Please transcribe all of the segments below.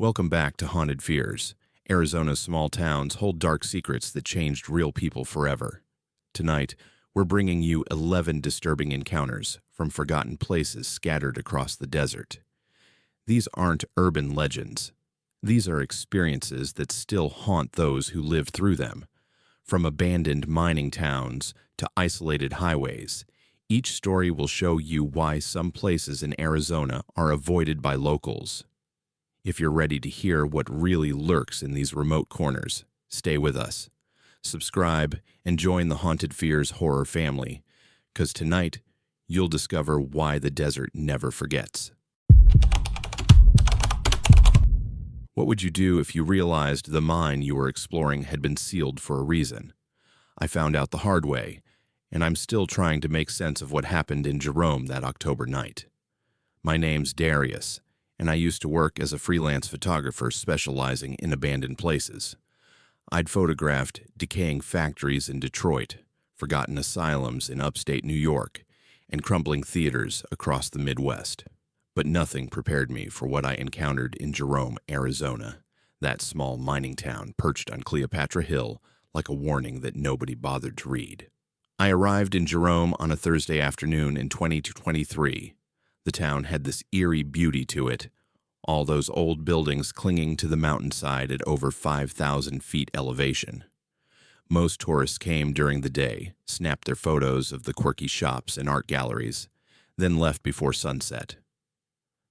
Welcome back to Haunted Fears. Arizona's small towns hold dark secrets that changed real people forever. Tonight, we're bringing you 11 disturbing encounters from forgotten places scattered across the desert. These aren't urban legends. These are experiences that still haunt those who lived through them. From abandoned mining towns to isolated highways, each story will show you why some places in Arizona are avoided by locals. If you're ready to hear what really lurks in these remote corners, stay with us. Subscribe and join the Haunted Fears horror family, because tonight you'll discover why the desert never forgets. What would you do if you realized the mine you were exploring had been sealed for a reason? I found out the hard way, and I'm still trying to make sense of what happened in Jerome that October night. My name's Darius, and I used to work as a freelance photographer specializing in abandoned places. I'd photographed decaying factories in Detroit, forgotten asylums in upstate New York, and crumbling theaters across the Midwest. But nothing prepared me for what I encountered in Jerome, Arizona, that small mining town perched on Cleopatra Hill like a warning that nobody bothered to read. I arrived in Jerome on a Thursday afternoon in 2023. The town had this eerie beauty to it, all those old buildings clinging to the mountainside at over 5,000 feet elevation. Most tourists came during the day, snapped their photos of the quirky shops and art galleries, then left before sunset.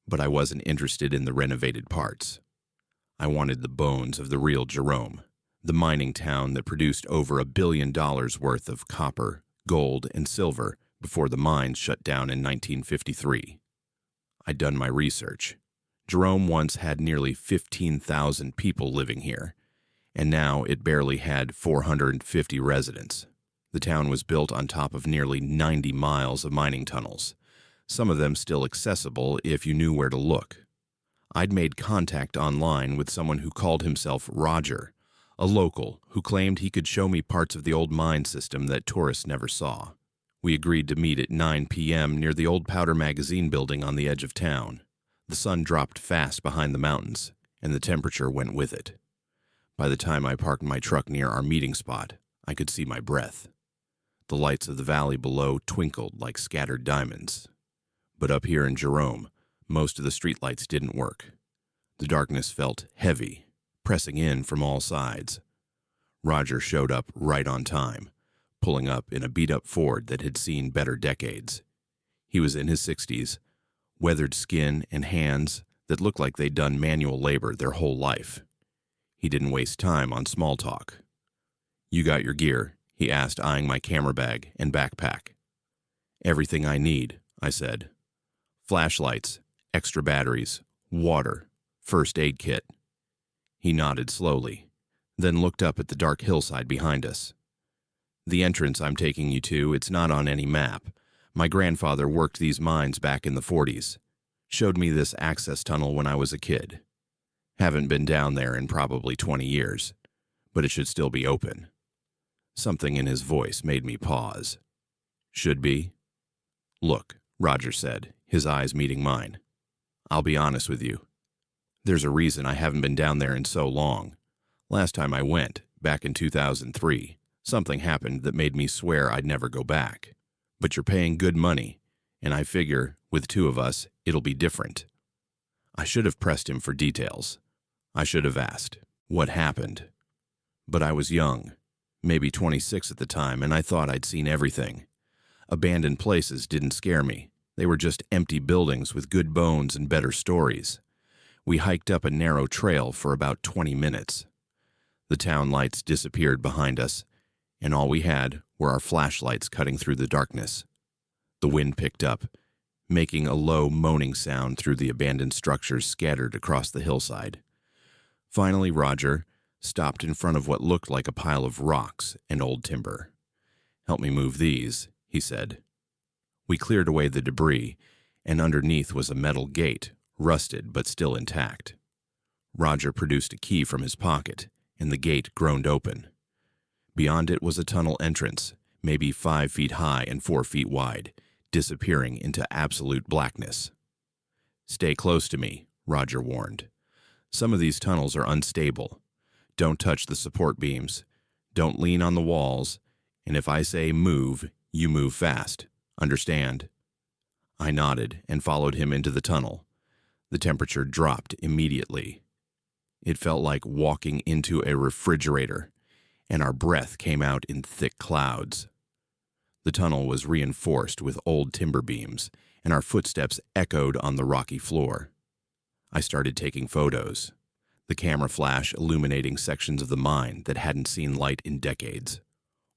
But I wasn't interested in the renovated parts. I wanted the bones of the real Jerome, the mining town that produced over $1 billion worth of copper, gold, and silver before the mines shut down in 1953. I'd done my research. Jerome once had nearly 15,000 people living here, and now it barely had 450 residents. The town was built on top of nearly 90 miles of mining tunnels, some of them still accessible if you knew where to look. I'd made contact online with someone who called himself Roger, a local who claimed he could show me parts of the old mine system that tourists never saw. We agreed to meet at 9 p.m. near the old Powder Magazine building on the edge of town. The sun dropped fast behind the mountains, and the temperature went with it. By the time I parked my truck near our meeting spot, I could see my breath. The lights of the valley below twinkled like scattered diamonds. But up here in Jerome, most of the streetlights didn't work. The darkness felt heavy, pressing in from all sides. Roger showed up right on time, pulling up in a beat-up Ford that had seen better decades. He was in his 60s, weathered skin and hands that looked like they'd done manual labor their whole life. He didn't waste time on small talk. "You got your gear?" he asked, eyeing my camera bag and backpack. "Everything I need," I said. "Flashlights, extra batteries, water, first aid kit." He nodded slowly, then looked up at the dark hillside behind us. "The entrance I'm taking you to, it's not on any map. My grandfather worked these mines back in the 40s. Showed me this access tunnel when I was a kid. Haven't been down there in probably 20 years, but it should still be open." Something in his voice made me pause. "Should be?" "Look," Roger said, his eyes meeting mine. "I'll be honest with you. There's a reason I haven't been down there in so long. Last time I went, back in 2003, something happened that made me swear I'd never go back. But you're paying good money, and I figure, with two of us, it'll be different." I should have pressed him for details. I should have asked, what happened? But I was young, maybe 26 at the time, and I thought I'd seen everything. Abandoned places didn't scare me. They were just empty buildings with good bones and better stories. We hiked up a narrow trail for about 20 minutes. The town lights disappeared behind us, and all we had were our flashlights cutting through the darkness. The wind picked up, making a low moaning sound through the abandoned structures scattered across the hillside. Finally, Roger stopped in front of what looked like a pile of rocks and old timber. "Help me move these," he said. We cleared away the debris, and underneath was a metal gate, rusted but still intact. Roger produced a key from his pocket, and the gate groaned open. Beyond it was a tunnel entrance, maybe 5 feet high and 4 feet wide, disappearing into absolute blackness. "Stay close to me," Roger warned. Some of these tunnels are unstable. Don't touch the support beams. Don't lean on the walls. And if I say move, you move fast. Understand?" I nodded and followed him into the tunnel. The temperature dropped immediately. It felt like walking into a refrigerator, and our breath came out in thick clouds. The tunnel was reinforced with old timber beams, and our footsteps echoed on the rocky floor. I started taking photos, the camera flash illuminating sections of the mine that hadn't seen light in decades.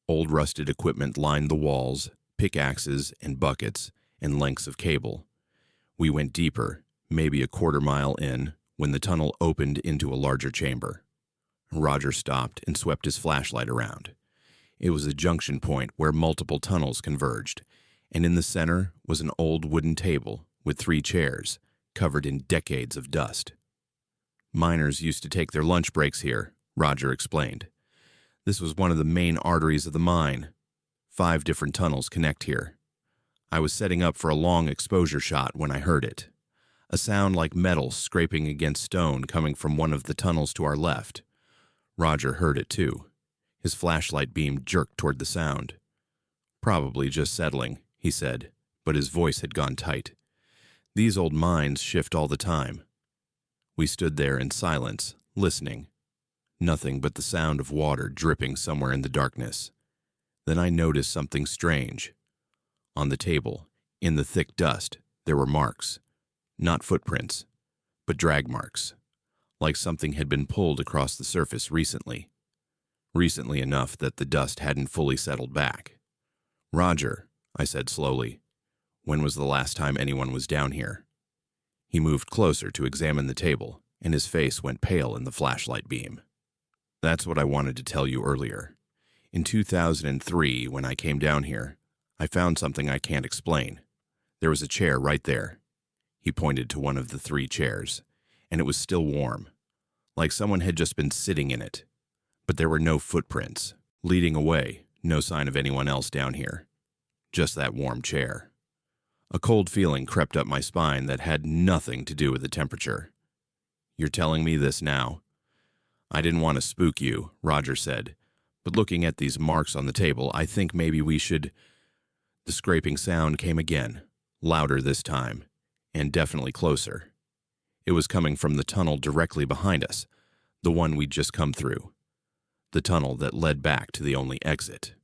Old rusted equipment lined the walls, pickaxes and buckets, and lengths of cable. We went deeper, maybe a quarter-mile in, when the tunnel opened into a larger chamber. Roger stopped and swept his flashlight around. It was a junction point where multiple tunnels converged, and in the center was an old wooden table with 3 chairs, covered in decades of dust. "Miners used to take their lunch breaks here," Roger explained. "This was one of the main arteries of the mine. 5 different tunnels connect here. I was setting up for a long exposure shot when I heard it. A sound like metal scraping against stone coming from one of the tunnels to our left. Roger heard it too. His flashlight beam jerked toward the sound. "Probably just settling," he said, but his voice had gone tight. "These old mines shift all the time." We stood there in silence, listening. Nothing but the sound of water dripping somewhere in the darkness. Then I noticed something strange. On the table, in the thick dust, there were marks. Not footprints, but drag marks. Like something had been pulled across the surface recently. Recently enough that the dust hadn't fully settled back. "Roger," I said slowly, "when was the last time anyone was down here?" He moved closer to examine the table, and his face went pale in the flashlight beam. "That's what I wanted to tell you earlier. In 2003, when I came down here, I found something I can't explain. There was a chair right there." He pointed to one of the 3 chairs, and it was still warm, like someone had just been sitting in it. But there were no footprints. Leading away, no sign of anyone else down here. Just that warm chair. A cold feeling crept up my spine that had nothing to do with the temperature. "You're telling me this now?" "I didn't want to spook you," Roger said, "but looking at these marks on the table, I think maybe we should—" The scraping sound came again, louder this time, and definitely closer. It was coming from the tunnel directly behind us, the one we'd just come through. The tunnel that led back to the only exit.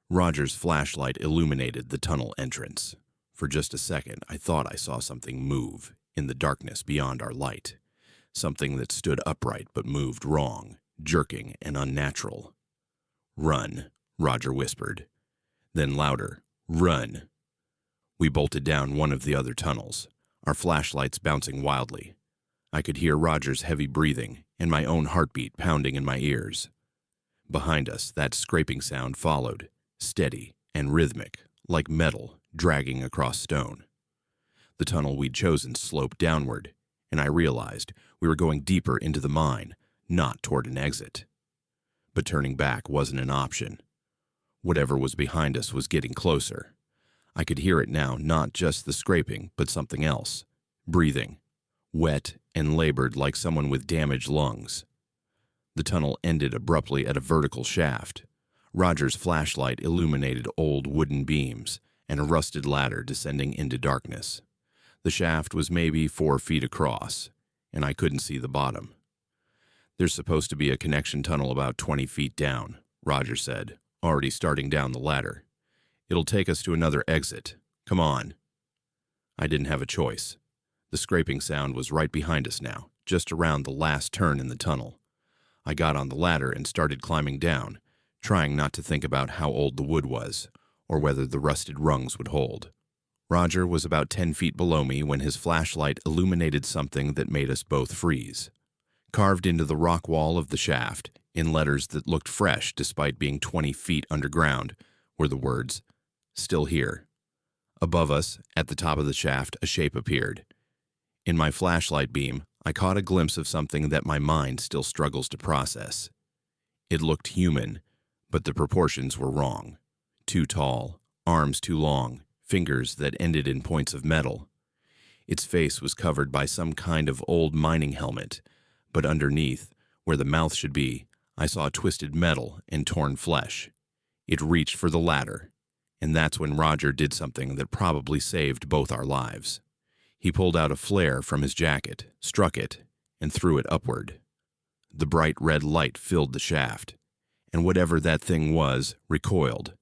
Roger's flashlight illuminated the tunnel entrance. For just a second, I thought I saw something move in the darkness beyond our light. Something that stood upright but moved wrong, jerking and unnatural. "Run," Roger whispered. Then louder, "Run." We bolted down one of the other tunnels, our flashlights bouncing wildly. I could hear Roger's heavy breathing and my own heartbeat pounding in my ears. Behind us, that scraping sound followed, steady and rhythmic, like metal dragging across stone. The tunnel we'd chosen sloped downward, and I realized we were going deeper into the mine, not toward an exit. But turning back wasn't an option. Whatever was behind us was getting closer. I could hear it now, not just the scraping, but something else. Breathing. Wet and labored like someone with damaged lungs. The tunnel ended abruptly at a vertical shaft. Roger's flashlight illuminated old wooden beams and a rusted ladder descending into darkness. The shaft was maybe 4 feet across, and I couldn't see the bottom. "There's supposed to be a connection tunnel about 20 feet down," Roger said, already starting down the ladder. "It'll take us to another exit. Come on." I didn't have a choice. The scraping sound was right behind us now, just around the last turn in the tunnel. I got on the ladder and started climbing down, trying not to think about how old the wood was, or whether the rusted rungs would hold. Roger was about 10 feet below me when his flashlight illuminated something that made us both freeze. Carved into the rock wall of the shaft, in letters that looked fresh despite being 20 feet underground, were the words, "Still here." Above us, at the top of the shaft, a shape appeared. In my flashlight beam, I caught a glimpse of something that my mind still struggles to process. It looked human, but the proportions were wrong. Too tall, arms too long, fingers that ended in points of metal. Its face was covered by some kind of old mining helmet, but underneath, where the mouth should be, I saw twisted metal and torn flesh. It reached for the ladder, and that's when Roger did something that probably saved both our lives. He pulled out a flare from his jacket, struck it, and threw it upward. The bright red light filled the shaft, and whatever that thing was recoiled,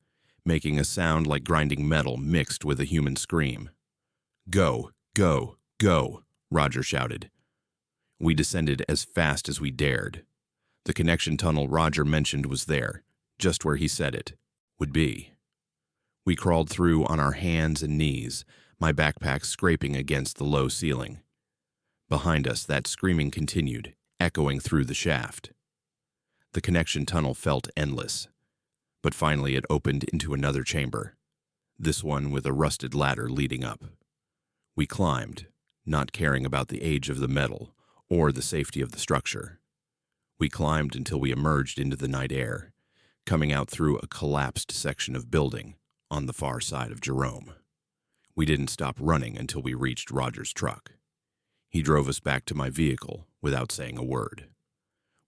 making a sound like grinding metal mixed with a human scream. "Go, go, go," Roger shouted. We descended as fast as we dared. The connection tunnel Roger mentioned was there, just where he said it would be. We crawled through on our hands and knees, my backpack scraping against the low ceiling. Behind us, that screaming continued, echoing through the shaft. The connection tunnel felt endless, but finally it opened into another chamber, this one with a rusted ladder leading up. We climbed, not caring about the age of the metal or the safety of the structure. We climbed until we emerged into the night air, coming out through a collapsed section of building on the far side of Jerome. We didn't stop running until we reached Roger's truck. He drove us back to my vehicle without saying a word.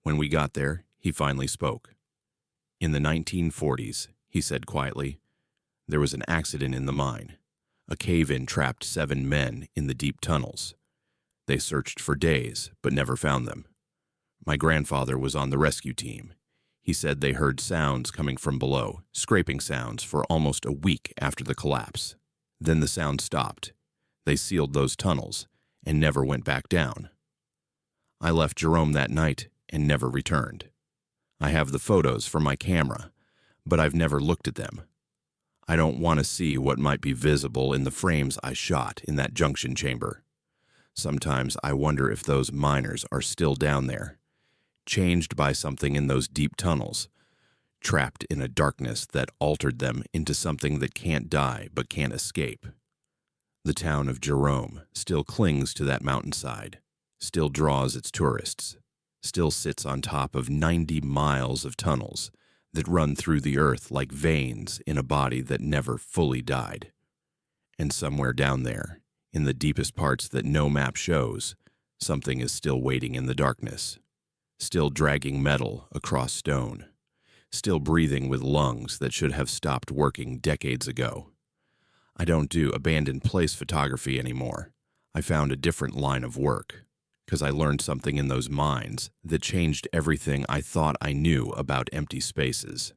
When we got there, he finally spoke. "In the 1940s, he said quietly, there was an accident in the mine. A cave-in trapped 7 men in the deep tunnels. They searched for days, but never found them. My grandfather was on the rescue team. He said they heard sounds coming from below, scraping sounds, for almost a week after the collapse. Then the sound stopped. They sealed those tunnels and never went back down. I left Jerome that night and never returned. I have the photos from my camera, but I've never looked at them. I don't want to see what might be visible in the frames I shot in that junction chamber. Sometimes I wonder if those miners are still down there, changed by something in those deep tunnels, trapped in a darkness that altered them into something that can't die but can't escape. The town of Jerome still clings to that mountainside, still draws its tourists, still sits on top of 90 miles of tunnels that run through the earth like veins in a body that never fully died. And somewhere down there, in the deepest parts that no map shows, something is still waiting in the darkness, still dragging metal across stone, still breathing with lungs that should have stopped working decades ago. I don't do abandoned place photography anymore. I found a different line of work, because I learned something in those mines that changed everything I thought I knew about empty spaces.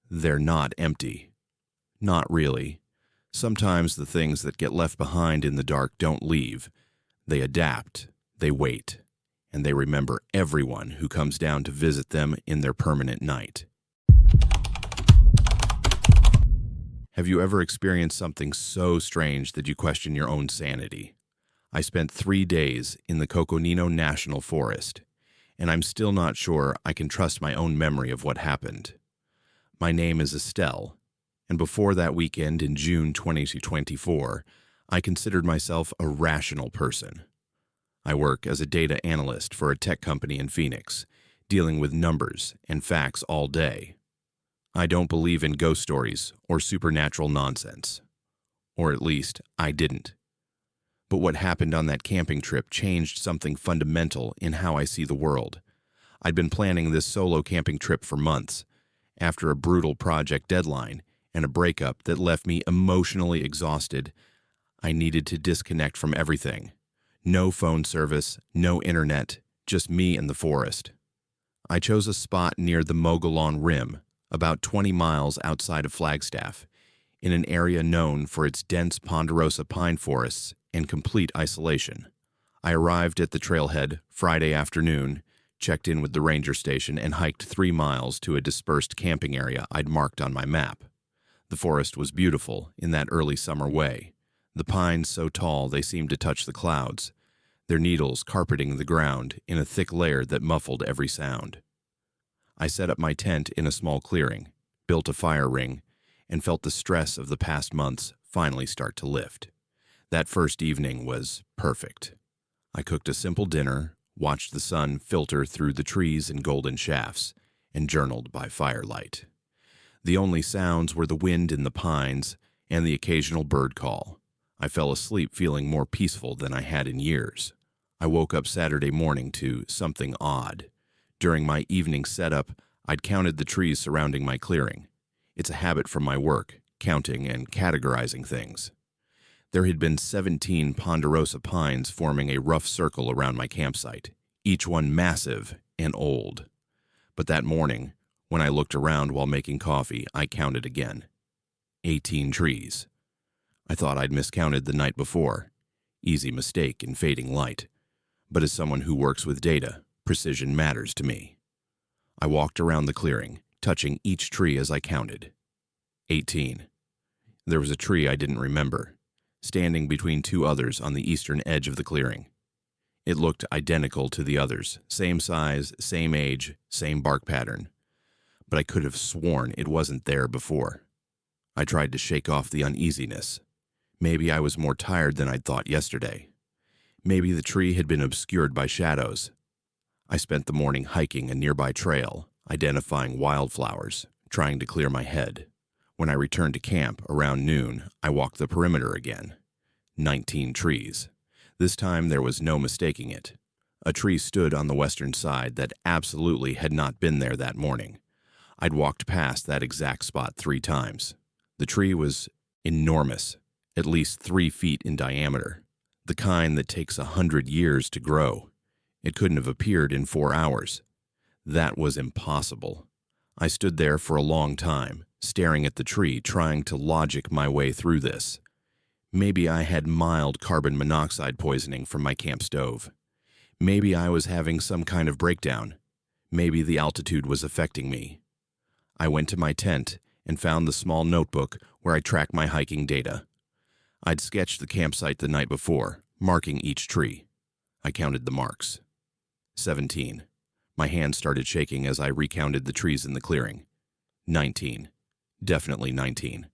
They're not empty. Not really. Sometimes the things that get left behind in the dark don't leave. They adapt, they wait, and they remember everyone who comes down to visit them in their permanent night. Have you ever experienced something so strange that you question your own sanity? I spent 3 days in the Coconino National Forest, and I'm still not sure I can trust my own memory of what happened. My name is Estelle, and before that weekend in June 2024, I considered myself a rational person. I work as a data analyst for a tech company in Phoenix, dealing with numbers and facts all day. I don't believe in ghost stories or supernatural nonsense. Or at least, I didn't. But what happened on that camping trip changed something fundamental in how I see the world. I'd been planning this solo camping trip for months, after a brutal project deadline and a breakup that left me emotionally exhausted. I needed to disconnect from everything. No phone service, no internet, just me and the forest. I chose a spot near the Mogollon Rim, about 20 miles outside of Flagstaff, in an area known for its dense ponderosa pine forests and complete isolation. I arrived at the trailhead Friday afternoon, checked in with the ranger station, and hiked 3 miles to a dispersed camping area I'd marked on my map. The forest was beautiful in that early summer way, the pines so tall they seemed to touch the clouds, their needles carpeting the ground in a thick layer that muffled every sound. I set up my tent in a small clearing, built a fire ring, and felt the stress of the past months finally start to lift. That first evening was perfect. I cooked a simple dinner, watched the sun filter through the trees in golden shafts, and journaled by firelight. The only sounds were the wind in the pines and the occasional bird call. I fell asleep feeling more peaceful than I had in years. I woke up Saturday morning to something odd. During my evening setup, I'd counted the trees surrounding my clearing. It's a habit from my work, counting and categorizing things. There had been 17 ponderosa pines forming a rough circle around my campsite, each one massive and old. But that morning, when I looked around while making coffee, I counted again. 18 trees. I thought I'd miscounted the night before. Easy mistake in fading light. But as someone who works with data, precision matters to me. I walked around the clearing, touching each tree as I counted. 18. There was a tree I didn't remember, standing between two others on the eastern edge of the clearing. It looked identical to the others, same size, same age, same bark pattern. But I could have sworn it wasn't there before. I tried to shake off the uneasiness. Maybe I was more tired than I'd thought yesterday. Maybe the tree had been obscured by shadows. I spent the morning hiking a nearby trail, identifying wildflowers, trying to clear my head. When I returned to camp around noon, I walked the perimeter again. 19 trees. This time there was no mistaking it. A tree stood on the western side that absolutely had not been there that morning. I'd walked past that exact spot 3 times. The tree was enormous, at least 3 feet in diameter, the kind that takes 100 years to grow. It couldn't have appeared in 4 hours. That was impossible. I stood there for a long time, staring at the tree, trying to logic my way through this. Maybe I had mild carbon monoxide poisoning from my camp stove. Maybe I was having some kind of breakdown. Maybe the altitude was affecting me. I went to my tent and found the small notebook where I track my hiking data. I'd sketched the campsite the night before, marking each tree. I counted the marks. 17. My hand started shaking as I recounted the trees in the clearing. 19. Definitely 19.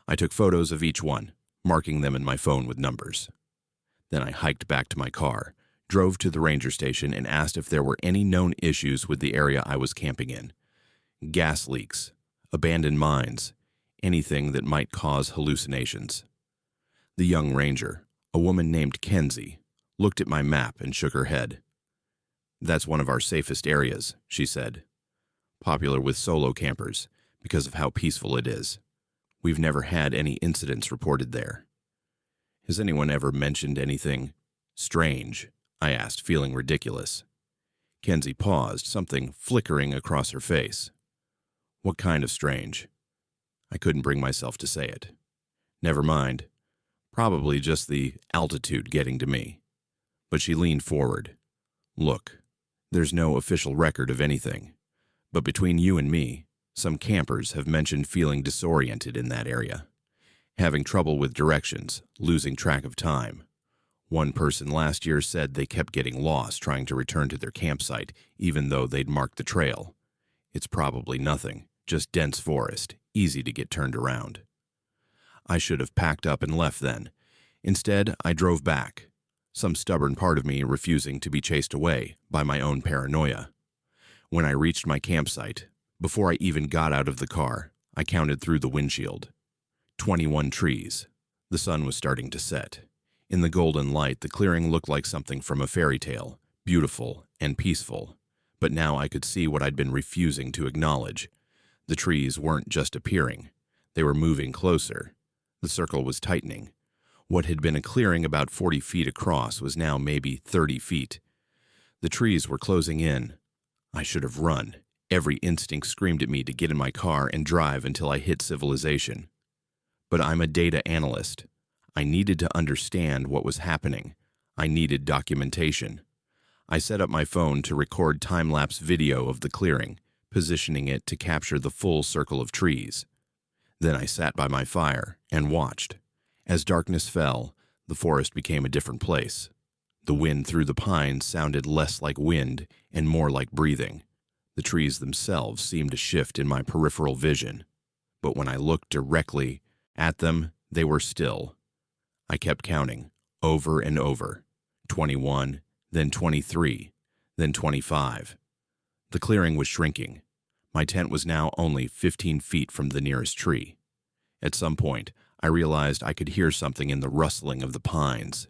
I took photos of each one, marking them in my phone with numbers. Then I hiked back to my car, drove to the ranger station, and asked if there were any known issues with the area I was camping in. Gas leaks, abandoned mines, anything that might cause hallucinations. The young ranger, a woman named Kenzie, looked at my map and shook her head. "That's one of our safest areas," she said. "Popular with solo campers because of how peaceful it is. We've never had any incidents reported there." "Has anyone ever mentioned anything strange?" I asked, feeling ridiculous. Kenzie paused, something flickering across her face. "What kind of strange?" I couldn't bring myself to say it. "Never mind. Probably just the altitude getting to me." But she leaned forward. "Look, there's no official record of anything. But between you and me, some campers have mentioned feeling disoriented in that area, having trouble with directions, losing track of time. One person last year said they kept getting lost trying to return to their campsite even though they'd marked the trail. It's probably nothing, just dense forest, easy to get turned around. I should have packed up and left then. Instead, I drove back, some stubborn part of me refusing to be chased away by my own paranoia. When I reached my campsite, before I even got out of the car, I counted through the windshield. 21 trees. The sun was starting to set. In the golden light, the clearing looked like something from a fairy tale, beautiful and peaceful. But now I could see what I'd been refusing to acknowledge. The trees weren't just appearing. They were moving closer. The circle was tightening. What had been a clearing about 40 feet across was now maybe 30 feet. The trees were closing in. I should have run. Every instinct screamed at me to get in my car and drive until I hit civilization. But I'm a data analyst. I needed to understand what was happening. I needed documentation. I set up my phone to record time-lapse video of the clearing, positioning it to capture the full circle of trees. Then I sat by my fire and watched. As darkness fell, the forest became a different place. The wind through the pines sounded less like wind and more like breathing. The trees themselves seemed to shift in my peripheral vision. But when I looked directly at them, they were still. I kept counting, over and over. 21, then 23, then 25. The clearing was shrinking. My tent was now only 15 feet from the nearest tree. At some point, I realized I could hear something in the rustling of the pines.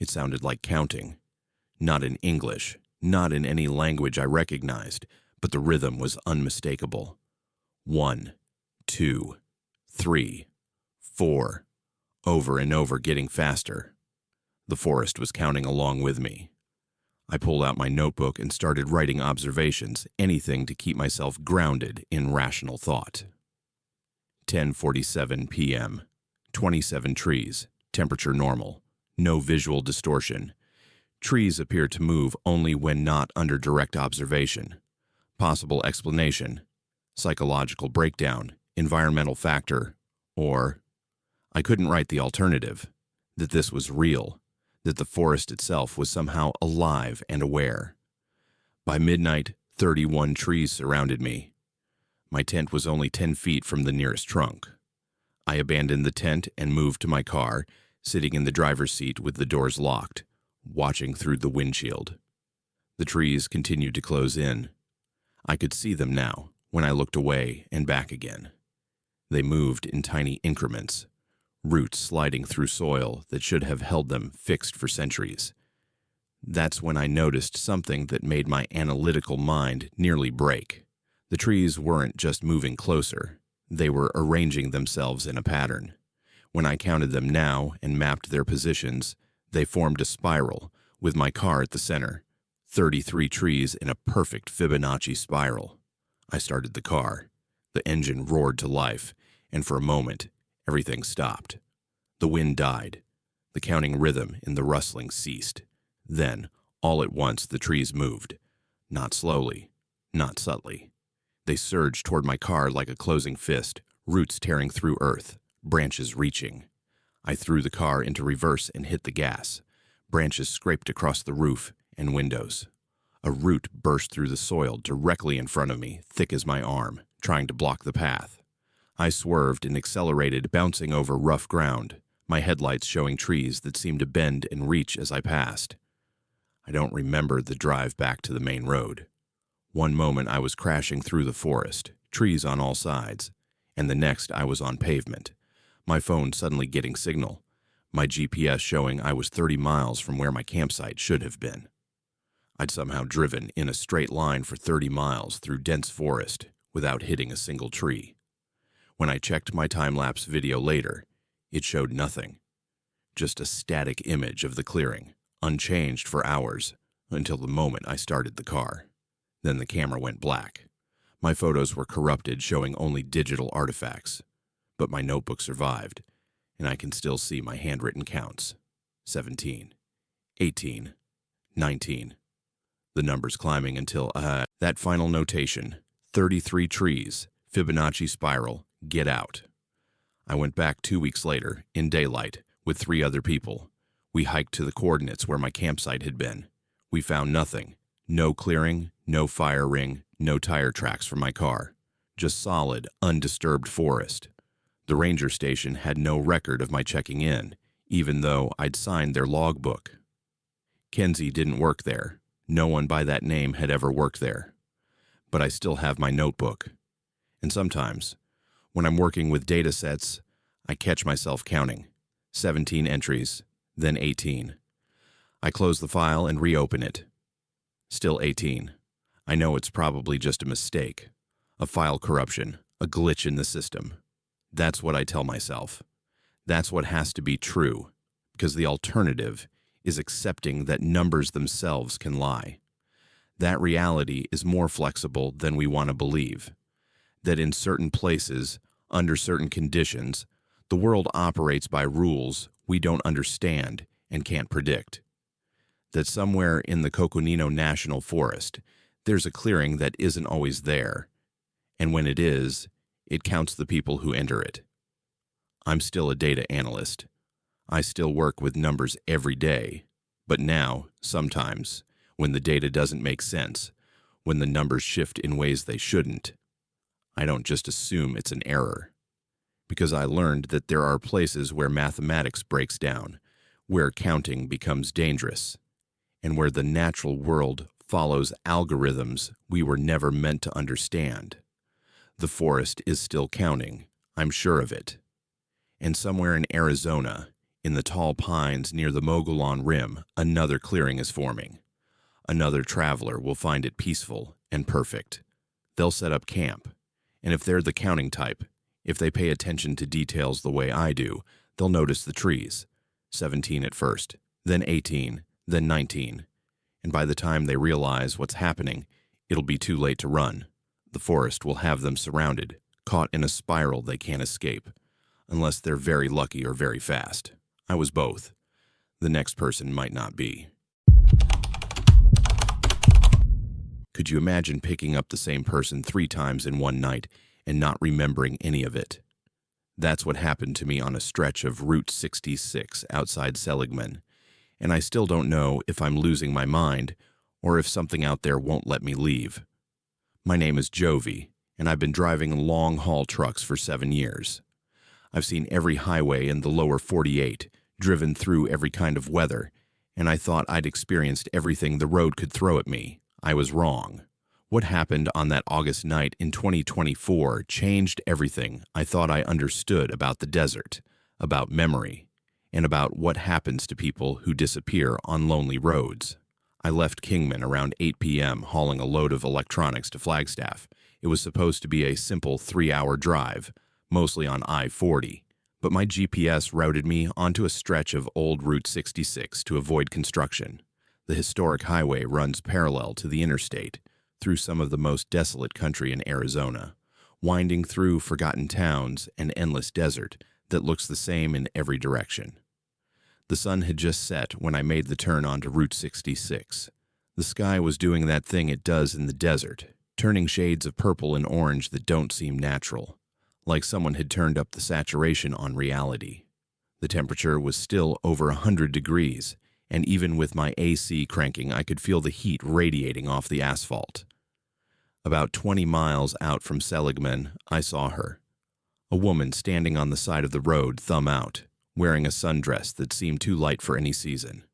It sounded like counting. Not in English, not in any language I recognized, but the rhythm was unmistakable. 1, 2, 3, 4, over and over, getting faster. The forest was counting along with me. I pulled out my notebook and started writing observations, anything to keep myself grounded in rational thought. 10:47 p.m. 27 trees, temperature normal, no visual distortion. Trees appear to move only when not under direct observation. Possible explanation: psychological breakdown, environmental factor, or I couldn't write the alternative, that this was real, that the forest itself was somehow alive and aware. By midnight, 31 trees surrounded me. My tent was only 10 feet from the nearest trunk. I abandoned the tent and moved to my car, sitting in the driver's seat with the doors locked, watching through the windshield. The trees continued to close in. I could see them now when I looked away and back again. They moved in tiny increments, roots sliding through soil that should have held them fixed for centuries. That's when I noticed something that made my analytical mind nearly break. The trees weren't just moving closer. They were arranging themselves in a pattern. When I counted them now and mapped their positions, they formed a spiral, with my car at the center. 33 trees in a perfect Fibonacci spiral. I started the car. The engine roared to life, and for a moment, everything stopped. The wind died. The counting rhythm in the rustling ceased. Then, all at once, the trees moved. Not slowly, not subtly. They surged toward my car like a closing fist, roots tearing through earth, branches reaching. I threw the car into reverse and hit the gas. Branches scraped across the roof and windows. A root burst through the soil directly in front of me, thick as my arm, trying to block the path. I swerved and accelerated, bouncing over rough ground, my headlights showing trees that seemed to bend and reach as I passed. I don't remember the drive back to the main road. One moment I was crashing through the forest, trees on all sides, and the next I was on pavement, my phone suddenly getting signal, my GPS showing I was 30 miles from where my campsite should have been. I'd somehow driven in a straight line for 30 miles through dense forest without hitting a single tree. When I checked my time-lapse video later, it showed nothing. Just a static image of the clearing, unchanged for hours, until the moment I started the car. Then the camera went black. My photos were corrupted, showing only digital artifacts. But my notebook survived, and I can still see my handwritten counts. 17, 18, 19. The numbers climbing until, that final notation, 33 trees, Fibonacci spiral, get out. I went back 2 weeks later, in daylight, with 3 other people. We hiked to the coordinates where my campsite had been. We found nothing. No clearing, no fire ring, no tire tracks for my car. Just solid, undisturbed forest. The ranger station had no record of my checking in, even though I'd signed their logbook. Kenzie didn't work there. No one by that name had ever worked there. But I still have my notebook. And sometimes, when I'm working with data sets, I catch myself counting. 17 entries, then 18. I close the file and reopen it. Still 18. I know it's probably just a mistake, a file corruption, a glitch in the system. That's what I tell myself. That's what has to be true, because the alternative is accepting that numbers themselves can lie. That reality is more flexible than we want to believe. That in certain places, under certain conditions, the world operates by rules we don't understand and can't predict. That somewhere in the Coconino National Forest, there's a clearing that isn't always there, and when it is, it counts the people who enter it. I'm still a data analyst. I still work with numbers every day, but now, sometimes, when the data doesn't make sense, when the numbers shift in ways they shouldn't, I don't just assume it's an error. Because I learned that there are places where mathematics breaks down, where counting becomes dangerous, and where the natural world follows algorithms we were never meant to understand. The forest is still counting, I'm sure of it. And somewhere in Arizona, in the tall pines near the Mogollon Rim, another clearing is forming. Another traveler will find it peaceful and perfect. They'll set up camp, and if they're the counting type, if they pay attention to details the way I do, they'll notice the trees. 17 at first, then 18, then 19. And by the time they realize what's happening, it'll be too late to run. The forest will have them surrounded, caught in a spiral they can't escape, unless they're very lucky or very fast. I was both. The next person might not be. Could you imagine picking up the same person 3 times in one night and not remembering any of it? That's what happened to me on a stretch of Route 66 outside Seligman, and I still don't know if I'm losing my mind or if something out there won't let me leave. My name is Jovi, and I've been driving long-haul trucks for 7 years. I've seen every highway in the lower 48, driven through every kind of weather, and I thought I'd experienced everything the road could throw at me. I was wrong. What happened on that August night in 2024 changed everything I thought I understood about the desert, about memory, and about what happens to people who disappear on lonely roads. I left Kingman around 8 p.m. hauling a load of electronics to Flagstaff. It was supposed to be a simple 3-hour drive, mostly on I-40, but my GPS routed me onto a stretch of old Route 66 to avoid construction. The historic highway runs parallel to the interstate, through some of the most desolate country in Arizona, winding through forgotten towns and endless desert that looks the same in every direction. The sun had just set when I made the turn onto Route 66. The sky was doing that thing it does in the desert, turning shades of purple and orange that don't seem natural, like someone had turned up the saturation on reality. The temperature was still over 100 degrees, and even with my AC cranking, I could feel the heat radiating off the asphalt. About 20 miles out from Seligman, I saw her. A woman standing on the side of the road, thumb out, wearing a sundress that seemed too light for any season.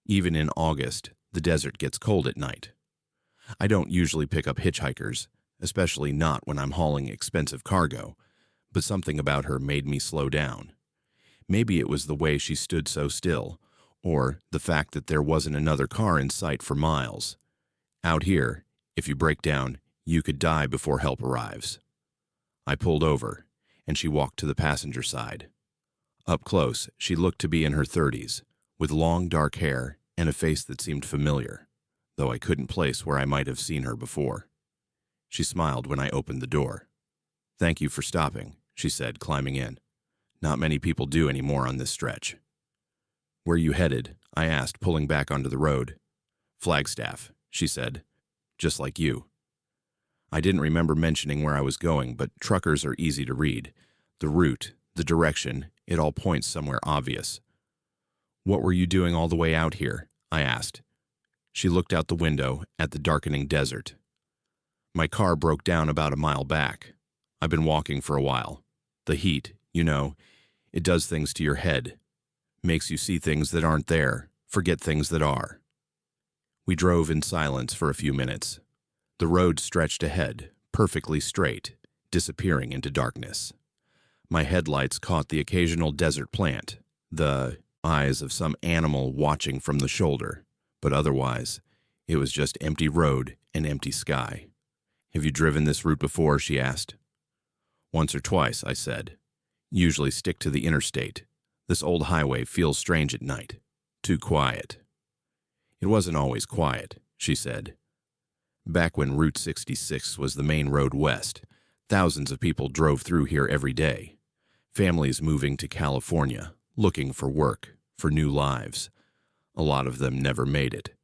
Even in August, the desert gets cold at night. I don't usually pick up hitchhikers, especially not when I'm hauling expensive cargo, but something about her made me slow down. Maybe it was the way she stood so still, or the fact that there wasn't another car in sight for miles. Out here, if you break down, you could die before help arrives. I pulled over, and she walked to the passenger side. Up close, she looked to be in her 30s, with long dark hair and a face that seemed familiar, though I couldn't place where I might have seen her before. She smiled when I opened the door. "Thank you for stopping," she said, climbing in. "Not many people do anymore on this stretch." "Where you headed?" I asked, pulling back onto the road. "Flagstaff," she said. "Just like you." I didn't remember mentioning where I was going, but truckers are easy to read. The route, the direction, it all points somewhere obvious. "What were you doing all the way out here?" I asked. She looked out the window at the darkening desert. "My car broke down about a mile back. I've been walking for a while. The heat, you know, it does things to your head. Makes you see things that aren't there, forget things that are." We drove in silence for a few minutes. The road stretched ahead, perfectly straight, disappearing into darkness. My headlights caught the occasional desert plant, the eyes of some animal watching from the shoulder, but otherwise, it was just empty road and empty sky. "Have you driven this route before?" she asked. "Once or twice," I said. "Usually stick to the interstate. This old highway feels strange at night. Too quiet." "It wasn't always quiet," she said. "Back when Route 66 was the main road west, thousands of people drove through here every day. Families moving to California, looking for work, for new lives. A lot of them never made it.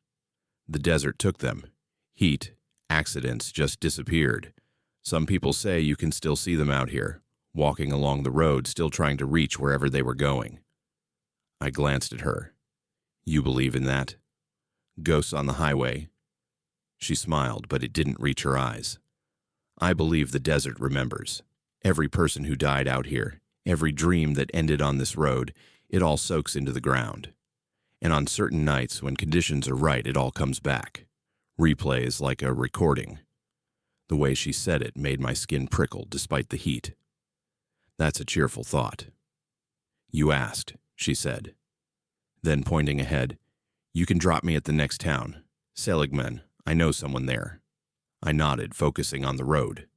The desert took them. Heat, accidents just disappeared. Some people say you can still see them out here, walking along the road, still trying to reach wherever they were going." I glanced at her. "You believe in that? Ghosts on the highway?" She smiled, but it didn't reach her eyes. "I believe the desert remembers. Every person who died out here, every dream that ended on this road, it all soaks into the ground. And on certain nights, when conditions are right, it all comes back. Replays like a recording." The way she said it made my skin prickle despite the heat. "That's a cheerful thought. You asked, she said. Then, pointing ahead, you can drop me at the next town. Seligman, I know someone there. I nodded, focusing on the road.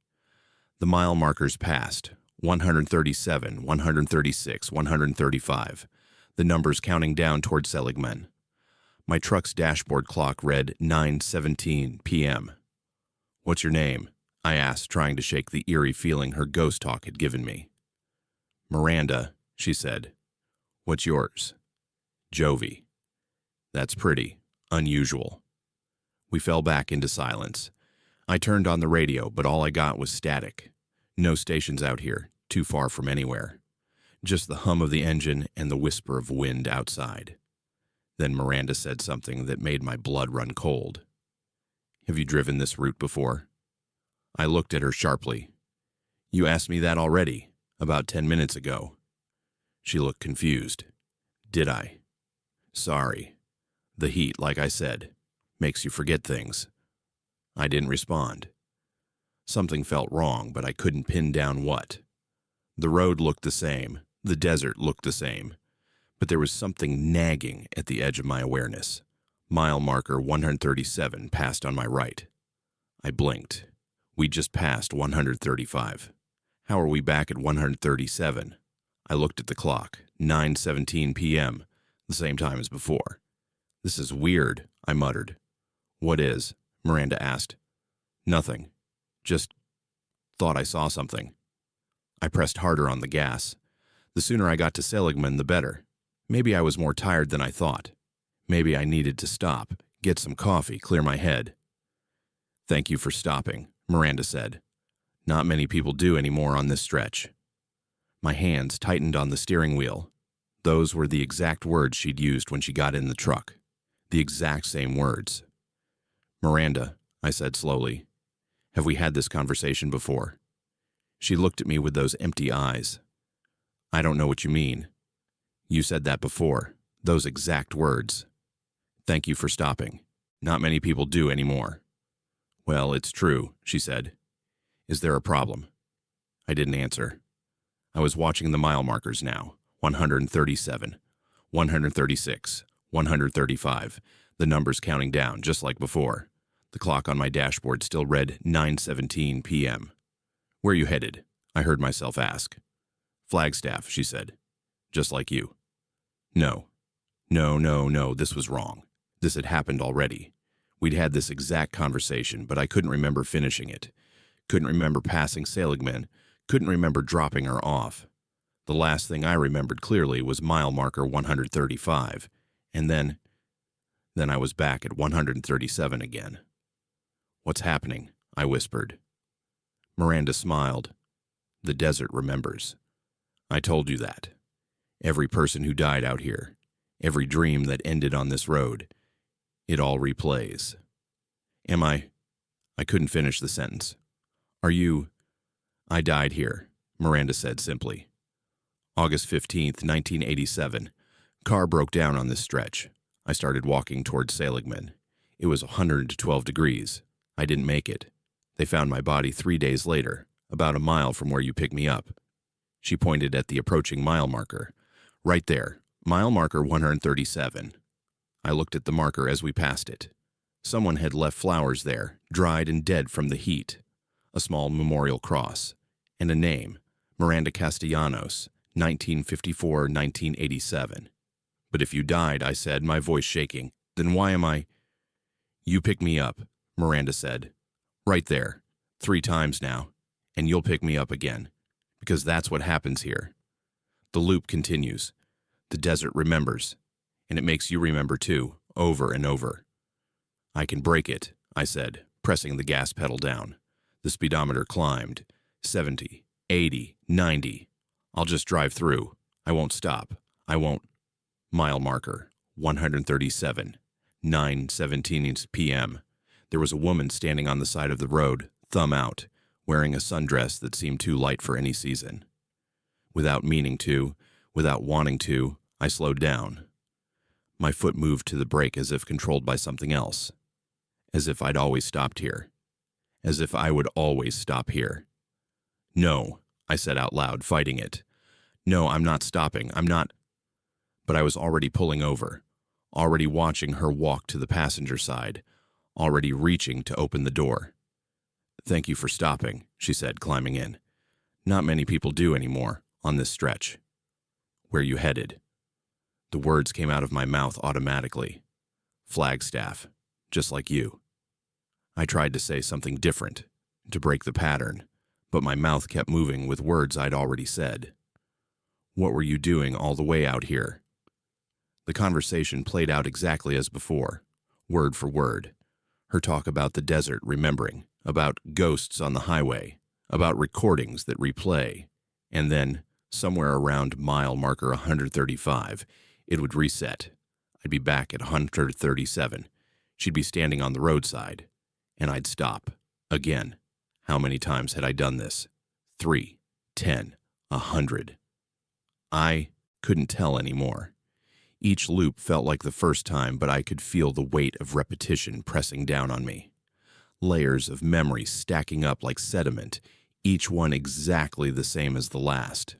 The mile markers passed, 137, 136, 135, the numbers counting down toward Seligman. My truck's dashboard clock read 9:17 p.m. What's your name? I asked, trying to shake the eerie feeling her ghost talk had given me. Miranda, she said. What's yours? Jovi. That's pretty. Unusual. We fell back into silence. I turned on the radio, but all I got was static. No stations out here, too far from anywhere. Just the hum of the engine and the whisper of wind outside. Then Miranda said something that made my blood run cold. Have you driven this route before? I looked at her sharply. You asked me that already, about 10 minutes ago. She looked confused. Did I? Sorry. The heat, like I said, makes you forget things. I didn't respond. Something felt wrong, but I couldn't pin down what. The road looked the same. The desert looked the same. But there was something nagging at the edge of my awareness. Mile marker 137 passed on my right. I blinked. We just passed 135. How are we back at 137? I looked at the clock. 9:17 p.m., the same time as before. This is weird, I muttered. What is? Miranda asked. Nothing. Just thought I saw something. I pressed harder on the gas. The sooner I got to Seligman, the better. Maybe I was more tired than I thought. Maybe I needed to stop, get some coffee, clear my head. Thank you for stopping, Miranda said. Not many people do anymore on this stretch. My hands tightened on the steering wheel. Those were the exact words she'd used when she got in the truck. The exact same words. Miranda, I said slowly, have we had this conversation before? She looked at me with those empty eyes. I don't know what you mean. You said that before, those exact words. Thank you for stopping. Not many people do anymore. Well, it's true, she said. Is there a problem? I didn't answer. I was watching the mile markers now. 137, 136, 135, the numbers counting down just like before. The clock on my dashboard still read 9:17 p.m. Where are you headed? I heard myself ask. Flagstaff, she said. Just like you. No, this was wrong. This had happened already. We'd had this exact conversation, but I couldn't remember finishing it. Couldn't remember passing Seligman. Couldn't remember dropping her off. The last thing I remembered clearly was mile marker 135, and then I was back at 137 again. What's happening? I whispered. Miranda smiled. The desert remembers. I told you that. Every person who died out here, every dream that ended on this road, it all replays. Am I couldn't finish the sentence. Are you? I died here, Miranda said simply. August 15th, 1987. Car broke down on this stretch. I started walking toward Seligman. It was 112 degrees. I didn't make it. They found my body 3 days later, about a mile from where you picked me up. She pointed at the approaching mile marker. Right there, mile marker 137. I looked at the marker as we passed it. Someone had left flowers there, dried and dead from the heat. A small memorial cross. And a name, Miranda Castellanos, 1954-1987. But if you died, I said, my voice shaking, then why am I? You pick me up, Miranda said. Right there, 3 times now, and you'll pick me up again, because that's what happens here. The loop continues. The desert remembers, and it makes you remember too, over and over. I can break it, I said, pressing the gas pedal down. The speedometer climbed. 70, 80, 90. I'll just drive through. I won't stop. I won't. Mile marker, 137, 9:17 p.m. There was a woman standing on the side of the road, thumb out, wearing a sundress that seemed too light for any season. Without meaning to, without wanting to, I slowed down. My foot moved to the brake as if controlled by something else. As if I'd always stopped here. As if I would always stop here. No, I said out loud, fighting it. No, I'm not stopping. I'm not. But I was already pulling over, already watching her walk to the passenger side, already reaching to open the door. Thank you for stopping, she said, climbing in. Not many people do anymore, on this stretch. Where you headed? The words came out of my mouth automatically. Flagstaff, just like you. I tried to say something different, to break the pattern, but my mouth kept moving with words I'd already said. What were you doing all the way out here? The conversation played out exactly as before, word for word. Her talk about the desert remembering, about ghosts on the highway, about recordings that replay, and then, somewhere around mile marker 135, it would reset. I'd be back at 137. She'd be standing on the roadside, and I'd stop. Again. How many times had I done this? 3, 10, 100. I couldn't tell anymore. Each loop felt like the first time, but I could feel the weight of repetition pressing down on me. Layers of memory stacking up like sediment, each one exactly the same as the last.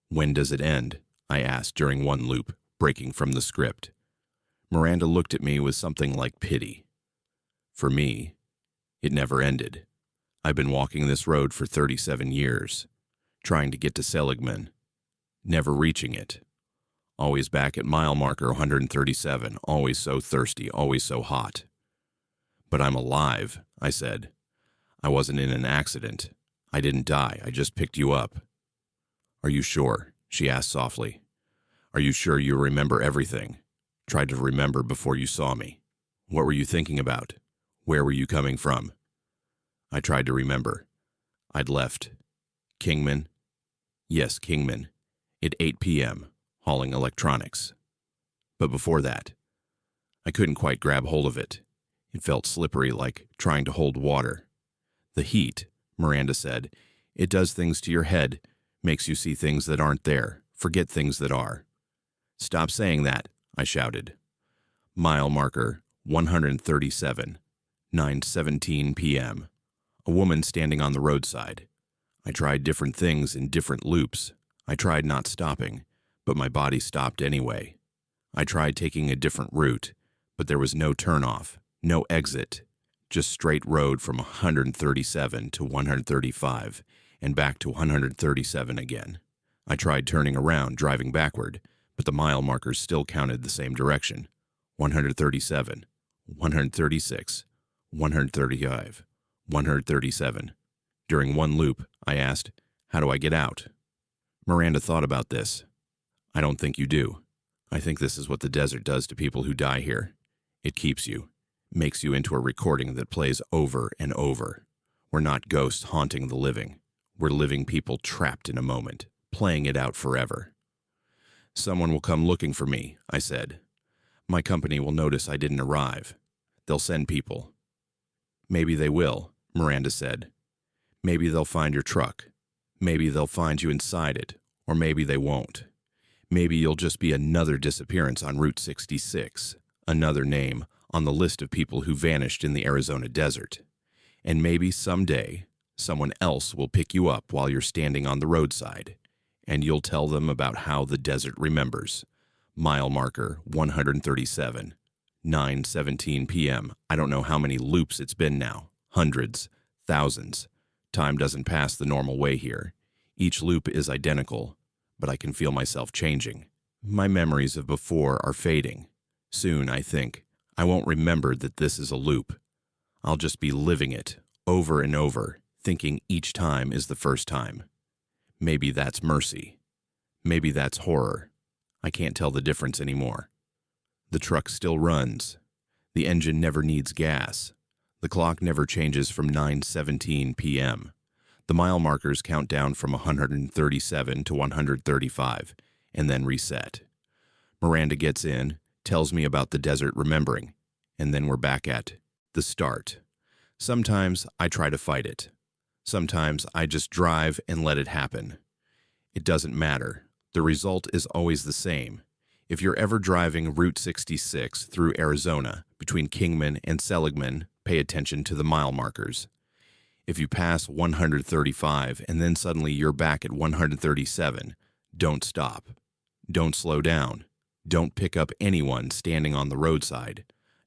When does it end? I asked during one loop, breaking from the script. Miranda looked at me with something like pity. For me, it never ended. I've been walking this road for 37 years, trying to get to Seligman, never reaching it. Always back at mile marker 137, always so thirsty, always so hot. But I'm alive, I said. I wasn't in an accident. I didn't die, I just picked you up. Are you sure? She asked softly. Are you sure you remember everything? Tried to remember before you saw me. What were you thinking about? Where were you coming from? I tried to remember. I'd left. Kingman? Yes, Kingman. At 8 p.m., hauling electronics. But before that, I couldn't quite grab hold of it. It felt slippery, like trying to hold water. The heat, Miranda said, it does things to your head, makes you see things that aren't there, forget things that are. Stop saying that, I shouted. Mile marker 137, 9:17 p.m. A woman standing on the roadside. I tried different things in different loops. I tried not stopping, but my body stopped anyway. I tried taking a different route, but there was no turnoff, no exit, just straight road from 137 to 135 and back to 137 again. I tried turning around, driving backward, but the mile markers still counted the same direction. 137, 136, 135, 137. During one loop, I asked, how do I get out? Miranda thought about this. I don't think you do. I think this is what the desert does to people who die here. It keeps you, makes you into a recording that plays over and over. We're not ghosts haunting the living. We're living people trapped in a moment, playing it out forever. Someone will come looking for me, I said. My company will notice I didn't arrive. They'll send people. Maybe they will, Miranda said. Maybe they'll find your truck. Maybe they'll find you inside it, or maybe they won't. Maybe you'll just be another disappearance on Route 66, another name on the list of people who vanished in the Arizona desert. And maybe someday, someone else will pick you up while you're standing on the roadside, and you'll tell them about how the desert remembers. Mile marker 137, 9:17 p.m. I don't know how many loops it's been now. Hundreds, thousands. Time doesn't pass the normal way here. Each loop is identical, but I can feel myself changing. My memories of before are fading. Soon, I think, I won't remember that this is a loop. I'll just be living it, over and over, thinking each time is the first time. Maybe that's mercy. Maybe that's horror. I can't tell the difference anymore. The truck still runs. The engine never needs gas. The clock never changes from 9:17 p.m. The mile markers count down from 137 to 135, and then reset. Miranda gets in, tells me about the desert remembering, and then we're back at the start. Sometimes I try to fight it. Sometimes I just drive and let it happen. It doesn't matter. The result is always the same. If you're ever driving Route 66 through Arizona, between Kingman and Seligman, pay attention to the mile markers. If you pass 135 and then suddenly you're back at 137, Don't stop. Don't slow down. Don't pick up anyone standing on the roadside.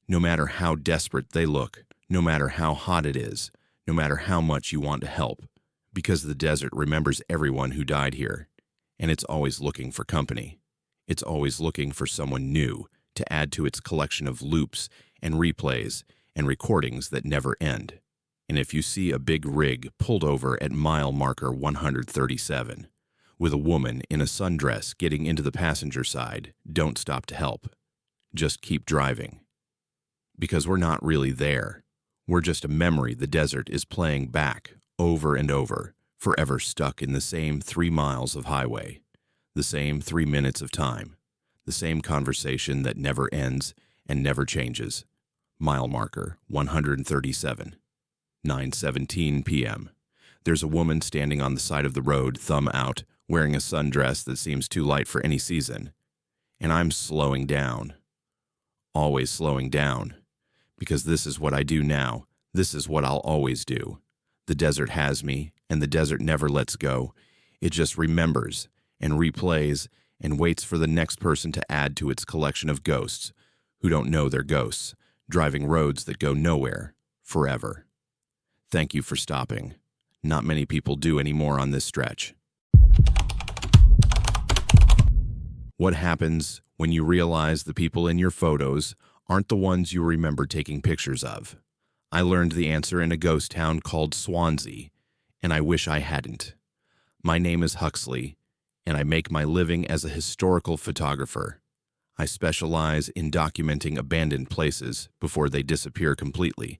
No matter how desperate they look, no matter how hot it is, no matter how much you want to help, because the desert remembers everyone who died here, and it's always looking for company. It's always looking for someone new to add to its collection of loops and replays and recordings that never end. And if you see a big rig pulled over at mile marker 137, with a woman in a sundress getting into the passenger side, don't stop to help. Just keep driving. Because we're not really there. We're just a memory the desert is playing back over and over, forever stuck in the same 3 miles of highway, the same 3 minutes of time, the same conversation that never ends and never changes. Mile marker 137, 9:17 p.m. There's a woman standing on the side of the road, thumb out, wearing a sundress that seems too light for any season. And I'm slowing down. Always slowing down. Because this is what I do now. This is what I'll always do. The desert has me, and the desert never lets go. It just remembers and replays and waits for the next person to add to its collection of ghosts who don't know they're ghosts, driving roads that go nowhere, forever. Thank you for stopping. Not many people do anymore on this stretch. What happens when you realize the people in your photos aren't the ones you remember taking pictures of? I learned the answer in a ghost town called Swansea, and I wish I hadn't. My name is Huxley, and I make my living as a historical photographer. I specialize in documenting abandoned places before they disappear completely,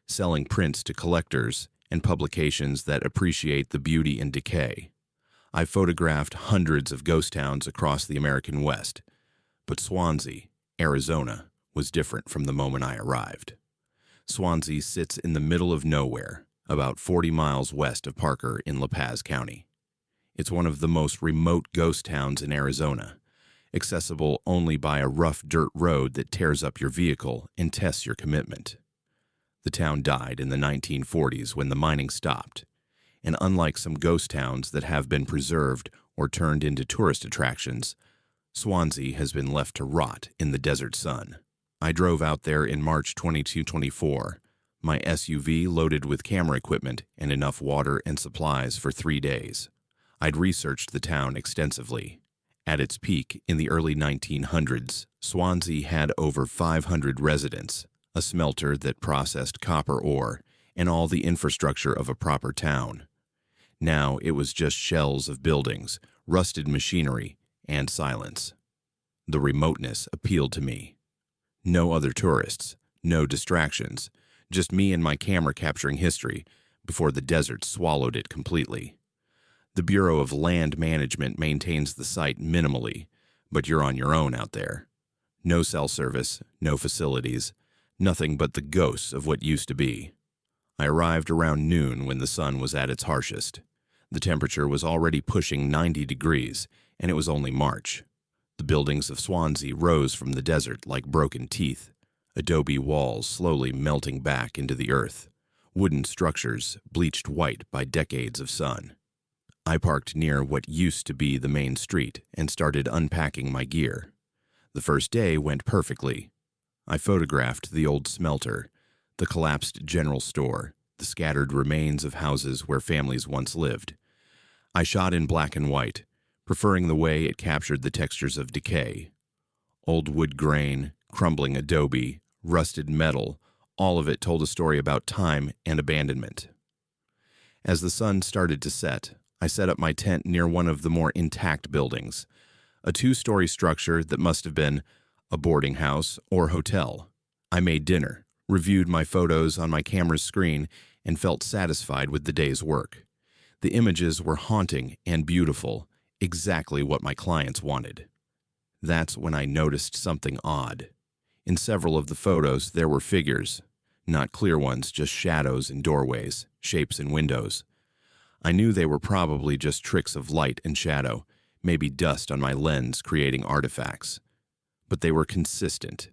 selling prints to collectors and publications that appreciate the beauty and decay. I photographed hundreds of ghost towns across the American West, but Swansea, Arizona, was different from the moment I arrived. Swansea sits in the middle of nowhere, about 40 miles west of Parker in La Paz County. It's one of the most remote ghost towns in Arizona, accessible only by a rough dirt road that tears up your vehicle and tests your commitment. The town died in the 1940s when the mining stopped, and unlike some ghost towns that have been preserved or turned into tourist attractions, Swansea has been left to rot in the desert sun. I drove out there in March 2024, my SUV loaded with camera equipment and enough water and supplies for 3 days. I'd researched the town extensively. At its peak in the early 1900s, Swansea had over 500 residents, a smelter that processed copper ore, and all the infrastructure of a proper town. Now it was just shells of buildings, rusted machinery, and silence. The remoteness appealed to me. No other tourists, no distractions, just me and my camera capturing history before the desert swallowed it completely. The Bureau of Land Management maintains the site minimally, but you're on your own out there. No cell service, no facilities, nothing but the ghosts of what used to be. I arrived around noon when the sun was at its harshest. The temperature was already pushing 90 degrees, and it was only March. The buildings of Swansea rose from the desert like broken teeth, adobe walls slowly melting back into the earth, wooden structures bleached white by decades of sun. I parked near what used to be the main street and started unpacking my gear. The first day went perfectly. I photographed the old smelter, the collapsed general store, the scattered remains of houses where families once lived. I shot in black and white, preferring the way it captured the textures of decay. Old wood grain, crumbling adobe, rusted metal, all of it told a story about time and abandonment. As the sun started to set, I set up my tent near one of the more intact buildings, a 2-story structure that must have been a boarding house or hotel. I made dinner, reviewed my photos on my camera's screen, and felt satisfied with the day's work. The images were haunting and beautiful, exactly what my clients wanted. That's when I noticed something odd. In several of the photos, there were figures, not clear ones, just shadows in doorways, shapes in windows. I knew they were probably just tricks of light and shadow, maybe dust on my lens creating artifacts. But they were consistent,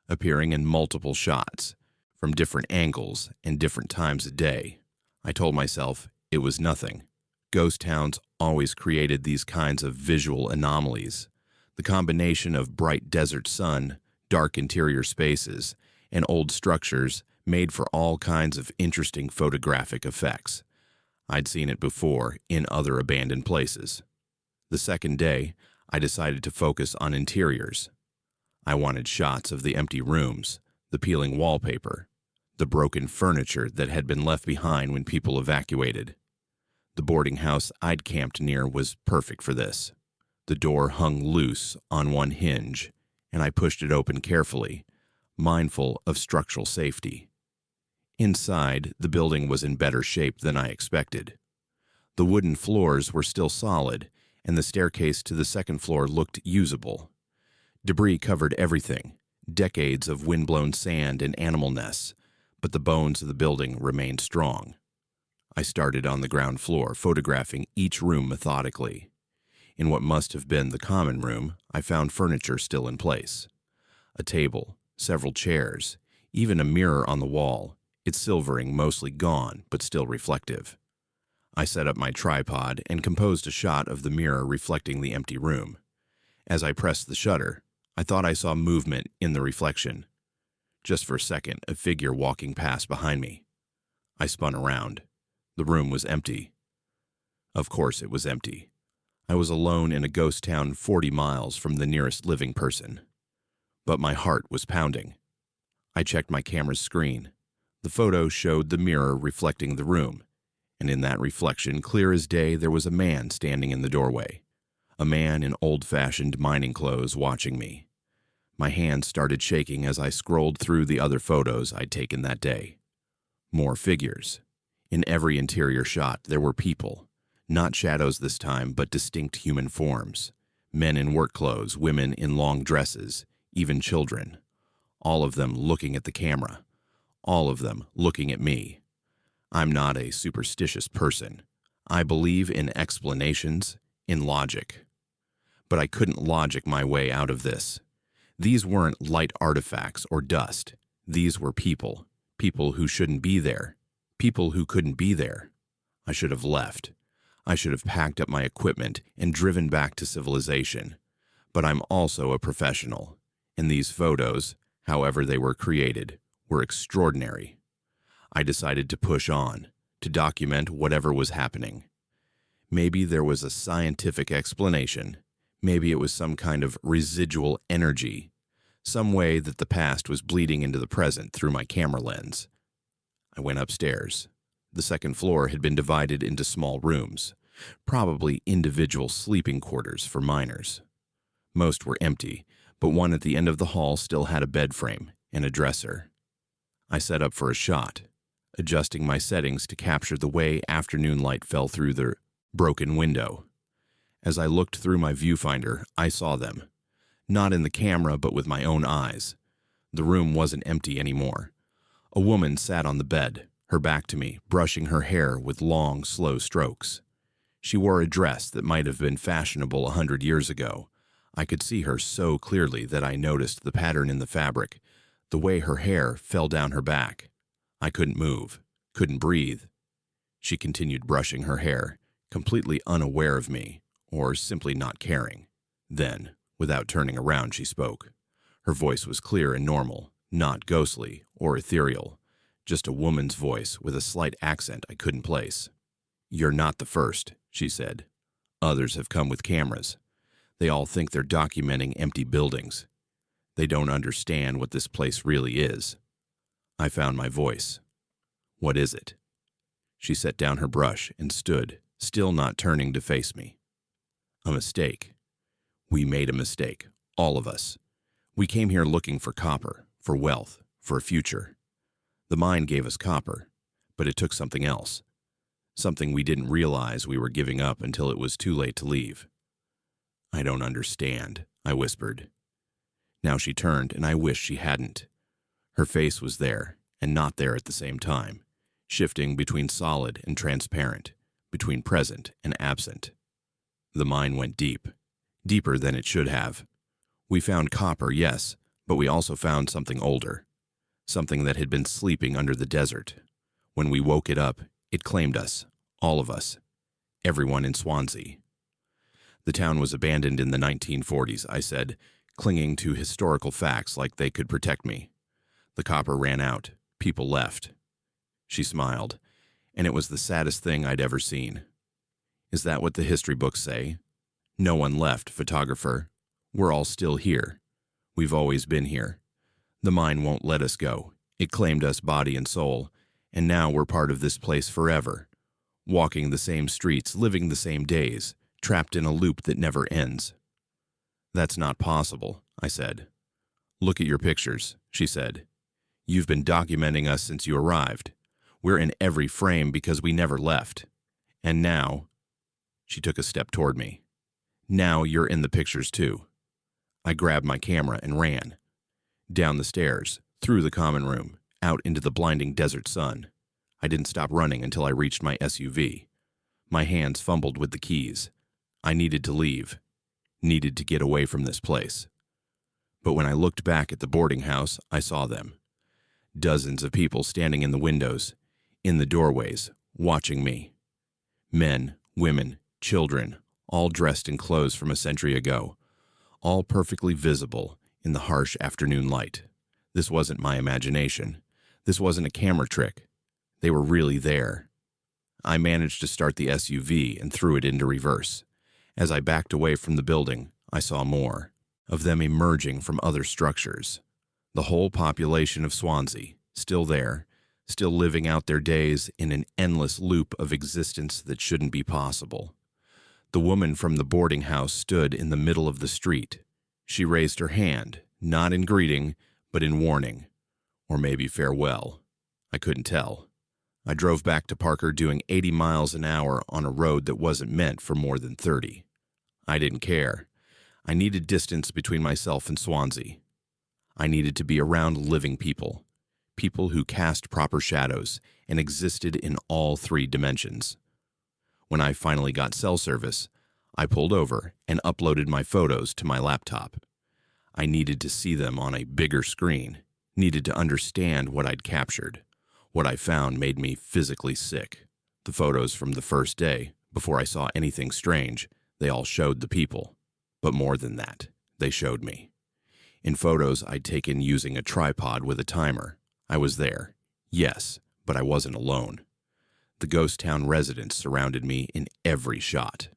appearing in multiple shots, from different angles and different times of day. I told myself it was nothing, Ghost towns always created these kinds of visual anomalies. The combination of bright desert sun, dark interior spaces, and old structures made for all kinds of interesting photographic effects. I'd seen it before in other abandoned places. The second day, I decided to focus on interiors. I wanted shots of the empty rooms, the peeling wallpaper, the broken furniture that had been left behind when people evacuated. The boarding house I'd camped near was perfect for this. The door hung loose on one hinge, and I pushed it open carefully, mindful of structural safety. Inside, the building was in better shape than I expected. The wooden floors were still solid, and the staircase to the second floor looked usable. Debris covered everything, decades of windblown sand and animal nests, but the bones of the building remained strong. I started on the ground floor, photographing each room methodically. In what must have been the common room, I found furniture still in place. A table, several chairs, even a mirror on the wall, its silvering mostly gone but still reflective. I set up my tripod and composed a shot of the mirror reflecting the empty room. As I pressed the shutter, I thought I saw movement in the reflection. Just for a second, a figure walking past behind me. I spun around. The room was empty. Of course it was empty. I was alone in a ghost town 40 miles from the nearest living person. But my heart was pounding. I checked my camera's screen. The photo showed the mirror reflecting the room, and in that reflection, clear as day, there was a man standing in the doorway. A man in old-fashioned mining clothes watching me. My hands started shaking as I scrolled through the other photos I'd taken that day. More figures. In every interior shot, there were people. Not shadows this time, but distinct human forms. Men in work clothes, women in long dresses, even children. All of them looking at the camera. All of them looking at me. I'm not a superstitious person. I believe in explanations, in logic. But I couldn't logic my way out of this. These weren't light artifacts or dust. These were people. People who shouldn't be there. People who couldn't be there. I should have left. I should have packed up my equipment and driven back to civilization. But I'm also a professional, and these photos, however they were created, were extraordinary. I decided to push on, to document whatever was happening. Maybe there was a scientific explanation. Maybe it was some kind of residual energy, some way that the past was bleeding into the present through my camera lens. I went upstairs. The second floor had been divided into small rooms, probably individual sleeping quarters for miners. Most were empty, but one at the end of the hall still had a bed frame and a dresser. I set up for a shot, adjusting my settings to capture the way afternoon light fell through the broken window. As I looked through my viewfinder, I saw them. Not in the camera, but with my own eyes. The room wasn't empty anymore. A woman sat on the bed, her back to me, brushing her hair with long, slow strokes. She wore a dress that might have been fashionable 100 years ago. I could see her so clearly that I noticed the pattern in the fabric, the way her hair fell down her back. I couldn't move, couldn't breathe. She continued brushing her hair, completely unaware of me, or simply not caring. Then, without turning around, she spoke. Her voice was clear and normal, not ghostly or ethereal, just a woman's voice with a slight accent I couldn't place. "You're not the first," she said. "Others have come with cameras. They all think they're documenting empty buildings. They don't understand what this place really is." I found my voice. "What is it?" She set down her brush and stood, still not turning to face me. "A mistake. We made a mistake, all of us. We came here looking for copper, for wealth, for a future. The mine gave us copper, but it took something else. Something we didn't realize we were giving up until it was too late to leave." "I don't understand," I whispered. Now she turned, and I wished she hadn't. Her face was there, and not there at the same time, shifting between solid and transparent, between present and absent. "The mine went deep, deeper than it should have. We found copper, yes, but we also found something older, something that had been sleeping under the desert. When we woke it up, it claimed us, all of us. everyone in Swansea. The town was abandoned in the 1940s, I said, clinging to historical facts like they could protect me. The copper ran out. People left. She smiled, and it was the saddest thing I'd ever seen. Is that what the history books say? No one left, photographer. We're all still here. We've always been here. The mine won't let us go. It claimed us body and soul, and now we're part of this place forever. Walking the same streets, living the same days, trapped in a loop that never ends. That's not possible, I said. Look at your pictures, she said. You've been documenting us since you arrived. We're in every frame because we never left. And now, she took a step toward me. Now you're in the pictures too. I grabbed my camera and ran. Down the stairs, through the common room, out into the blinding desert sun. I didn't stop running until I reached my SUV. My hands fumbled with the keys. I needed to leave. Needed to get away from this place. But when I looked back at the boarding house, I saw them. Dozens of people standing in the windows, in the doorways, watching me. Men, women, children, all dressed in clothes from a century ago, all perfectly visible in the harsh afternoon light. This wasn't my imagination. This wasn't a camera trick. They were really there. I managed to start the SUV and threw it into reverse. As I backed away from the building, I saw more of them emerging from other structures. The whole population of Swansea, still there, still living out their days in an endless loop of existence that shouldn't be possible. The woman from the boarding house stood in the middle of the street. She raised her hand, not in greeting, but in warning. Or maybe farewell. I couldn't tell. I drove back to Parker doing 80 miles an hour on a road that wasn't meant for more than 30. I didn't care. I needed distance between myself and Swansea. I needed to be around living people. People who cast proper shadows and existed in all three dimensions. When I finally got cell service, I pulled over and uploaded my photos to my laptop. I needed to see them on a bigger screen, needed to understand what I'd captured. What I found made me physically sick. The photos from the first day, before I saw anything strange, they all showed the people. But more than that, they showed me. In photos I'd taken using a tripod with a timer, I was there, yes, but I wasn't alone. The ghost town residents surrounded me in every shot.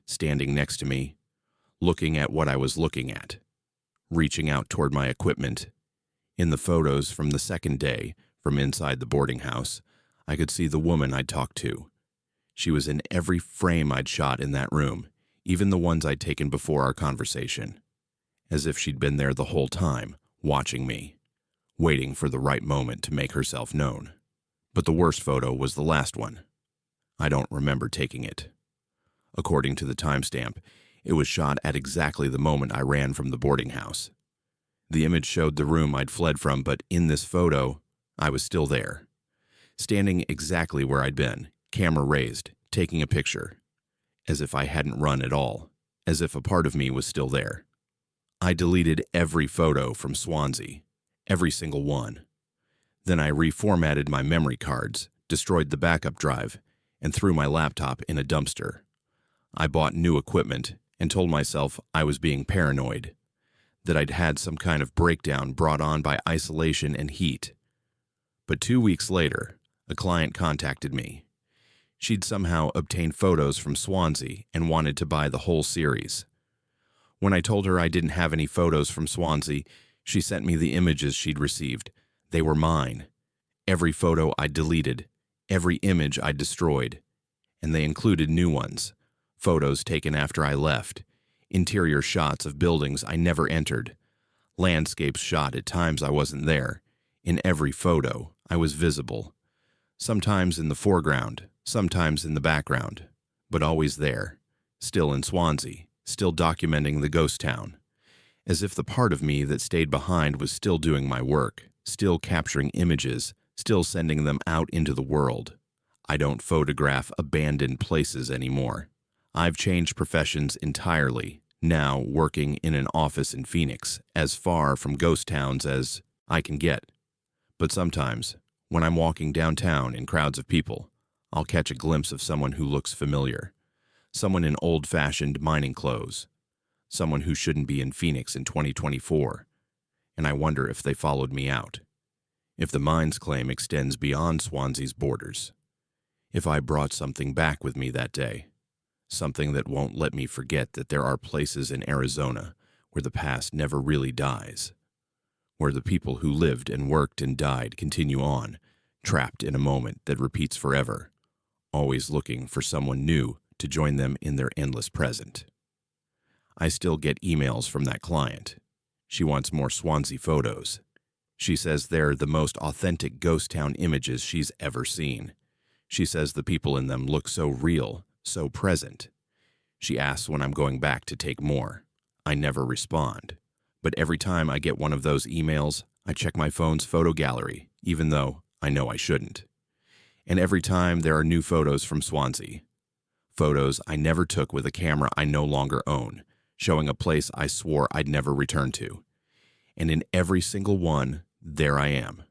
Standing next to me, looking at what I was looking at, reaching out toward my equipment. In the photos from the second day, from inside the boarding house, I could see the woman I'd talked to. She was in every frame I'd shot in that room, even the ones I'd taken before our conversation. As if she'd been there the whole time, watching me, waiting for the right moment to make herself known. But the worst photo was the last one. I don't remember taking it. According to the timestamp, it was shot at exactly the moment I ran from the boarding house. The image showed the room I'd fled from, but in this photo, I was still there. Standing exactly where I'd been, camera raised, taking a picture. As if I hadn't run at all, as if a part of me was still there. I deleted every photo from Swansea, every single one. Then I reformatted my memory cards, destroyed the backup drive, and threw my laptop in a dumpster. I bought new equipment and told myself I was being paranoid, that I'd had some kind of breakdown brought on by isolation and heat. But 2 weeks later, a client contacted me. She'd somehow obtained photos from Swansea and wanted to buy the whole series. When I told her I didn't have any photos from Swansea, she sent me the images she'd received. They were mine. Every photo I'd deleted, every image I'd destroyed. And they included new ones, photos taken after I left, interior shots of buildings I never entered, landscapes shot at times I wasn't there. In every photo, I was visible. Sometimes in the foreground, sometimes in the background, but always there, still in Swansea, still documenting the ghost town, as if the part of me that stayed behind was still doing my work, still capturing images, still sending them out into the world. I don't photograph abandoned places anymore. I've changed professions entirely, now working in an office in Phoenix, as far from ghost towns as I can get. But sometimes, when I'm walking downtown in crowds of people, I'll catch a glimpse of someone who looks familiar, Someone in old-fashioned mining clothes. Someone who shouldn't be in Phoenix in 2024. And I wonder if they followed me out. If the mine's claim extends beyond Swansea's borders. If I brought something back with me that day. Something that won't let me forget that there are places in Arizona where the past never really dies. Where the people who lived and worked and died continue on, trapped in a moment that repeats forever, always looking for someone new to join them in their endless present. I still get emails from that client. She wants more Swansea photos. She says they're the most authentic ghost town images she's ever seen. She says the people in them look so real, so present. She asks when I'm going back to take more. I never respond. But every time I get one of those emails, I check my phone's photo gallery, even though I know I shouldn't. And every time there are new photos from Swansea. Photos I never took with a camera I no longer own, showing a place I swore I'd never return to. And in every single one, there I am.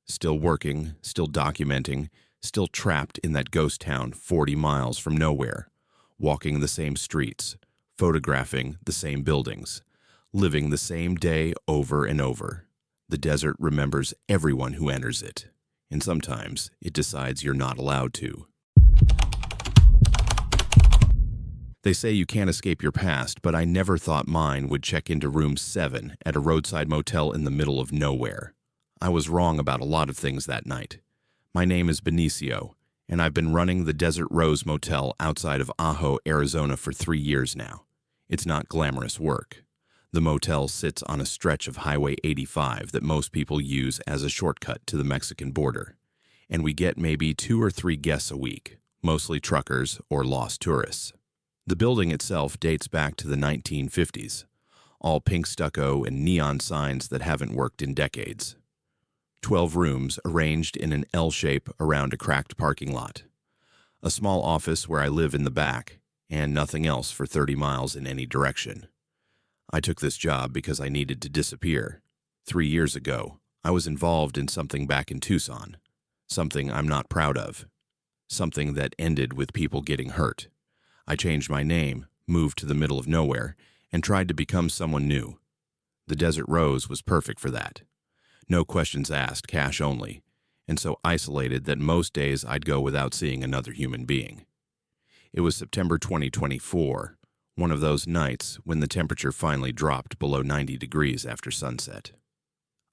Still working, still documenting, still trapped in that ghost town 40 miles from nowhere, walking the same streets, photographing the same buildings, living the same day over and over. The desert remembers everyone who enters it, and sometimes it decides you're not allowed to. They say you can't escape your past, but I never thought mine would check into room 7 at a roadside motel in the middle of nowhere. I was wrong about a lot of things that night. My name is Benicio, and I've been running the Desert Rose Motel outside of Ajo, Arizona for 3 years now. It's not glamorous work. The motel sits on a stretch of Highway 85 that most people use as a shortcut to the Mexican border, and we get maybe 2 or 3 guests a week, mostly truckers or lost tourists. The building itself dates back to the 1950s, all pink stucco and neon signs that haven't worked in decades. 12 rooms arranged in an L shape around a cracked parking lot. A small office where I live in the back, and nothing else for 30 miles in any direction. I took this job because I needed to disappear. 3 years ago, I was involved in something back in Tucson, something I'm not proud of, something that ended with people getting hurt. I changed my name, moved to the middle of nowhere, and tried to become someone new. The Desert Rose was perfect for that. No questions asked, cash only, and so isolated that most days I'd go without seeing another human being. It was September 2024, one of those nights when the temperature finally dropped below 90 degrees after sunset.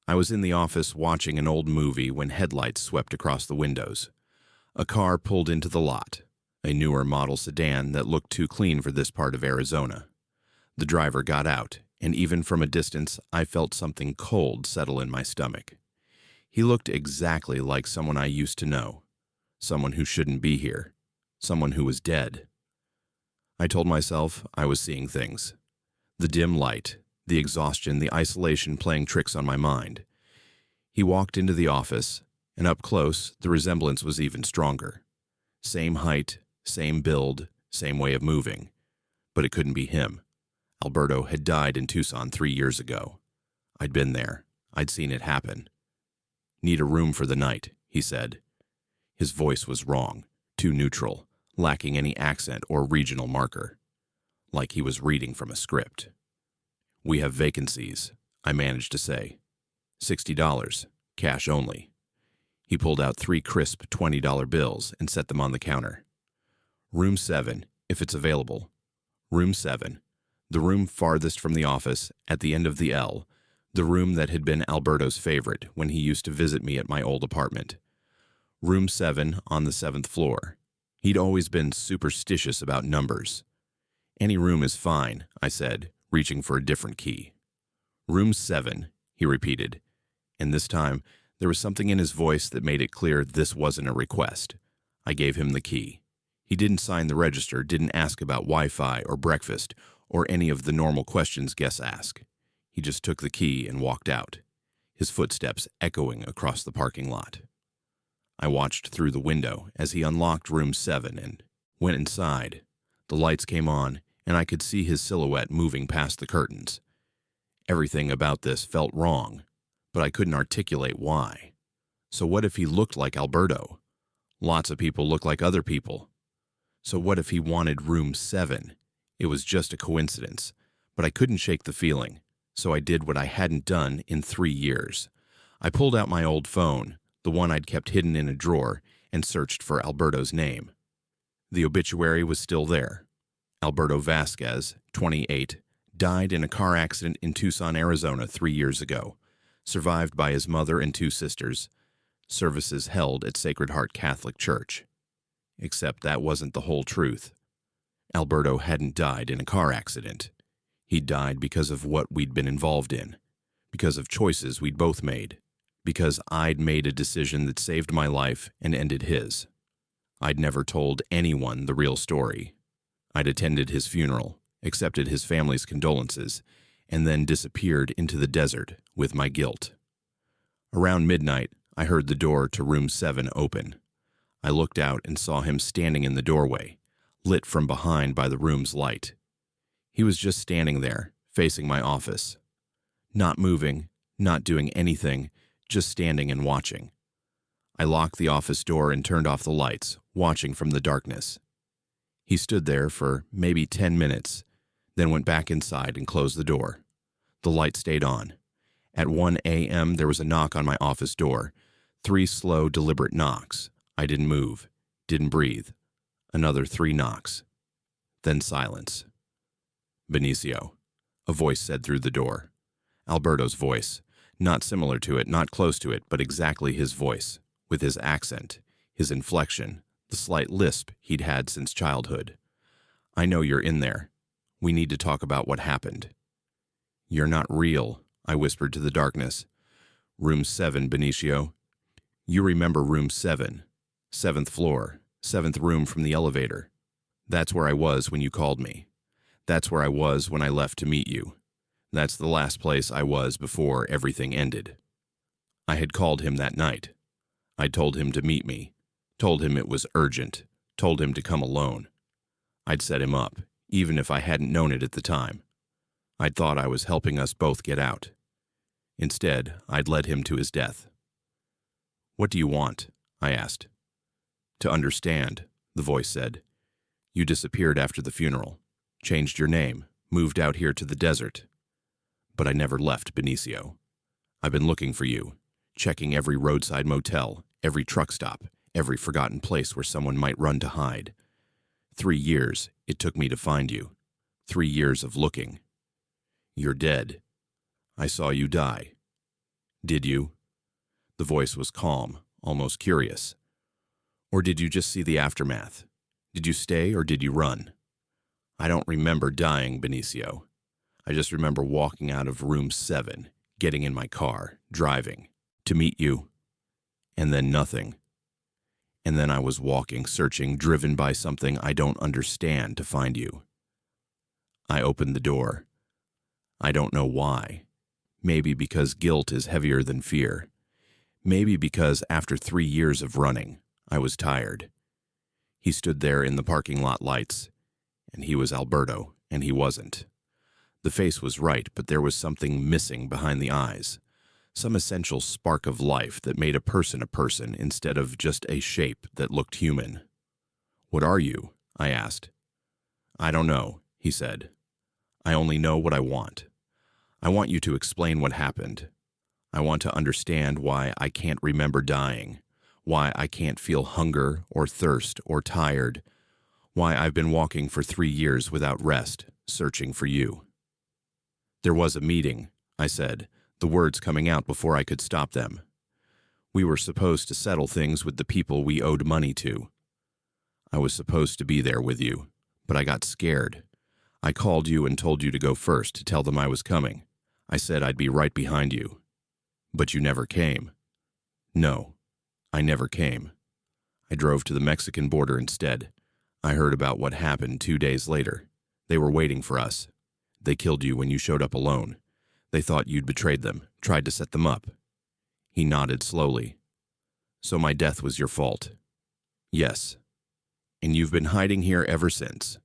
I was in the office watching an old movie when headlights swept across the windows. A car pulled into the lot, a newer model sedan that looked too clean for this part of Arizona. The driver got out, and even from a distance, I felt something cold settle in my stomach. He looked exactly like someone I used to know, someone who shouldn't be here, someone who was dead. I told myself I was seeing things. The dim light, the exhaustion, the isolation playing tricks on my mind. He walked into the office, and up close, the resemblance was even stronger. Same height, same build, same way of moving. But it couldn't be him. Alberto had died in Tucson 3 years ago. I'd been there. I'd seen it happen. "Need a room for the night," he said. His voice was wrong, too neutral, lacking any accent or regional marker. Like he was reading from a script. "We have vacancies," I managed to say. $60, cash only. He pulled out 3 crisp $20 bills and set them on the counter. "Room 7, if it's available. Room 7. The room farthest from the office, at the end of the L, the room that had been Alberto's favorite when he used to visit me at my old apartment. Room 7 on the 7th floor. He'd always been superstitious about numbers. "Any room is fine," I said, reaching for a different key. "Room 7, he repeated, and this time there was something in his voice that made it clear this wasn't a request. I gave him the key. He didn't sign the register, didn't ask about Wi-Fi or breakfast, or any of the normal questions guests ask. He just took the key and walked out, his footsteps echoing across the parking lot. I watched through the window as he unlocked room 7 and went inside. The lights came on, and I could see his silhouette moving past the curtains. Everything about this felt wrong, but I couldn't articulate why. So what if he looked like Alberto? Lots of people look like other people. So what if he wanted room 7? It was just a coincidence, but I couldn't shake the feeling, so I did what I hadn't done in 3 years. I pulled out my old phone, the one I'd kept hidden in a drawer, and searched for Alberto's name. The obituary was still there. Alberto Vasquez, 28, died in a car accident in Tucson, Arizona 3 years ago, survived by his mother and 2 sisters. Services held at Sacred Heart Catholic Church. Except that wasn't the whole truth. Alberto hadn't died in a car accident. He died because of what we'd been involved in, because of choices we'd both made, because I'd made a decision that saved my life and ended his. I'd never told anyone the real story. I'd attended his funeral, accepted his family's condolences, and then disappeared into the desert with my guilt. Around midnight, I heard the door to room 7 open. I looked out and saw him standing in the doorway, lit from behind by the room's light. He was just standing there, facing my office. Not moving, not doing anything, just standing and watching. I locked the office door and turned off the lights, watching from the darkness. He stood there for maybe 10 minutes, then went back inside and closed the door. The light stayed on. At 1 a.m., there was a knock on my office door. 3 slow, deliberate knocks. I didn't move, didn't breathe. Another 3 knocks. Then silence. "Benicio," a voice said through the door. Alberto's voice. Not similar to it, not close to it, but exactly his voice, with his accent, his inflection, the slight lisp he'd had since childhood. "I know you're in there. We need to talk about what happened." "You're not real," I whispered to the darkness. "Room 7, Benicio. You remember room 7, 7th floor, 7th room from the elevator. That's where I was when you called me. That's where I was when I left to meet you. That's the last place I was before everything ended." I had called him that night. I told him to meet me, told him it was urgent, told him to come alone. I'd set him up, even if I hadn't known it at the time. I'd thought I was helping us both get out. Instead, I'd led him to his death. "What do you want?" I asked. "To understand," the voice said. "You disappeared after the funeral, changed your name, moved out here to the desert. But I never left, Benicio. I've been looking for you, checking every roadside motel, every truck stop, every forgotten place where someone might run to hide. 3 years it took me to find you. 3 years of looking. You're dead. I saw you die. Did you?" The voice was calm, almost curious. "Or did you just see the aftermath? Did you stay or did you run?" "I don't remember dying, Benicio. I just remember walking out of room 7, getting in my car, driving, to meet you, and then nothing. And then I was walking, searching, driven by something I don't understand to find you. I opened the door. I don't know why. Maybe because guilt is heavier than fear. Maybe because after 3 years of running, I was tired. He stood there in the parking lot lights, and he was Alberto, and he wasn't. The face was right, but there was something missing behind the eyes, some essential spark of life that made a person instead of just a shape that looked human. "What are you?" I asked. "I don't know," he said. "I only know what I want. I want you to explain what happened. I want to understand why I can't remember dying, why I can't feel hunger or thirst or tired, why I've been walking for 3 years without rest, searching for you." "There was a meeting," I said, the words coming out before I could stop them. "We were supposed to settle things with the people we owed money to. I was supposed to be there with you, but I got scared. I called you and told you to go first to tell them I was coming. I said I'd be right behind you. But you never came." "No, I never came. I drove to the Mexican border instead. I heard about what happened 2 days later. They were waiting for us. They killed you when you showed up alone. They thought you'd betrayed them, tried to set them up." He nodded slowly. "So my death was your fault?" "Yes." "And you've been hiding here ever since?"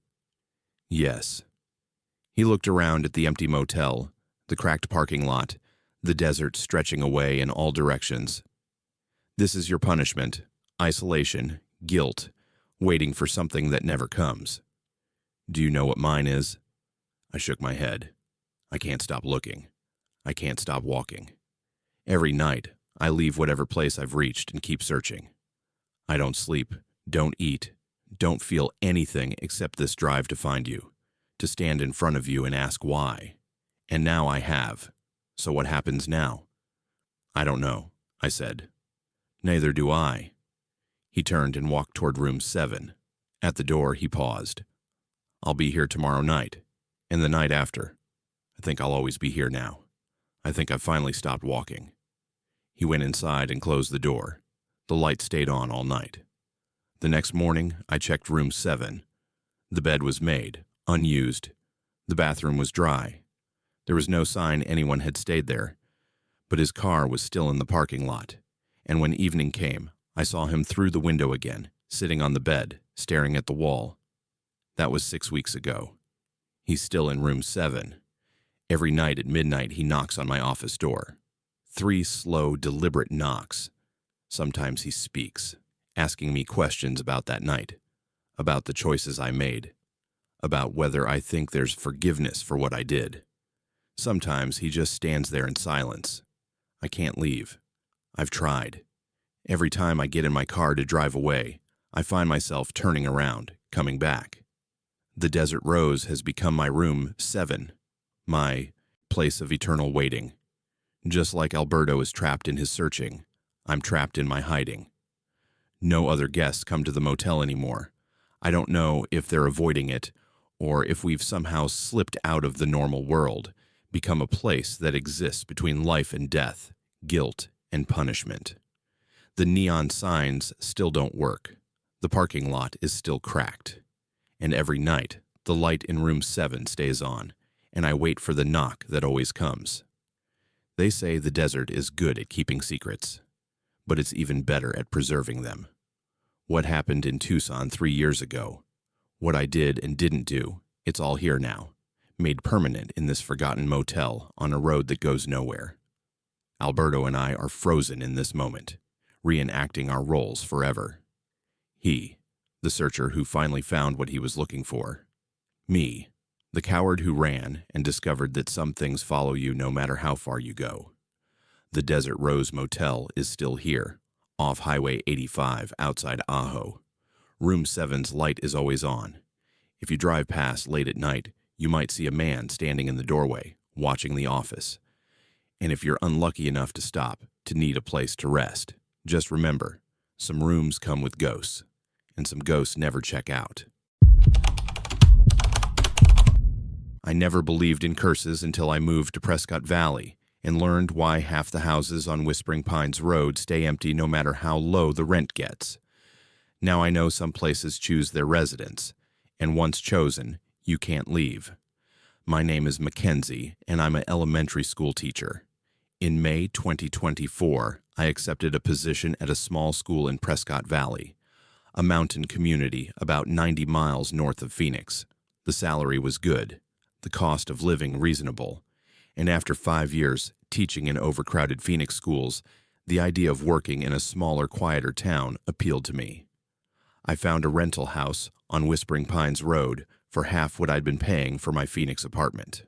"Yes." He looked around at the empty motel, the cracked parking lot, the desert stretching away in all directions. "This is your punishment, isolation, guilt, waiting for something that never comes. Do you know what mine is? I shook my head. I can't stop looking. I can't stop walking. Every night, I leave whatever place I've reached and keep searching. I don't sleep, don't eat, don't feel anything except this drive to find you, to stand in front of you and ask why. And now I have. So what happens now? I don't know, I said. Neither do I. He turned and walked toward room 7. At the door, he paused. I'll be here tomorrow night, and the night after. I think I'll always be here now. I think I've finally stopped walking. He went inside and closed the door. The light stayed on all night. The next morning, I checked room 7. The bed was made, unused. The bathroom was dry. There was no sign anyone had stayed there, but his car was still in the parking lot, and when evening came, I saw him through the window again, sitting on the bed, staring at the wall. That was 6 weeks ago. He's still in room 7. Every night at midnight, he knocks on my office door. 3 slow, deliberate knocks. Sometimes he speaks, asking me questions about that night, about the choices I made, about whether I think there's forgiveness for what I did. Sometimes he just stands there in silence. I can't leave. I've tried. Every time I get in my car to drive away, I find myself turning around, coming back. The Desert Rose has become my room 7, my place of eternal waiting. Just like Alberto is trapped in his searching, I'm trapped in my hiding. No other guests come to the motel anymore. I don't know if they're avoiding it, or if we've somehow slipped out of the normal world, become a place that exists between life and death, guilt and punishment. The neon signs still don't work. The parking lot is still cracked. And every night, the light in room 7 stays on, and I wait for the knock that always comes. They say the desert is good at keeping secrets, but it's even better at preserving them. What happened in Tucson 3 years ago, what I did and didn't do, it's all here now, made permanent in this forgotten motel on a road that goes nowhere. Alberto and I are frozen in this moment, reenacting our roles forever. He, the searcher who finally found what he was looking for. Me, the coward who ran and discovered that some things follow you no matter how far you go. The Desert Rose Motel is still here, off Highway 85 outside Ajo. Room 7's light is always on. If you drive past late at night, you might see a man standing in the doorway, watching the office. And if you're unlucky enough to stop, to need a place to rest, just remember, some rooms come with ghosts, and some ghosts never check out. I never believed in curses until I moved to Prescott Valley and learned why half the houses on Whispering Pines Road stay empty no matter how low the rent gets. Now I know some places choose their residents, and once chosen, you can't leave. My name is Mackenzie, and I'm an elementary school teacher. In May 2024, I accepted a position at a small school in Prescott Valley, a mountain community about 90 miles north of Phoenix. The salary was good, the cost of living reasonable, and after 5 years teaching in overcrowded Phoenix schools, the idea of working in a smaller, quieter town appealed to me. I found a rental house on Whispering Pines Road for half what I'd been paying for my Phoenix apartment.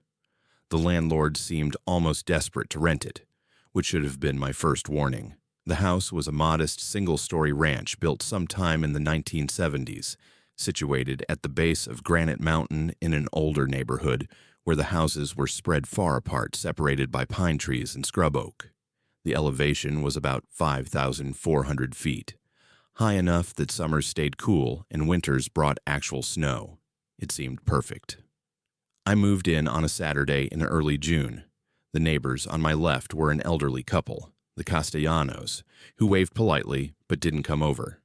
The landlord seemed almost desperate to rent it, which should have been my first warning. The house was a modest single-story ranch built sometime in the 1970s, situated at the base of Granite Mountain in an older neighborhood where the houses were spread far apart, separated by pine trees and scrub oak. The elevation was about 5,400 feet, high enough that summers stayed cool and winters brought actual snow. It seemed perfect. I moved in on a Saturday in early June. The neighbors on my left were an elderly couple, the Castellanos, who waved politely but didn't come over.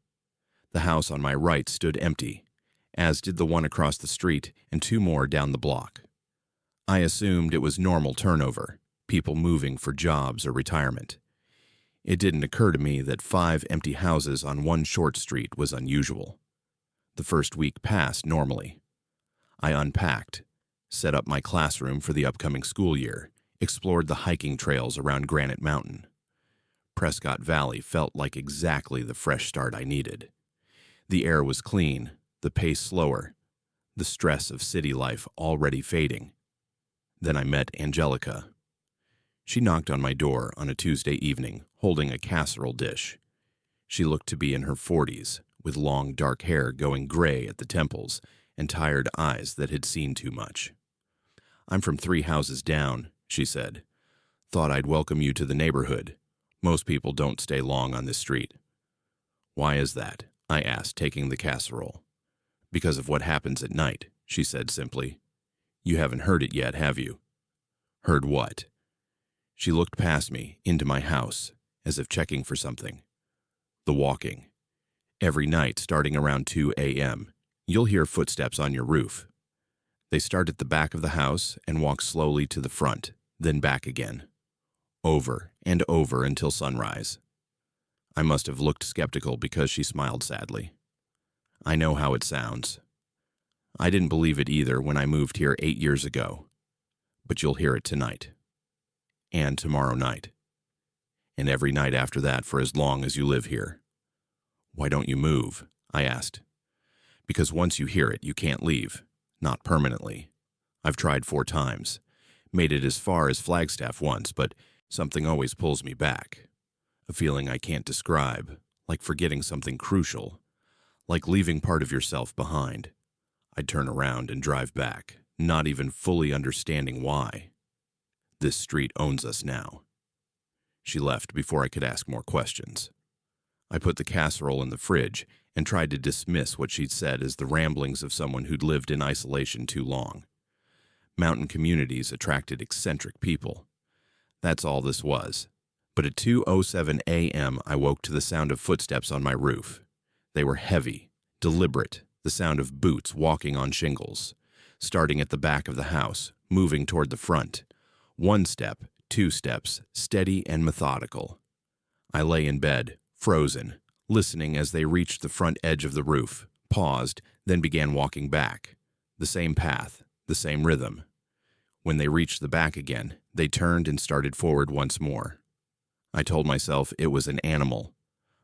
The house on my right stood empty, as did the one across the street and 2 more down the block. I assumed it was normal turnover, people moving for jobs or retirement. It didn't occur to me that 5 empty houses on one short street was unusual. The first week passed normally. I unpacked, set up my classroom for the upcoming school year, explored the hiking trails around Granite Mountain. Prescott Valley felt like exactly the fresh start I needed. The air was clean, the pace slower, the stress of city life already fading. Then I met Angelica. She knocked on my door on a Tuesday evening, holding a casserole dish. She looked to be in her 40s, with long dark hair going gray at the temples and tired eyes that had seen too much. "I'm from 3 houses down," she said. "Thought I'd welcome you to the neighborhood. Most people don't stay long on this street." "Why is that?" I asked, taking the casserole. "Because of what happens at night," she said simply. "You haven't heard it yet, have you?" "Heard what?" She looked past me, into my house, as if checking for something. "The walking. Every night, starting around 2 a.m., you'll hear footsteps on your roof. They start at the back of the house and walk slowly to the front, then back again. Over and over until sunrise." I must have looked skeptical because she smiled sadly. "I know how it sounds. I didn't believe it either when I moved here 8 years ago. But you'll hear it tonight. And tomorrow night. And every night after that for as long as you live here." "Why don't you move?" I asked. "Because once you hear it, you can't leave. Not permanently. I've tried 4 times. Made it as far as Flagstaff once, but something always pulls me back. A feeling I can't describe, like forgetting something crucial, like leaving part of yourself behind. I'd turn around and drive back, not even fully understanding why. This street owns us now." She left before I could ask more questions. I put the casserole in the fridge and tried to dismiss what she'd said as the ramblings of someone who'd lived in isolation too long. Mountain communities attracted eccentric people. That's all this was. But at 2:07 a.m., I woke to the sound of footsteps on my roof. They were heavy, deliberate, the sound of boots walking on shingles, starting at the back of the house, moving toward the front. 1 step, 2 steps, steady and methodical. I lay in bed, frozen, listening as they reached the front edge of the roof, paused, then began walking back. The same path, the same rhythm. When they reached the back again, they turned and started forward once more. I told myself it was an animal,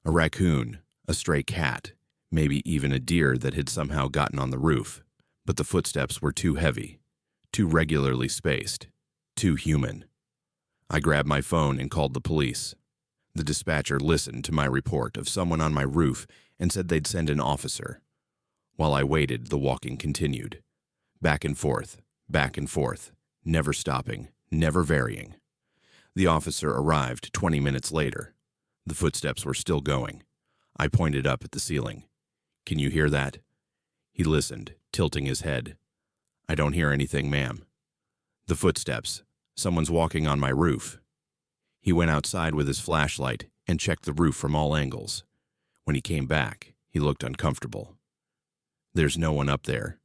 a raccoon, a stray cat, maybe even a deer that had somehow gotten on the roof. But the footsteps were too heavy, too regularly spaced, too human. I grabbed my phone and called the police. The dispatcher listened to my report of someone on my roof and said they'd send an officer. While I waited, the walking continued. Back and forth, never stopping, never varying. The officer arrived 20 minutes later. The footsteps were still going. I pointed up at the ceiling. "Can you hear that?" He listened, tilting his head. "I don't hear anything, ma'am." "The footsteps. Someone's walking on my roof." He went outside with his flashlight and checked the roof from all angles. When he came back, he looked uncomfortable. "There's no one up there.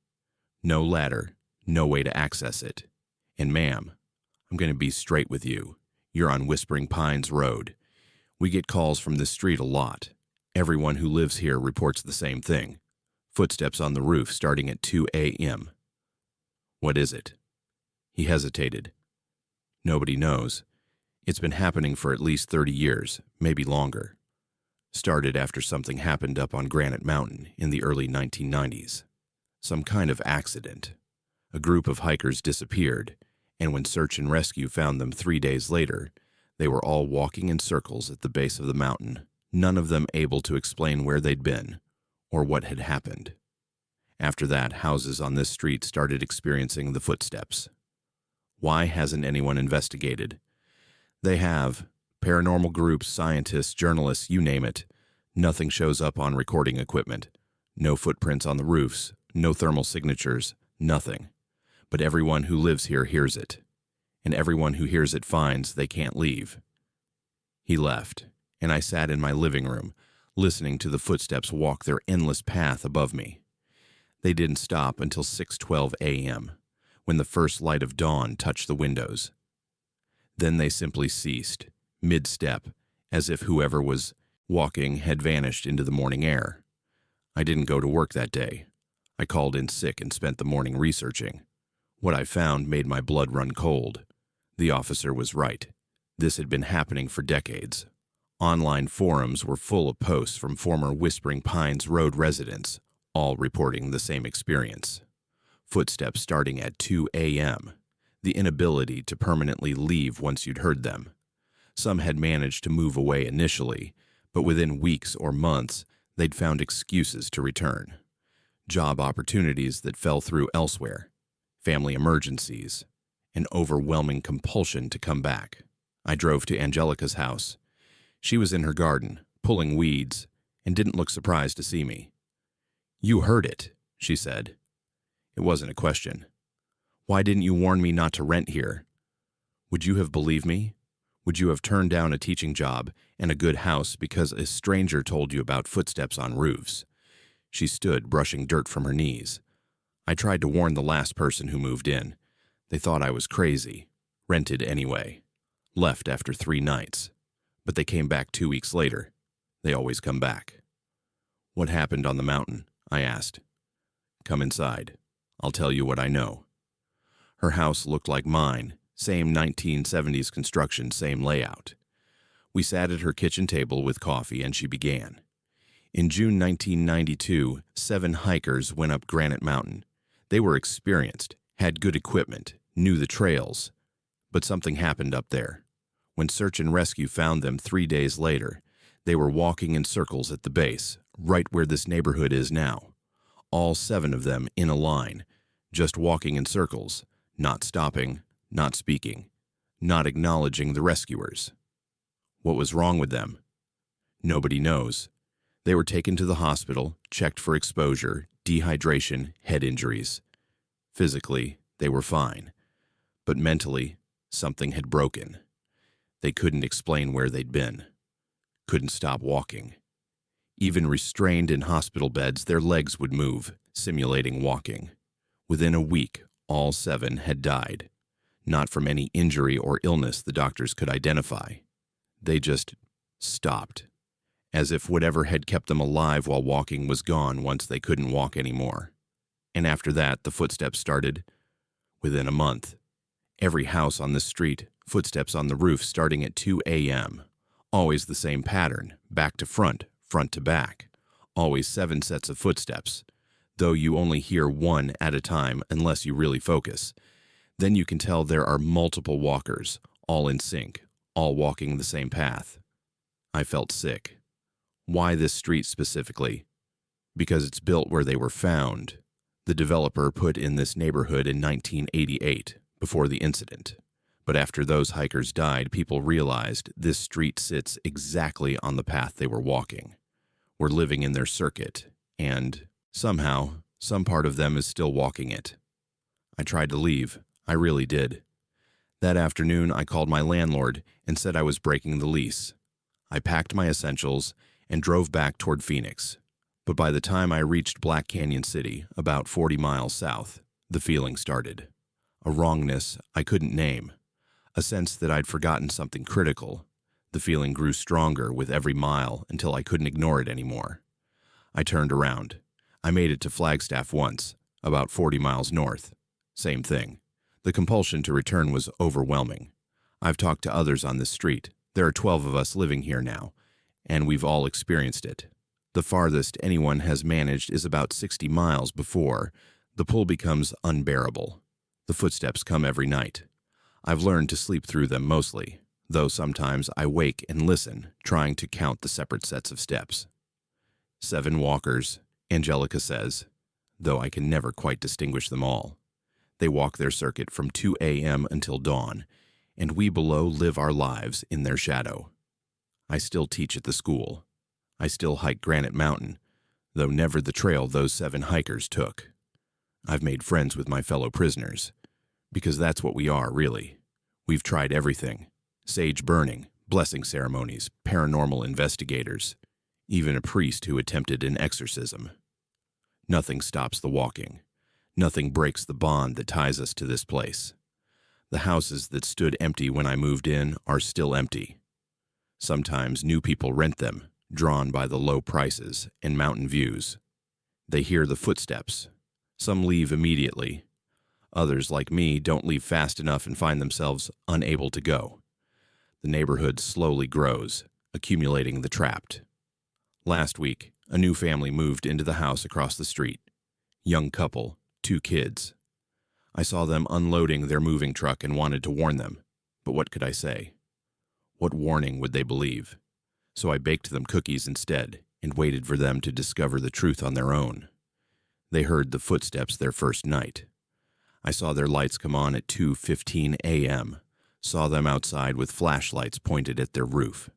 No ladder, no way to access it. And ma'am, I'm going to be straight with you. You're on Whispering Pines Road. We get calls from this street a lot. Everyone who lives here reports the same thing. Footsteps on the roof starting at 2 a.m. "What is it?" He hesitated. "Nobody knows. It's been happening for at least 30 years, maybe longer. Started after something happened up on Granite Mountain in the early 1990s. Some kind of accident. A group of hikers disappeared, and when search and rescue found them 3 days later, they were all walking in circles at the base of the mountain, none of them able to explain where they'd been or what had happened. After that, houses on this street started experiencing the footsteps. Why hasn't anyone investigated? They have. Paranormal groups, scientists, journalists, you name it. Nothing shows up on recording equipment. No footprints on the roofs, no thermal signatures, nothing. But everyone who lives here hears it. And everyone who hears it finds they can't leave." He left, and I sat in my living room, listening to the footsteps walk their endless path above me. They didn't stop until 6:12 a.m., when the first light of dawn touched the windows. Then they simply ceased, mid-step, as if whoever was walking had vanished into the morning air. I didn't go to work that day. I called in sick and spent the morning researching. What I found made my blood run cold. The officer was right. This had been happening for decades. Online forums were full of posts from former Whispering Pines Road residents, all reporting the same experience. Footsteps starting at 2 a.m., the inability to permanently leave once you'd heard them. Some had managed to move away initially, but within weeks or months, they'd found excuses to return. Job opportunities that fell through elsewhere, family emergencies, an overwhelming compulsion to come back. I drove to Angelica's house. She was in her garden, pulling weeds, and didn't look surprised to see me. "You heard it," she said. It wasn't a question. "Why didn't you warn me not to rent here? Would you have believed me? Would you have turned down a teaching job and a good house because a stranger told you about footsteps on roofs?" She stood, brushing dirt from her knees. I tried to warn the last person who moved in. They thought I was crazy. Rented anyway. Left after 3 nights. But they came back 2 weeks later. They always come back. "What happened on the mountain?" I asked. "Come inside. I'll tell you what I know." Her house looked like mine. Same 1970s construction, same layout. We sat at her kitchen table with coffee and she began. In June 1992, 7 hikers went up Granite Mountain. They were experienced, had good equipment, knew the trails. But something happened up there. When search and rescue found them 3 days later, they were walking in circles at the base, right where this neighborhood is now. All 7 of them in a line, just walking in circles, not stopping, not speaking, not acknowledging the rescuers. What was wrong with them? Nobody knows. They were taken to the hospital, checked for exposure, dehydration, head injuries. Physically, they were fine. But mentally, something had broken. They couldn't explain where they'd been. Couldn't stop walking. Even restrained in hospital beds, their legs would move, simulating walking. Within a week, all 7 had died. Not from any injury or illness the doctors could identify. They just stopped. As if whatever had kept them alive while walking was gone once they couldn't walk anymore. And after that, the footsteps started. Within a month. Every house on this street, footsteps on the roof starting at 2 a.m. Always the same pattern, back to front, front to back. Always 7 sets of footsteps, though you only hear 1 at a time unless you really focus. Then you can tell there are multiple walkers, all in sync, all walking the same path. I felt sick. Why this street specifically? Because it's built where they were found. The developer put in this neighborhood in 1988, before the incident. But after those hikers died, people realized this street sits exactly on the path they were walking. We're living in their circuit, and somehow, some part of them is still walking it. I tried to leave. I really did. That afternoon, I called my landlord and said I was breaking the lease. I packed my essentials and drove back toward Phoenix. But by the time I reached Black Canyon City, about 40 miles south, the feeling started. A wrongness I couldn't name. A sense that I'd forgotten something critical. The feeling grew stronger with every mile until I couldn't ignore it anymore. I turned around. I made it to Flagstaff once, about 40 miles north. Same thing. The compulsion to return was overwhelming. I've talked to others on this street. There are 12 of us living here now, and we've all experienced it. The farthest anyone has managed is about 60 miles before the pull becomes unbearable. The footsteps come every night. I've learned to sleep through them mostly, though sometimes I wake and listen, trying to count the separate sets of steps. 7 walkers, Angelica says, though I can never quite distinguish them all. They walk their circuit from 2 a.m. until dawn, and we below live our lives in their shadow. I still teach at the school. I still hike Granite Mountain, though never the trail those 7 hikers took. I've made friends with my fellow prisoners, because that's what we are, really. We've tried everything. Sage burning, blessing ceremonies, paranormal investigators, even a priest who attempted an exorcism. Nothing stops the walking. Nothing breaks the bond that ties us to this place. The houses that stood empty when I moved in are still empty. Sometimes new people rent them, drawn by the low prices and mountain views. They hear the footsteps. Some leave immediately. Others, like me, don't leave fast enough and find themselves unable to go. The neighborhood slowly grows. accumulating the trapped. Last week, a new family moved into the house across the street. Young couple, 2 kids. I saw them unloading their moving truck and wanted to warn them, but what could I say? What warning would they believe? So I baked them cookies instead and waited for them to discover the truth on their own. They heard the footsteps their first night. I saw their lights come on at 2:15 a.m., saw them outside with flashlights pointed at their roof.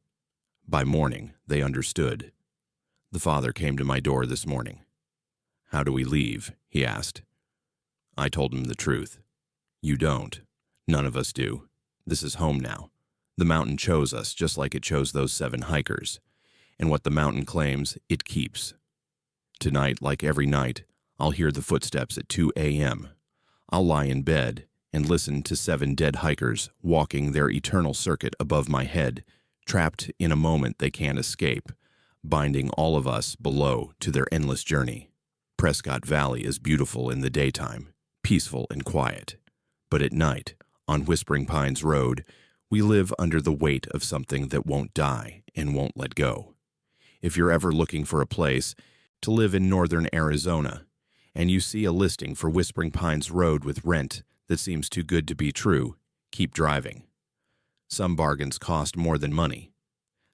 By morning, they understood. The father came to my door this morning. "How do we leave?" he asked. I told him the truth. "You don't. None of us do. This is home now. The mountain chose us just like it chose those 7 hikers. And what the mountain claims, it keeps. Tonight, like every night, I'll hear the footsteps at 2 a.m. I'll lie in bed and listen to 7 dead hikers walking their eternal circuit above my head, trapped in a moment they can't escape, binding all of us below to their endless journey. Prescott Valley is beautiful in the daytime, peaceful and quiet. But at night, on Whispering Pines Road, we live under the weight of something that won't die and won't let go. If you're ever looking for a place to live in northern Arizona, and you see a listing for Whispering Pines Road with rent that seems too good to be true, keep driving. Some bargains cost more than money.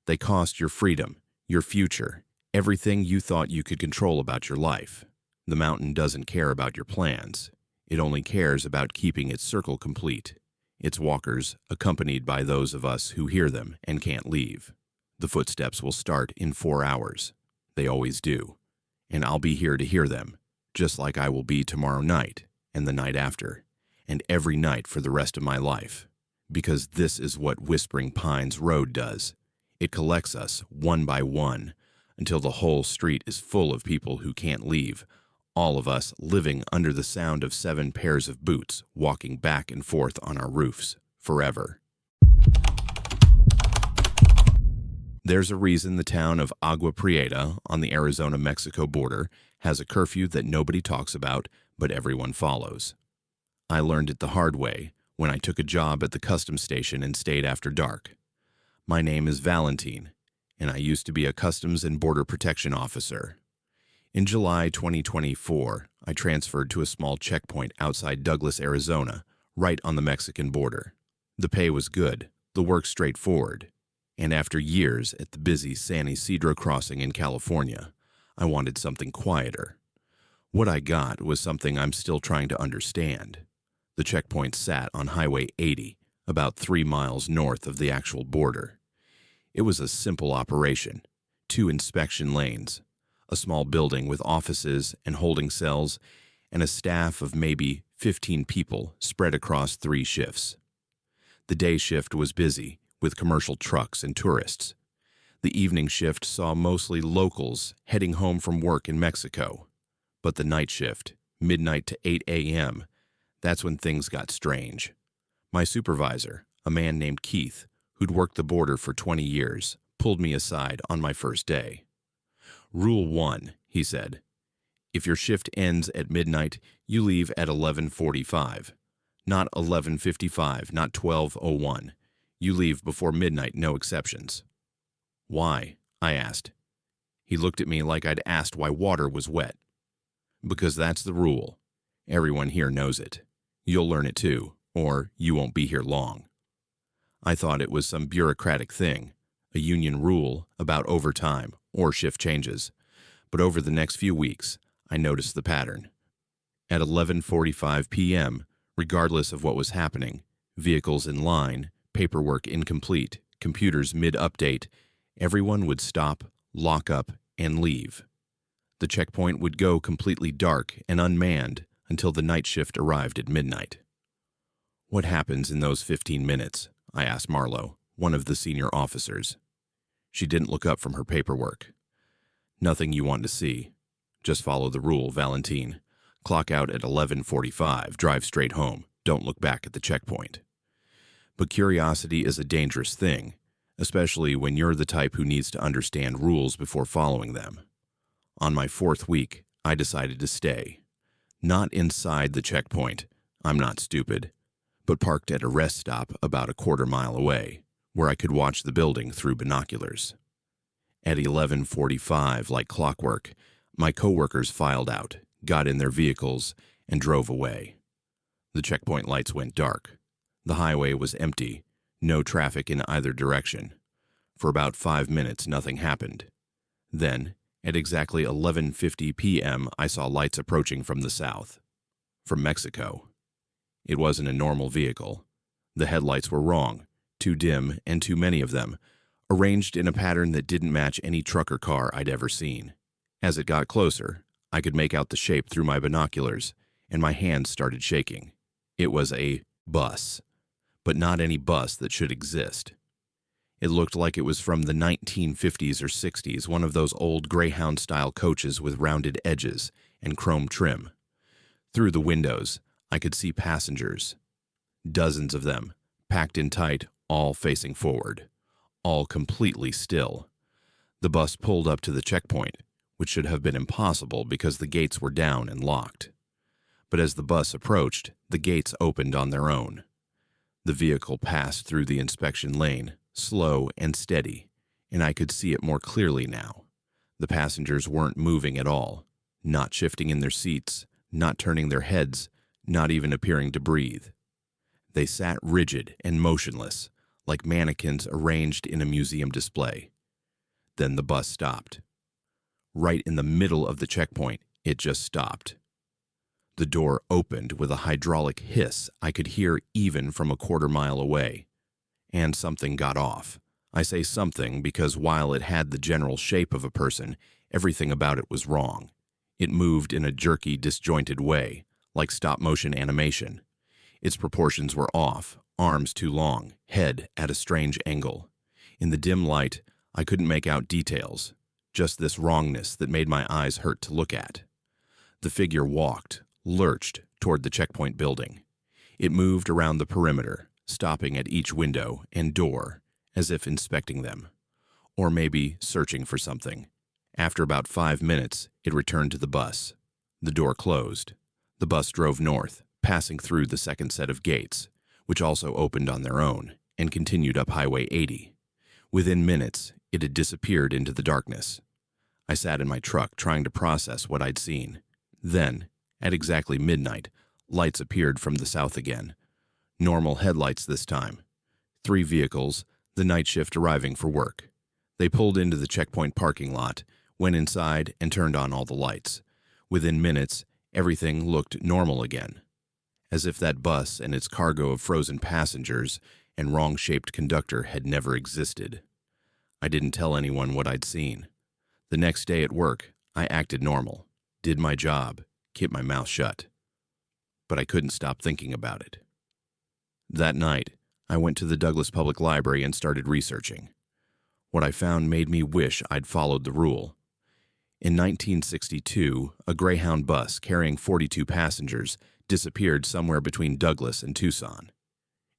They cost your freedom, your future, everything you thought you could control about your life. The mountain doesn't care about your plans. It only cares about keeping its circle complete. Its walkers accompanied by those of us who hear them and can't leave. The footsteps will start in 4 hours. They always do. And I'll be here to hear them, just like I will be tomorrow night and the night after, and every night for the rest of my life. Because this is what Whispering Pines Road does. It collects us one by one until the whole street is full of people who can't leave, all of us living under the sound of 7 pairs of boots walking back and forth on our roofs forever. There's a reason the town of Agua Prieta on the Arizona-Mexico border has a curfew that nobody talks about, but everyone follows. I learned it the hard way when I took a job at the customs station and stayed after dark. My name is Valentine, and I used to be a Customs and Border Protection officer. In July 2024, I transferred to a small checkpoint outside Douglas, Arizona, right on the Mexican border. The pay was good, the work straightforward, and after years at the busy San Ysidro crossing in California, I wanted something quieter. What I got was something I'm still trying to understand. The checkpoint sat on Highway 80, about 3 miles north of the actual border. It was a simple operation, 2 inspection lanes, a small building with offices and holding cells, and a staff of maybe 15 people spread across 3 shifts. The day shift was busy, with commercial trucks and tourists. The evening shift saw mostly locals heading home from work in Mexico. But the night shift, midnight to 8 a.m., that's when things got strange. My supervisor, a man named Keith, who'd worked the border for 20 years, pulled me aside on my first day. "Rule 1, he said. If your shift ends at midnight, you leave at 11:45. Not 11:55, not 12:01. You leave before midnight, no exceptions." "Why?" I asked. He looked at me like I'd asked why water was wet. "Because that's the rule. Everyone here knows it. You'll learn it too, or you won't be here long." I thought it was some bureaucratic thing, a union rule about overtime or shift changes, but over the next few weeks, I noticed the pattern. At 11:45 p.m., regardless of what was happening, vehicles in line, paperwork incomplete, computers mid-update, everyone would stop, lock up, and leave. The checkpoint would go completely dark and unmanned until the night shift arrived at midnight. "What happens in those 15 minutes?" I asked Marlo, one of the senior officers. She didn't look up from her paperwork. "Nothing you want to see. Just follow the rule, Valentine. Clock out at 11:45, drive straight home. Don't look back at the checkpoint." But curiosity is a dangerous thing, especially when you're the type who needs to understand rules before following them. On my 4th week, I decided to stay. Not inside the checkpoint, I'm not stupid, but parked at a rest stop about a 1/4 mile away, where I could watch the building through binoculars. At 11:45, like clockwork, my coworkers filed out, got in their vehicles, and drove away. The checkpoint lights went dark. The highway was empty, no traffic in either direction. For about 5 minutes, nothing happened. Then, at exactly 11:50 p.m., I saw lights approaching from the south. From Mexico. It wasn't a normal vehicle. The headlights were wrong, too dim and too many of them, arranged in a pattern that didn't match any truck or car I'd ever seen. As it got closer, I could make out the shape through my binoculars, and my hands started shaking. It was a bus, but not any bus that should exist. It looked like it was from the 1950s or 60s, one of those old Greyhound-style coaches with rounded edges and chrome trim. Through the windows, I could see passengers. Dozens of them, packed in tight, all facing forward, all completely still. The bus pulled up to the checkpoint, which should have been impossible because the gates were down and locked. But as the bus approached, the gates opened on their own. The vehicle passed through the inspection lane, slow and steady, and I could see it more clearly now. The passengers weren't moving at all, not shifting in their seats, not turning their heads, not even appearing to breathe. They sat rigid and motionless, like mannequins arranged in a museum display. Then the bus stopped. Right in the middle of the checkpoint, it just stopped. The door opened with a hydraulic hiss I could hear even from a quarter-mile away. And something got off. I say something because while it had the general shape of a person, everything about it was wrong. It moved in a jerky, disjointed way, like stop-motion animation. Its proportions were off, arms too long, head at a strange angle. In the dim light, I couldn't make out details, just this wrongness that made my eyes hurt to look at. The figure walked, lurched toward the checkpoint building. It moved around the perimeter, stopping at each window and door, as if inspecting them, or maybe searching for something. After about 5 minutes, it returned to the bus. The door closed. The bus drove north, passing through the second set of gates, which also opened on their own, and continued up Highway 80. Within minutes, it had disappeared into the darkness. I sat in my truck trying to process what I'd seen. Then, at exactly midnight, lights appeared from the south again. Normal headlights this time. 3 vehicles, the night shift arriving for work. They pulled into the checkpoint parking lot, went inside, and turned on all the lights. Within minutes, everything looked normal again, as if that bus and its cargo of frozen passengers and wrong-shaped conductor had never existed. I didn't tell anyone what I'd seen. The next day at work, I acted normal, did my job, kept my mouth shut. But I couldn't stop thinking about it. That night, I went to the Douglas Public Library and started researching. What I found made me wish I'd followed the rule. In 1962, a Greyhound bus carrying 42 passengers disappeared somewhere between Douglas and Tucson.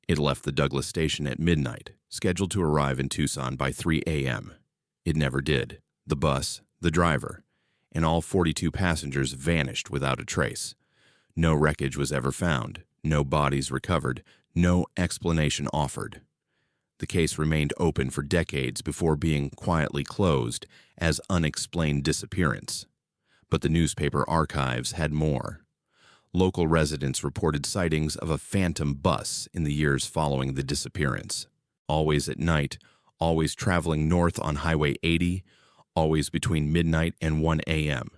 It left the Douglas station at midnight, scheduled to arrive in Tucson by 3 a.m. It never did. The bus, the driver, and all 42 passengers vanished without a trace. No wreckage was ever found, no bodies recovered, no explanation offered. The case remained open for decades before being quietly closed as unexplained disappearance. But the newspaper archives had more. Local residents reported sightings of a phantom bus in the years following the disappearance. Always at night, always traveling north on Highway 80, always between midnight and 1 a.m.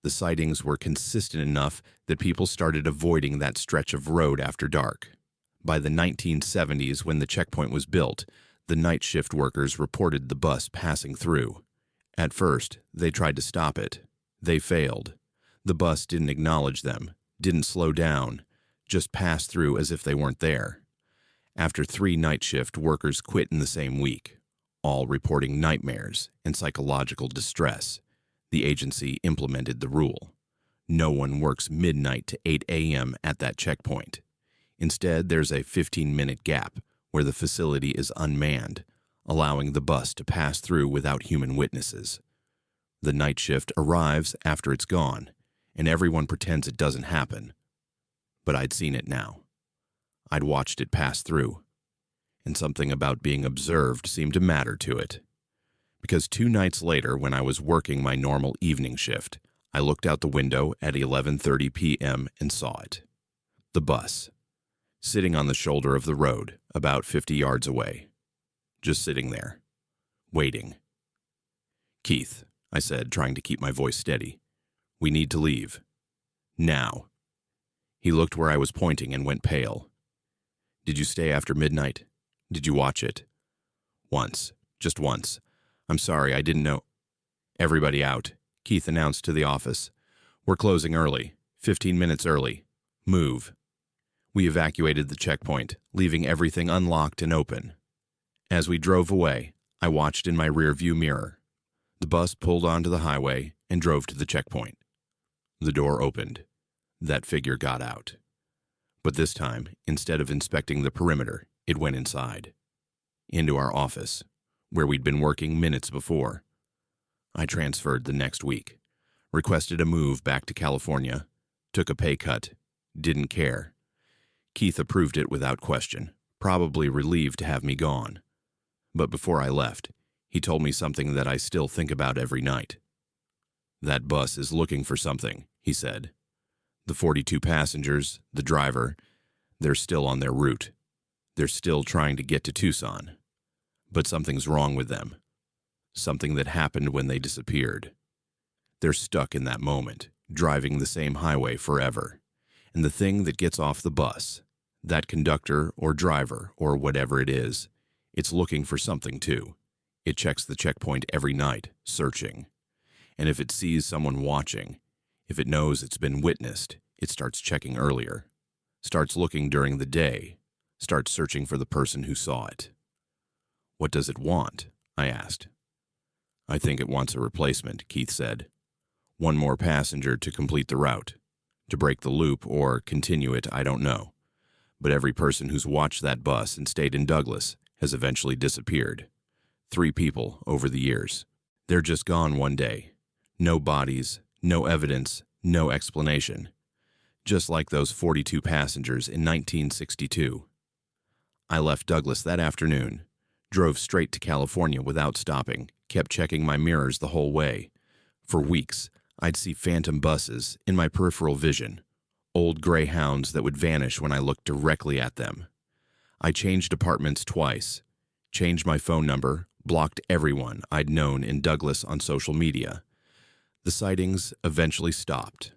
The sightings were consistent enough that people started avoiding that stretch of road after dark. By the 1970s, when the checkpoint was built, the night shift workers reported the bus passing through. At first, they tried to stop it. They failed. The bus didn't acknowledge them, didn't slow down, just passed through as if they weren't there. After 3 night shift workers quit in the same week, all reporting nightmares and psychological distress. The agency implemented the rule. No one works midnight to 8 a.m. at that checkpoint. Instead, there's a 15-minute gap where the facility is unmanned, allowing the bus to pass through without human witnesses. The night shift arrives after it's gone, and everyone pretends it doesn't happen. But I'd seen it now. I'd watched it pass through. and something about being observed seemed to matter to it. Because 2 nights later, when I was working my normal evening shift, I looked out the window at 11:30 p.m. and saw it. The bus, sitting on the shoulder of the road, about 50 yards away. Just sitting there, waiting. "Keith," I said, trying to keep my voice steady, "we need to leave. Now." He looked where I was pointing and went pale. "Did you stay after midnight? Did you watch it?" "Once. Just once. I'm sorry, I didn't know." "Everybody out," Keith announced to the office. "We're closing early. 15 minutes early. Move." We evacuated the checkpoint, leaving everything unlocked and open. As we drove away, I watched in my rearview mirror. The bus pulled onto the highway and drove to the checkpoint. The door opened. That figure got out. But this time, instead of inspecting the perimeter, it went inside. Into our office, where we'd been working minutes before. I transferred the next week, requested a move back to California, took a pay cut, didn't care. Keith approved it without question, probably relieved to have me gone. But before I left, he told me something that I still think about every night. "That bus is looking for something," he said. "The 42 passengers, the driver, they're still on their route. They're still trying to get to Tucson. But something's wrong with them. Something that happened when they disappeared. They're stuck in that moment, driving the same highway forever. And the thing that gets off the bus, that conductor or driver or whatever it is, it's looking for something too. It checks the checkpoint every night, searching. And if it sees someone watching, if it knows it's been witnessed, it starts checking earlier, starts looking during the day, starts searching for the person who saw it." "What does it want?" I asked. "I think it wants a replacement," Keith said. "One more passenger to complete the route. To break the loop or continue it, I don't know. But every person who's watched that bus and stayed in Douglas has eventually disappeared. 3 people over the years. They're just gone one day. No bodies, no evidence, no explanation. Just like those 42 passengers in 1962. I left Douglas that afternoon, drove straight to California without stopping, kept checking my mirrors the whole way. For weeks, I'd see phantom buses in my peripheral vision, old Greyhounds that would vanish when I looked directly at them. I changed apartments twice, changed my phone number, blocked everyone I'd known in Douglas on social media. The sightings eventually stopped.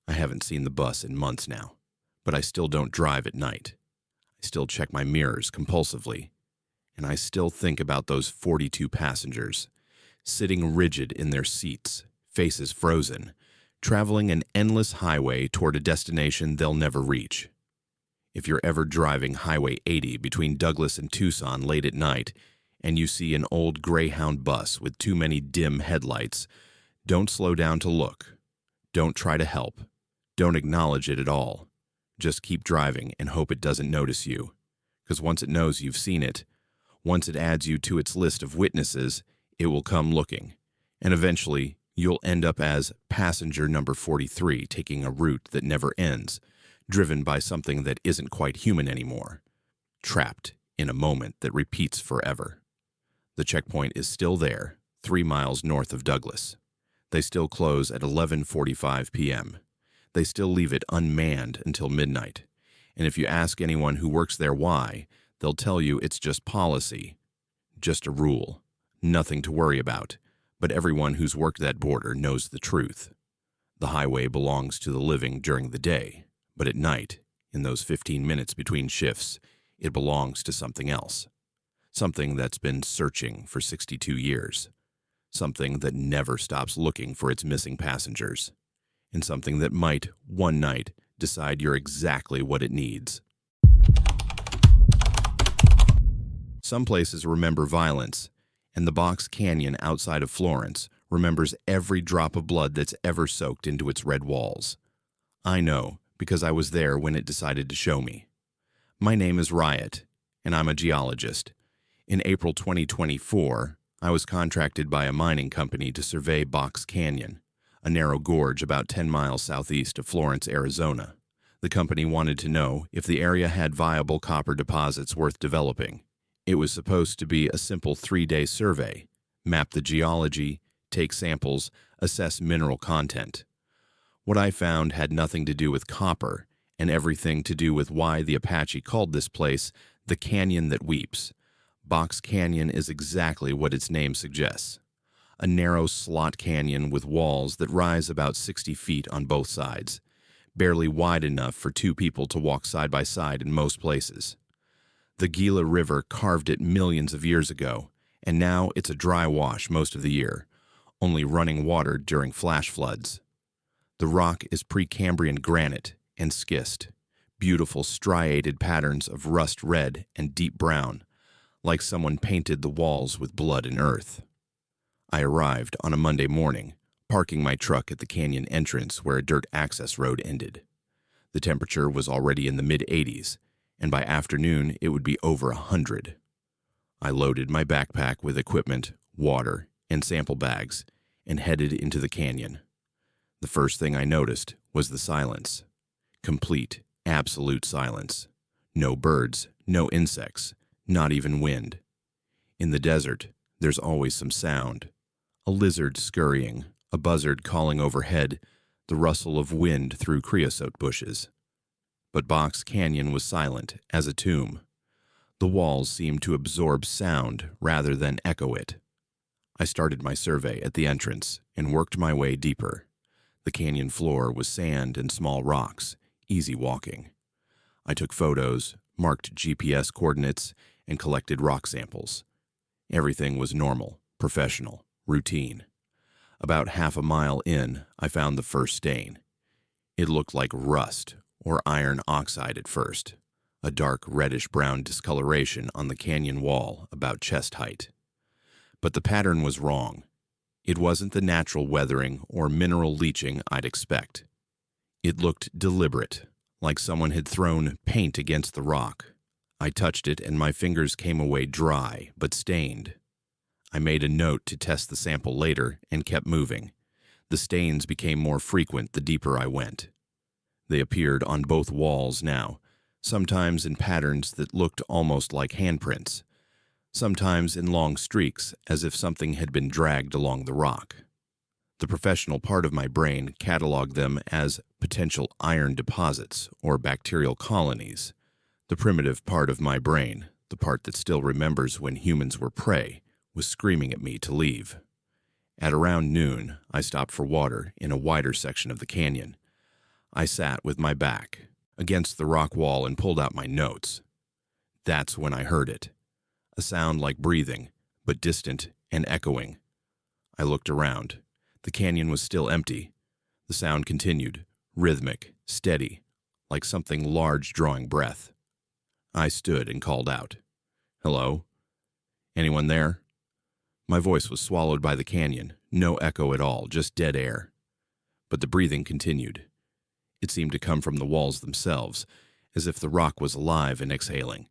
I haven't seen the bus in months now, but I still don't drive at night. I still check my mirrors compulsively, and I still think about those 42 passengers, sitting rigid in their seats, faces frozen, traveling an endless highway toward a destination they'll never reach. If you're ever driving Highway 80 between Douglas and Tucson late at night, and you see an old Greyhound bus with too many dim headlights, don't slow down to look. Don't try to help. Don't acknowledge it at all. Just keep driving and hope it doesn't notice you. Because once it knows you've seen it, once it adds you to its list of witnesses, it will come looking. And eventually, you'll end up as passenger number 43 taking a route that never ends, driven by something that isn't quite human anymore, trapped in a moment that repeats forever. The checkpoint is still there, 3 miles north of Douglas. They still close at 11:45 p.m. They still leave it unmanned until midnight. And if you ask anyone who works there why, they'll tell you it's just policy, just a rule, nothing to worry about. But everyone who's worked that border knows the truth. The highway belongs to the living during the day, but at night, in those 15 minutes between shifts, it belongs to something else. Something that's been searching for 62 years. Something that never stops looking for its missing passengers. And something that might, one night, decide you're exactly what it needs. Some places remember violence, and the Box Canyon outside of Florence remembers every drop of blood that's ever soaked into its red walls. I know, because I was there when it decided to show me. My name is Riot, and I'm a geologist. In April 2024, I was contracted by a mining company to survey Box Canyon, a narrow gorge about 10 miles southeast of Florence, Arizona. The company wanted to know if the area had viable copper deposits worth developing, It was supposed to be a simple 3-day survey, map the geology, take samples, assess mineral content. What I found had nothing to do with copper and everything to do with why the Apache called this place the Canyon That Weeps. Box Canyon is exactly what its name suggests. A narrow slot canyon with walls that rise about 60 feet on both sides, barely wide enough for 2 people to walk side by side in most places. The Gila River carved it millions of years ago, and now it's a dry wash most of the year, only running water during flash floods. The rock is Precambrian granite and schist, beautiful striated patterns of rust red and deep brown, like someone painted the walls with blood and earth. I arrived on a Monday morning, parking my truck at the canyon entrance where a dirt access road ended. The temperature was already in the mid-80s, and by afternoon it would be over 100. I loaded my backpack with equipment, water, and sample bags, and headed into the canyon. The first thing I noticed was the silence. Complete, absolute silence. No birds, no insects, not even wind. In the desert, there's always some sound. A lizard scurrying, a buzzard calling overhead, the rustle of wind through creosote bushes. But Box Canyon was silent as a tomb. The walls seemed to absorb sound rather than echo it. I started my survey at the entrance and worked my way deeper. The canyon floor was sand and small rocks, easy walking. I took photos, marked GPS coordinates, and collected rock samples. Everything was normal, professional, routine. About half a mile in, I found the first stain. It looked like rust or iron oxide at first, a dark reddish-brown discoloration on the canyon wall about chest height. But the pattern was wrong. It wasn't the natural weathering or mineral leaching I'd expect. It looked deliberate, like someone had thrown paint against the rock. I touched it and my fingers came away dry but stained. I made a note to test the sample later and kept moving. The stains became more frequent the deeper I went. They appeared on both walls now, sometimes in patterns that looked almost like handprints, sometimes in long streaks as if something had been dragged along the rock. The professional part of my brain cataloged them as potential iron deposits or bacterial colonies. The primitive part of my brain, the part that still remembers when humans were prey, was screaming at me to leave. At around noon, I stopped for water in a wider section of the canyon. I sat with my back against the rock wall and pulled out my notes. That's when I heard it. A sound like breathing, but distant and echoing. I looked around. The canyon was still empty. The sound continued, rhythmic, steady, like something large drawing breath. I stood and called out, "Hello? Anyone there?" My voice was swallowed by the canyon, no echo at all, just dead air. But the breathing continued. It seemed to come from the walls themselves, as if the rock was alive and exhaling.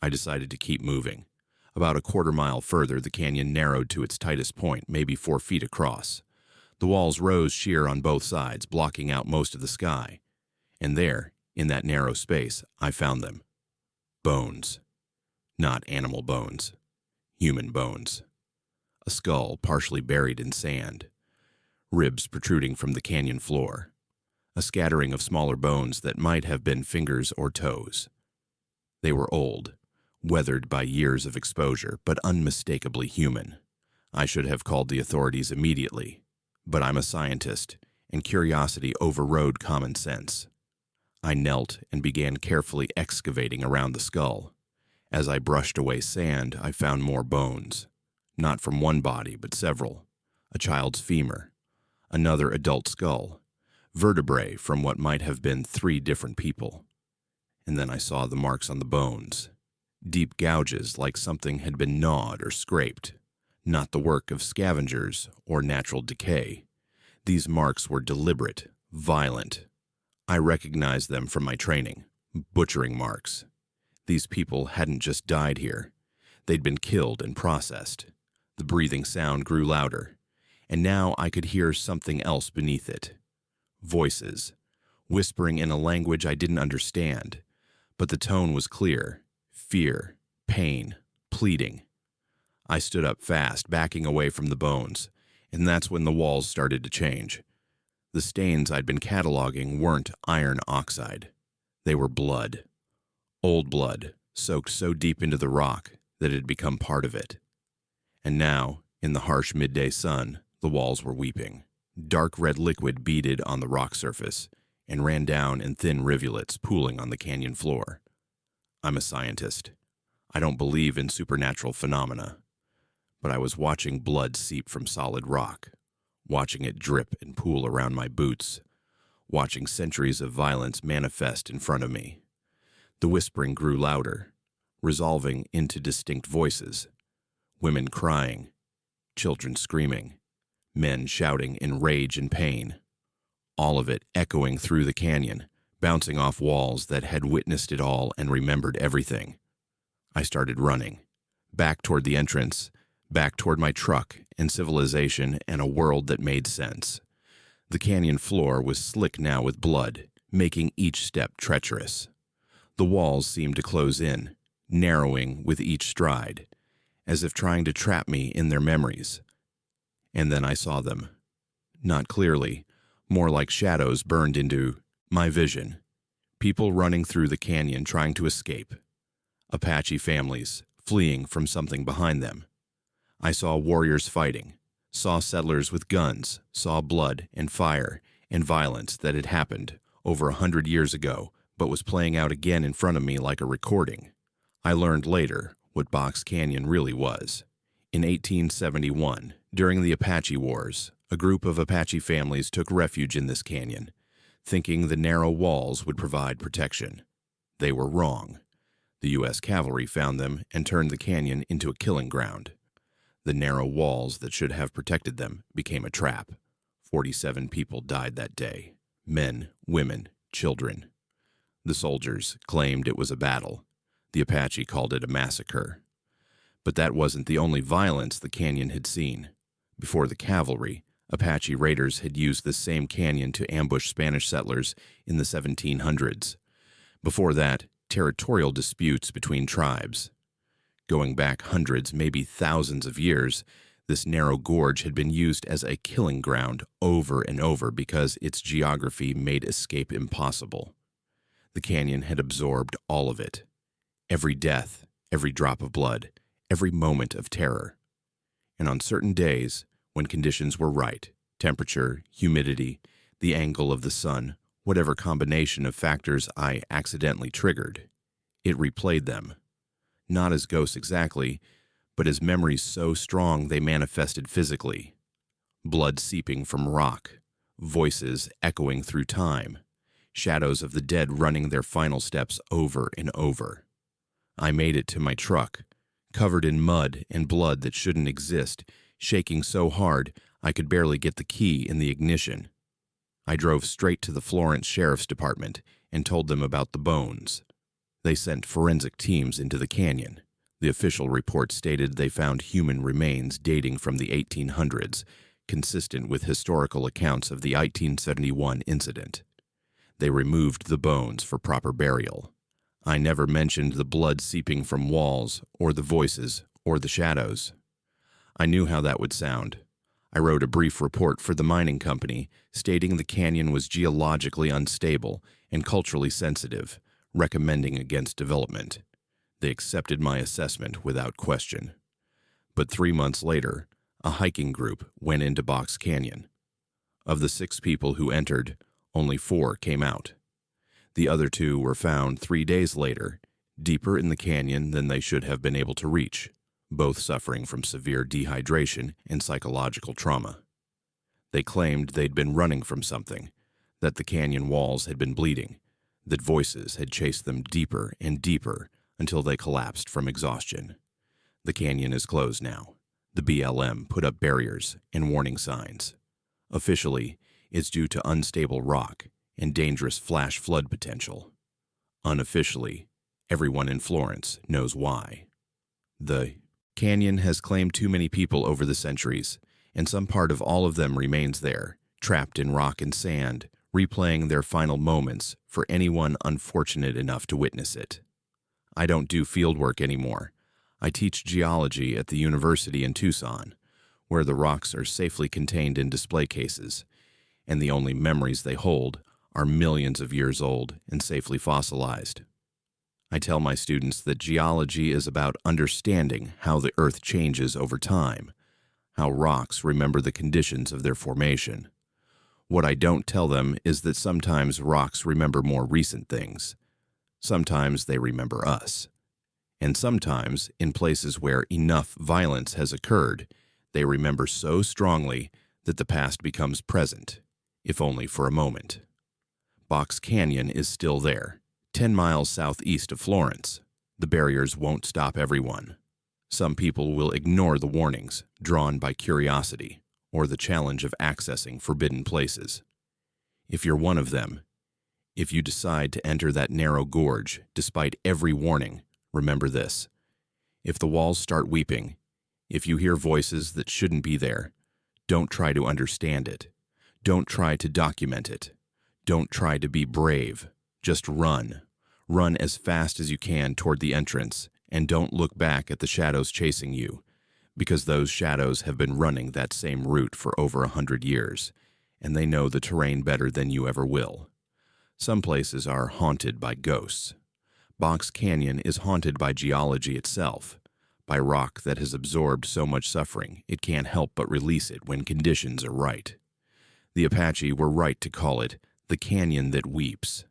I decided to keep moving. About a quarter-mile further, the canyon narrowed to its tightest point, maybe 4 feet across. The walls rose sheer on both sides, blocking out most of the sky. And there, in that narrow space, I found them. Bones. Not animal bones. Human bones. A skull partially buried in sand. Ribs protruding from the canyon floor. A scattering of smaller bones that might have been fingers or toes. They were old, weathered by years of exposure, but unmistakably human. I should have called the authorities immediately, but I'm a scientist, and curiosity overrode common sense. I knelt and began carefully excavating around the skull. As I brushed away sand, I found more bones. Not from one body, but several. A child's femur. Another adult skull. Vertebrae from what might have been 3 different people. And then I saw the marks on the bones. Deep gouges like something had been gnawed or scraped. Not the work of scavengers or natural decay. These marks were deliberate, violent. I recognized them from my training. Butchering marks. These people hadn't just died here. They'd been killed and processed. The breathing sound grew louder, and now I could hear something else beneath it. Voices, whispering in a language I didn't understand, but the tone was clear. Fear, pain, pleading. I stood up fast, backing away from the bones, and that's when the walls started to change. The stains I'd been cataloging weren't iron oxide. They were blood. Old blood, soaked so deep into the rock that it had become part of it. And now, in the harsh midday sun, the walls were weeping. Dark red liquid beaded on the rock surface and ran down in thin rivulets pooling on the canyon floor. I'm a scientist. I don't believe in supernatural phenomena. But I was watching blood seep from solid rock, watching it drip and pool around my boots, watching centuries of violence manifest in front of me. The whispering grew louder, resolving into distinct voices. Women crying, children screaming, men shouting in rage and pain. All of it echoing through the canyon, bouncing off walls that had witnessed it all and remembered everything. I started running, back toward the entrance, back toward my truck and civilization and a world that made sense. The canyon floor was slick now with blood, making each step treacherous. The walls seemed to close in, narrowing with each stride, as if trying to trap me in their memories. And then I saw them. Not clearly, more like shadows burned into my vision. People running through the canyon trying to escape. Apache families fleeing from something behind them. I saw warriors fighting, saw settlers with guns, saw blood and fire and violence that had happened over 100 years ago but was playing out again in front of me like a recording. I learned later what Box Canyon really was. In 1871, during the Apache Wars, a group of Apache families took refuge in this canyon, thinking the narrow walls would provide protection. They were wrong. The U.S. cavalry found them and turned the canyon into a killing ground. The narrow walls that should have protected them became a trap. 47 people died that day. Men, women, children. The soldiers claimed it was a battle. The Apache called it a massacre. But that wasn't the only violence the canyon had seen. Before the cavalry, Apache raiders had used this same canyon to ambush Spanish settlers in the 1700s. Before that, territorial disputes between tribes. Going back hundreds, maybe thousands of years, this narrow gorge had been used as a killing ground over and over because its geography made escape impossible. The canyon had absorbed all of it. Every death, every drop of blood, every moment of terror. And on certain days, when conditions were right, temperature, humidity, the angle of the sun, whatever combination of factors I accidentally triggered, it replayed them. Not as ghosts exactly, but as memories so strong they manifested physically. Blood seeping from rock, voices echoing through time, shadows of the dead running their final steps over and over. I made it to my truck, covered in mud and blood that shouldn't exist, shaking so hard I could barely get the key in the ignition. I drove straight to the Florence Sheriff's Department and told them about the bones. They sent forensic teams into the canyon. The official report stated they found human remains dating from the 1800s, consistent with historical accounts of the 1871 incident. They removed the bones for proper burial. I never mentioned the blood seeping from walls, or the voices, or the shadows. I knew how that would sound. I wrote a brief report for the mining company stating the canyon was geologically unstable and culturally sensitive, recommending against development. They accepted my assessment without question. But 3 months later, a hiking group went into Box Canyon. Of the 6 people who entered, only 4 came out. The other 2 were found 3 days later, deeper in the canyon than they should have been able to reach, both suffering from severe dehydration and psychological trauma. They claimed they'd been running from something, that the canyon walls had been bleeding, that voices had chased them deeper and deeper until they collapsed from exhaustion. The canyon is closed now. The BLM put up barriers and warning signs. Officially, it's due to unstable rock and dangerous flash flood potential. Unofficially, everyone in Florence knows why. The canyon has claimed too many people over the centuries, and some part of all of them remains there, trapped in rock and sand, replaying their final moments for anyone unfortunate enough to witness it. I don't do field work anymore. I teach geology at the university in Tucson, where the rocks are safely contained in display cases, and the only memories they hold are millions of years old and safely fossilized. I tell my students that geology is about understanding how the Earth changes over time, how rocks remember the conditions of their formation. What I don't tell them is that sometimes rocks remember more recent things. Sometimes they remember us. And sometimes, in places where enough violence has occurred, they remember so strongly that the past becomes present, if only for a moment. Box Canyon is still there, 10 miles southeast of Florence. The barriers won't stop everyone. Some people will ignore the warnings, drawn by curiosity, or the challenge of accessing forbidden places. If you're one of them, if you decide to enter that narrow gorge despite every warning, remember this. If the walls start weeping, if you hear voices that shouldn't be there, don't try to understand it. Don't try to document it. Don't try to be brave. Just run. Run as fast as you can toward the entrance, and don't look back at the shadows chasing you, because those shadows have been running that same route for over 100 years, and they know the terrain better than you ever will. Some places are haunted by ghosts. Box Canyon is haunted by geology itself, by rock that has absorbed so much suffering it can't help but release it when conditions are right. The Apache were right to call it the canyon that weeps.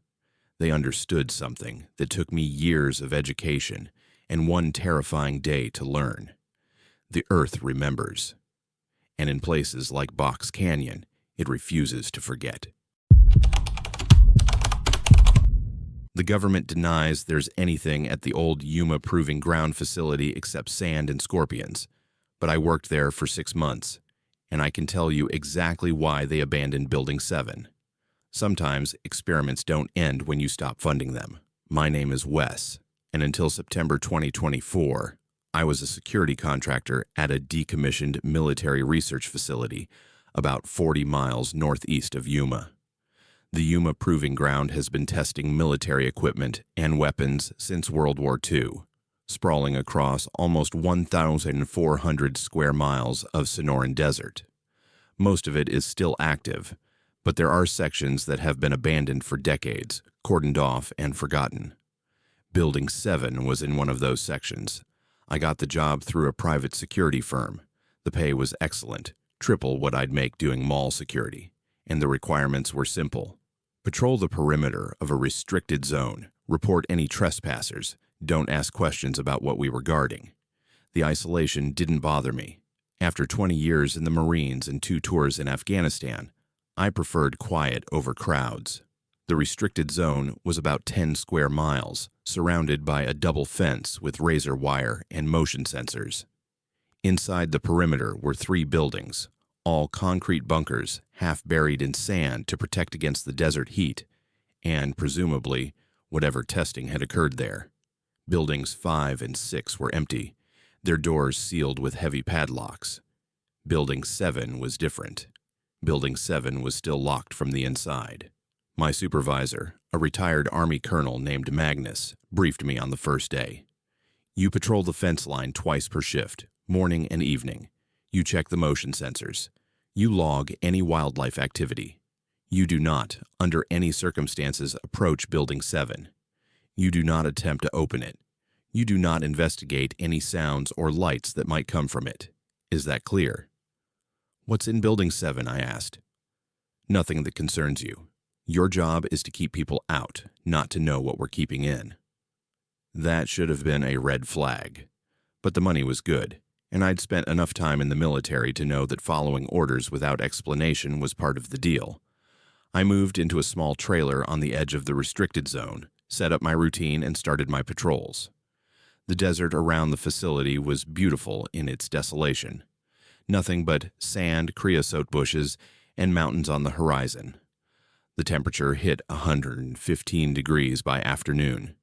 They understood something that took me years of education and one terrifying day to learn. The Earth remembers. And in places like Box Canyon, it refuses to forget. The government denies there's anything at the old Yuma Proving Ground facility except sand and scorpions, but I worked there for 6 months, and I can tell you exactly why they abandoned Building 7. Sometimes experiments don't end when you stop funding them. My name is Wes, and until September 2024, I was a security contractor at a decommissioned military research facility about 40 miles northeast of Yuma. The Yuma Proving Ground has been testing military equipment and weapons since World War II, sprawling across almost 1,400 square miles of Sonoran Desert. Most of it is still active, but there are sections that have been abandoned for decades, cordoned off, and forgotten. Building 7 was in one of those sections. I got the job through a private security firm. The pay was excellent, triple what I'd make doing mall security, and the requirements were simple. Patrol the perimeter of a restricted zone, report any trespassers, don't ask questions about what we were guarding. The isolation didn't bother me. After 20 years in the Marines and 2 tours in Afghanistan, I preferred quiet over crowds. The restricted zone was about 10 square miles, surrounded by a double fence with razor wire and motion sensors. Inside the perimeter were 3 buildings, all concrete bunkers half buried in sand to protect against the desert heat, and, presumably, whatever testing had occurred there. Buildings 5 and 6 were empty, their doors sealed with heavy padlocks. Building 7 was different. Building 7 was still locked from the inside. My supervisor, a retired Army colonel named Magnus, briefed me on the first day. You patrol the fence line twice per shift, morning and evening. You check the motion sensors. You log any wildlife activity. You do not, under any circumstances, approach Building 7. You do not attempt to open it. You do not investigate any sounds or lights that might come from it. Is that clear? What's in Building 7? I asked. Nothing that concerns you. Your job is to keep people out, not to know what we're keeping in. That should have been a red flag. But the money was good, and I'd spent enough time in the military to know that following orders without explanation was part of the deal. I moved into a small trailer on the edge of the restricted zone, set up my routine, and started my patrols. The desert around the facility was beautiful in its desolation. Nothing but sand, creosote bushes, and mountains on the horizon. The temperature hit 115 degrees by afternoon,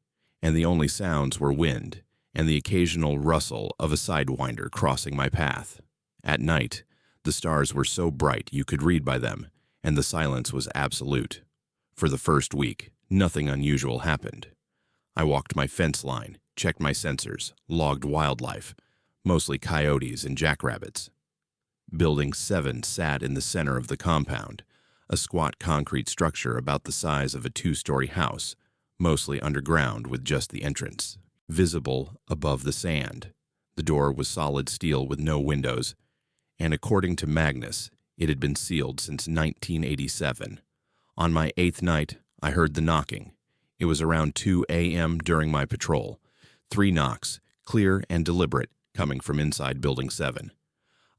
and the only sounds were wind and the occasional rustle of a sidewinder crossing my path. At night, the stars were so bright you could read by them, and the silence was absolute. For the first week, nothing unusual happened. I walked my fence line, checked my sensors, logged wildlife, mostly coyotes and jackrabbits. Building 7 sat in the center of the compound, a squat concrete structure about the size of a 2-story house, mostly underground with just the entrance visible above the sand. The door was solid steel with no windows, and according to Magnus, it had been sealed since 1987. On my 8th night, I heard the knocking. It was around 2 a.m. during my patrol. 3 knocks, clear and deliberate, coming from inside Building 7.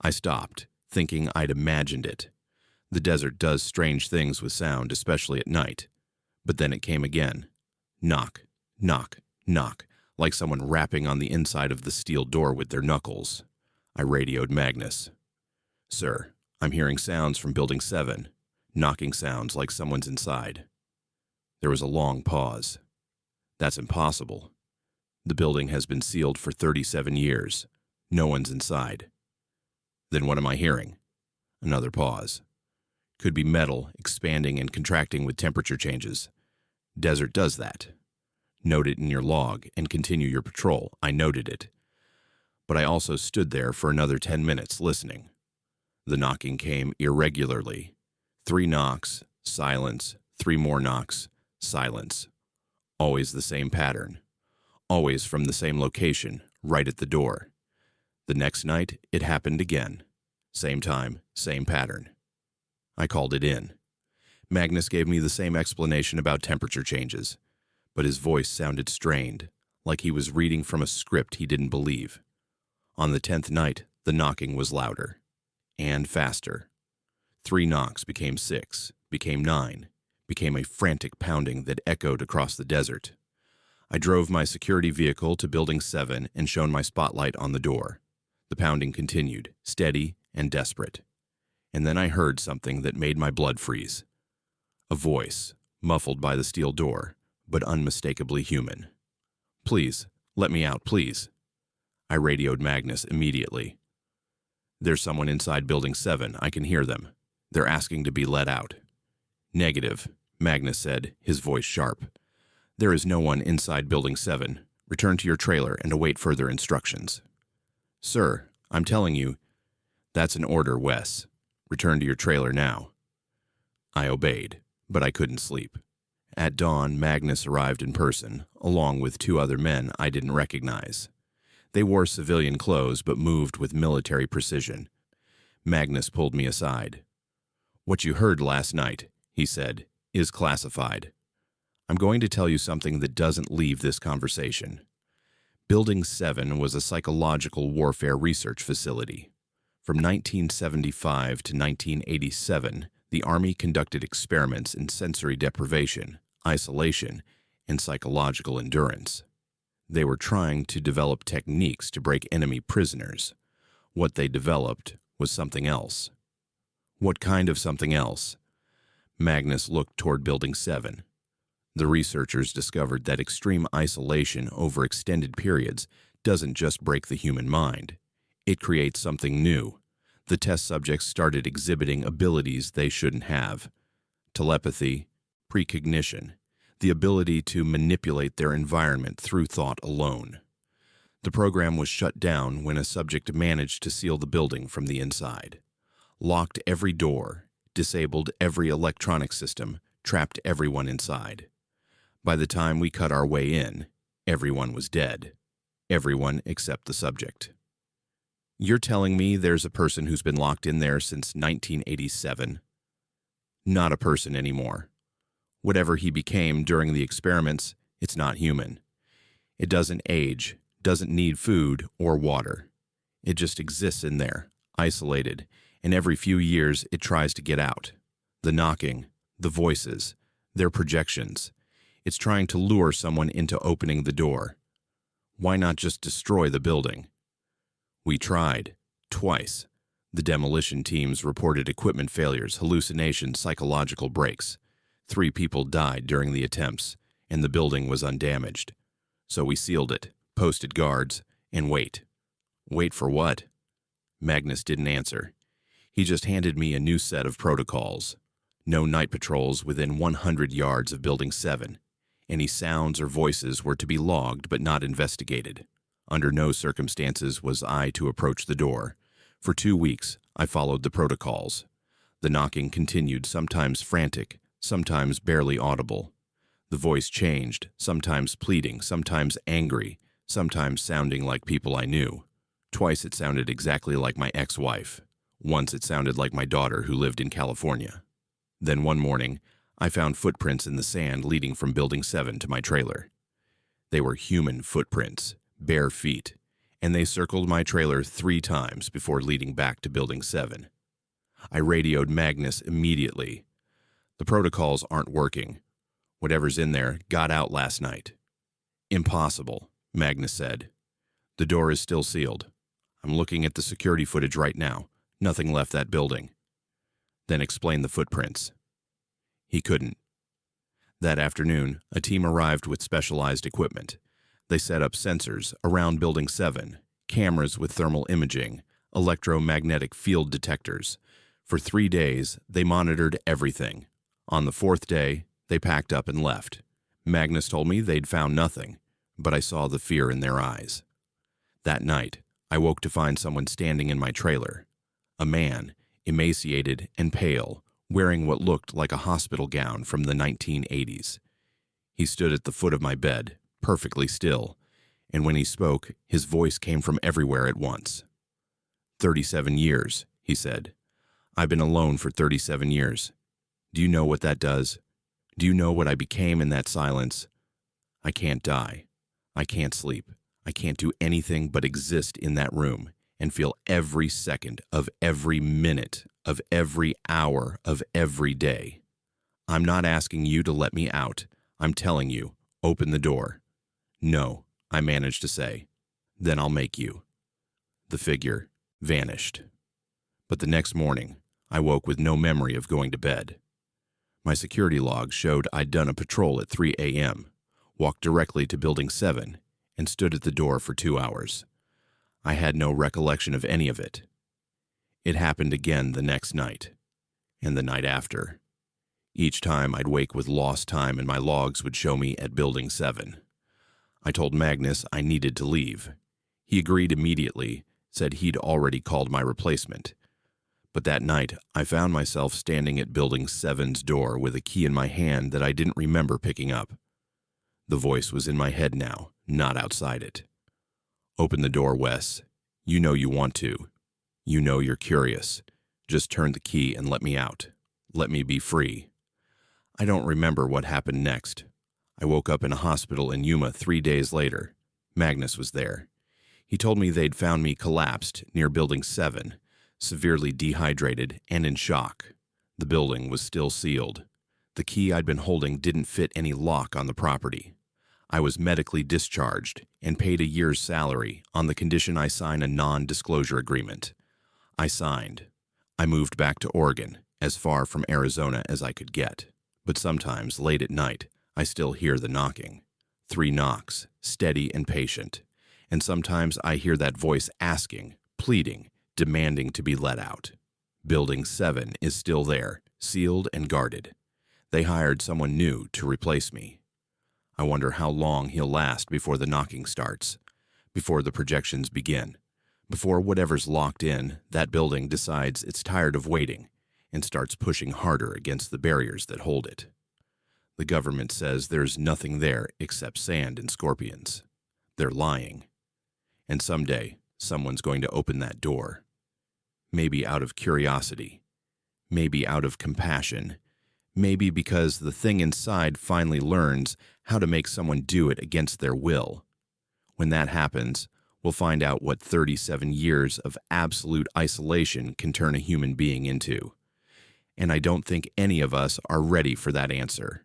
I stopped, thinking I'd imagined it. The desert does strange things with sound, especially at night. But then it came again. Knock, knock, knock, like someone rapping on the inside of the steel door with their knuckles. I radioed Magnus. "Sir, I'm hearing sounds from Building 7. Knocking sounds like someone's inside." There was a long pause. "That's impossible. The building has been sealed for 37 years. No one's inside." "Then what am I hearing?" Another pause. "Could be metal expanding and contracting with temperature changes. Desert does that. Note it in your log and continue your patrol." I noted it. But I also stood there for another 10 minutes listening. The knocking came irregularly. 3 knocks, silence, 3 more knocks, silence. Always the same pattern. Always from the same location, right at the door. The next night, it happened again. Same time, same pattern. I called it in. Magnus gave me the same explanation about temperature changes, but his voice sounded strained, like he was reading from a script he didn't believe. On the 10th night, the knocking was louder. And faster. 3 knocks became 6, became 9, became a frantic pounding that echoed across the desert. I drove my security vehicle to Building 7 and shone my spotlight on the door. The pounding continued, steady and desperate. And then I heard something that made my blood freeze. A voice, muffled by the steel door, but unmistakably human. "Please, let me out, please." I radioed Magnus immediately. "There's someone inside Building 7. I can hear them. They're asking to be let out." "Negative," Magnus said, his voice sharp. "There is no one inside Building 7. Return to your trailer and await further instructions." "Sir, I'm telling you." "That's an order, Wes. Return to your trailer now." I obeyed, but I couldn't sleep. At dawn, Magnus arrived in person, along with 2 other men I didn't recognize. They wore civilian clothes but moved with military precision. Magnus pulled me aside. "What you heard last night," he said, "is classified. I'm going to tell you something that doesn't leave this conversation. Building 7 was a psychological warfare research facility. From 1975 to 1987, the Army conducted experiments in sensory deprivation, isolation, and psychological endurance. They were trying to develop techniques to break enemy prisoners. What they developed was something else." "What kind of something else?" Magnus looked toward Building 7. "The researchers discovered that extreme isolation over extended periods doesn't just break the human mind. It creates something new. The test subjects started exhibiting abilities they shouldn't have. Telepathy, precognition, the ability to manipulate their environment through thought alone. The program was shut down when a subject managed to seal the building from the inside. Locked every door, disabled every electronic system, trapped everyone inside. By the time we cut our way in, everyone was dead. Everyone except the subject." "You're telling me there's a person who's been locked in there since 1987? "Not a person anymore. Whatever he became during the experiments, it's not human. It doesn't age, doesn't need food or water. It just exists in there, isolated, and every few years it tries to get out. The knocking, the voices, their projections. It's trying to lure someone into opening the door. Why not just destroy the building?" "We tried. Twice. The demolition teams reported equipment failures, hallucinations, psychological breaks. 3 people died during the attempts, and the building was undamaged. So we sealed it, posted guards, and wait." "Wait for what?" Magnus didn't answer. He just handed me a new set of protocols. No night patrols within 100 yards of Building 7. Any sounds or voices were to be logged but not investigated. Under no circumstances was I to approach the door. For 2 weeks, I followed the protocols. The knocking continued, sometimes frantic, sometimes barely audible. The voice changed, sometimes pleading, sometimes angry, sometimes sounding like people I knew. Twice it sounded exactly like my ex-wife. Once it sounded like my daughter who lived in California. Then one morning, I found footprints in the sand leading from Building 7 to my trailer. They were human footprints, bare feet, and they circled my trailer 3 times before leading back to Building 7. I radioed Magnus immediately. The protocols aren't working. Whatever's in there got out last night. Impossible, Magnus said. The door is still sealed. I'm looking at the security footage right now. Nothing left that building. Then explain the footprints. He couldn't. That afternoon, a team arrived with specialized equipment. They set up sensors around Building 7, cameras with thermal imaging, electromagnetic field detectors. For 3 days, they monitored everything. On the 4th day, they packed up and left. Magnus told me they'd found nothing, but I saw the fear in their eyes. That night, I woke to find someone standing in my trailer. A man, emaciated and pale, wearing what looked like a hospital gown from the 1980s. He stood at the foot of my bed, perfectly still, and when he spoke, his voice came from everywhere at once. 37 years, he said. I've been alone for 37 years. Do you know what that does? Do you know what I became in that silence? I can't die. I can't sleep. I can't do anything but exist in that room and feel every second of every minute of every hour of every day. I'm not asking you to let me out. I'm telling you, open the door. No, I managed to say. Then I'll make you. The figure vanished. But the next morning, I woke with no memory of going to bed. My security log showed I'd done a patrol at 3 a.m., walked directly to Building 7, and stood at the door for 2 hours. I had no recollection of any of it. It happened again the next night, and the night after. Each time I'd wake with lost time and my logs would show me at Building 7. I told Magnus I needed to leave. He agreed immediately, said he'd already called my replacement. But that night, I found myself standing at Building 7's door with a key in my hand that I didn't remember picking up. The voice was in my head now, not outside it. Open the door, Wes. You know you want to. You know you're curious. Just turn the key and let me out. Let me be free. I don't remember what happened next. I woke up in a hospital in Yuma 3 days later. Magnus was there. He told me they'd found me collapsed near Building 7, severely dehydrated and in shock. The building was still sealed. The key I'd been holding didn't fit any lock on the property. I was medically discharged and paid a year's salary on the condition I sign a non-disclosure agreement. I signed. I moved back to Oregon, as far from Arizona as I could get. But sometimes, late at night, I still hear the knocking. 3 knocks, steady and patient. And sometimes I hear that voice asking, pleading, demanding to be let out. Building 7 is still there, sealed and guarded. They hired someone new to replace me. I wonder how long he'll last before the knocking starts, before the projections begin, before whatever's locked in, that building decides it's tired of waiting and starts pushing harder against the barriers that hold it. The government says there's nothing there except sand and scorpions. They're lying. And someday, someone's going to open that door. Maybe out of curiosity, maybe out of compassion, maybe because the thing inside finally learns how to make someone do it against their will. When that happens, we'll find out what 37 years of absolute isolation can turn a human being into. And I don't think any of us are ready for that answer.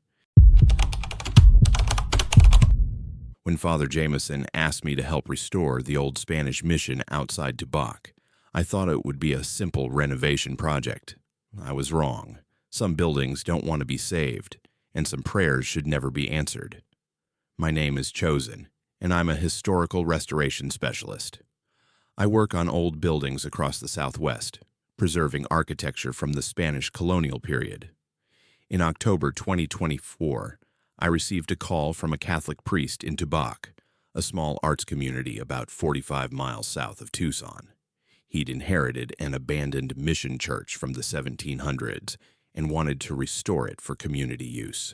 When Father Jameson asked me to help restore the old Spanish mission outside Tubac, I thought it would be a simple renovation project. I was wrong. Some buildings don't want to be saved, and some prayers should never be answered. My name is Chosen, and I'm a historical restoration specialist. I work on old buildings across the Southwest, preserving architecture from the Spanish colonial period. In October 2024, I received a call from a Catholic priest in Tubac, a small arts community about 45 miles south of Tucson. He'd inherited an abandoned mission church from the 1700s and wanted to restore it for community use.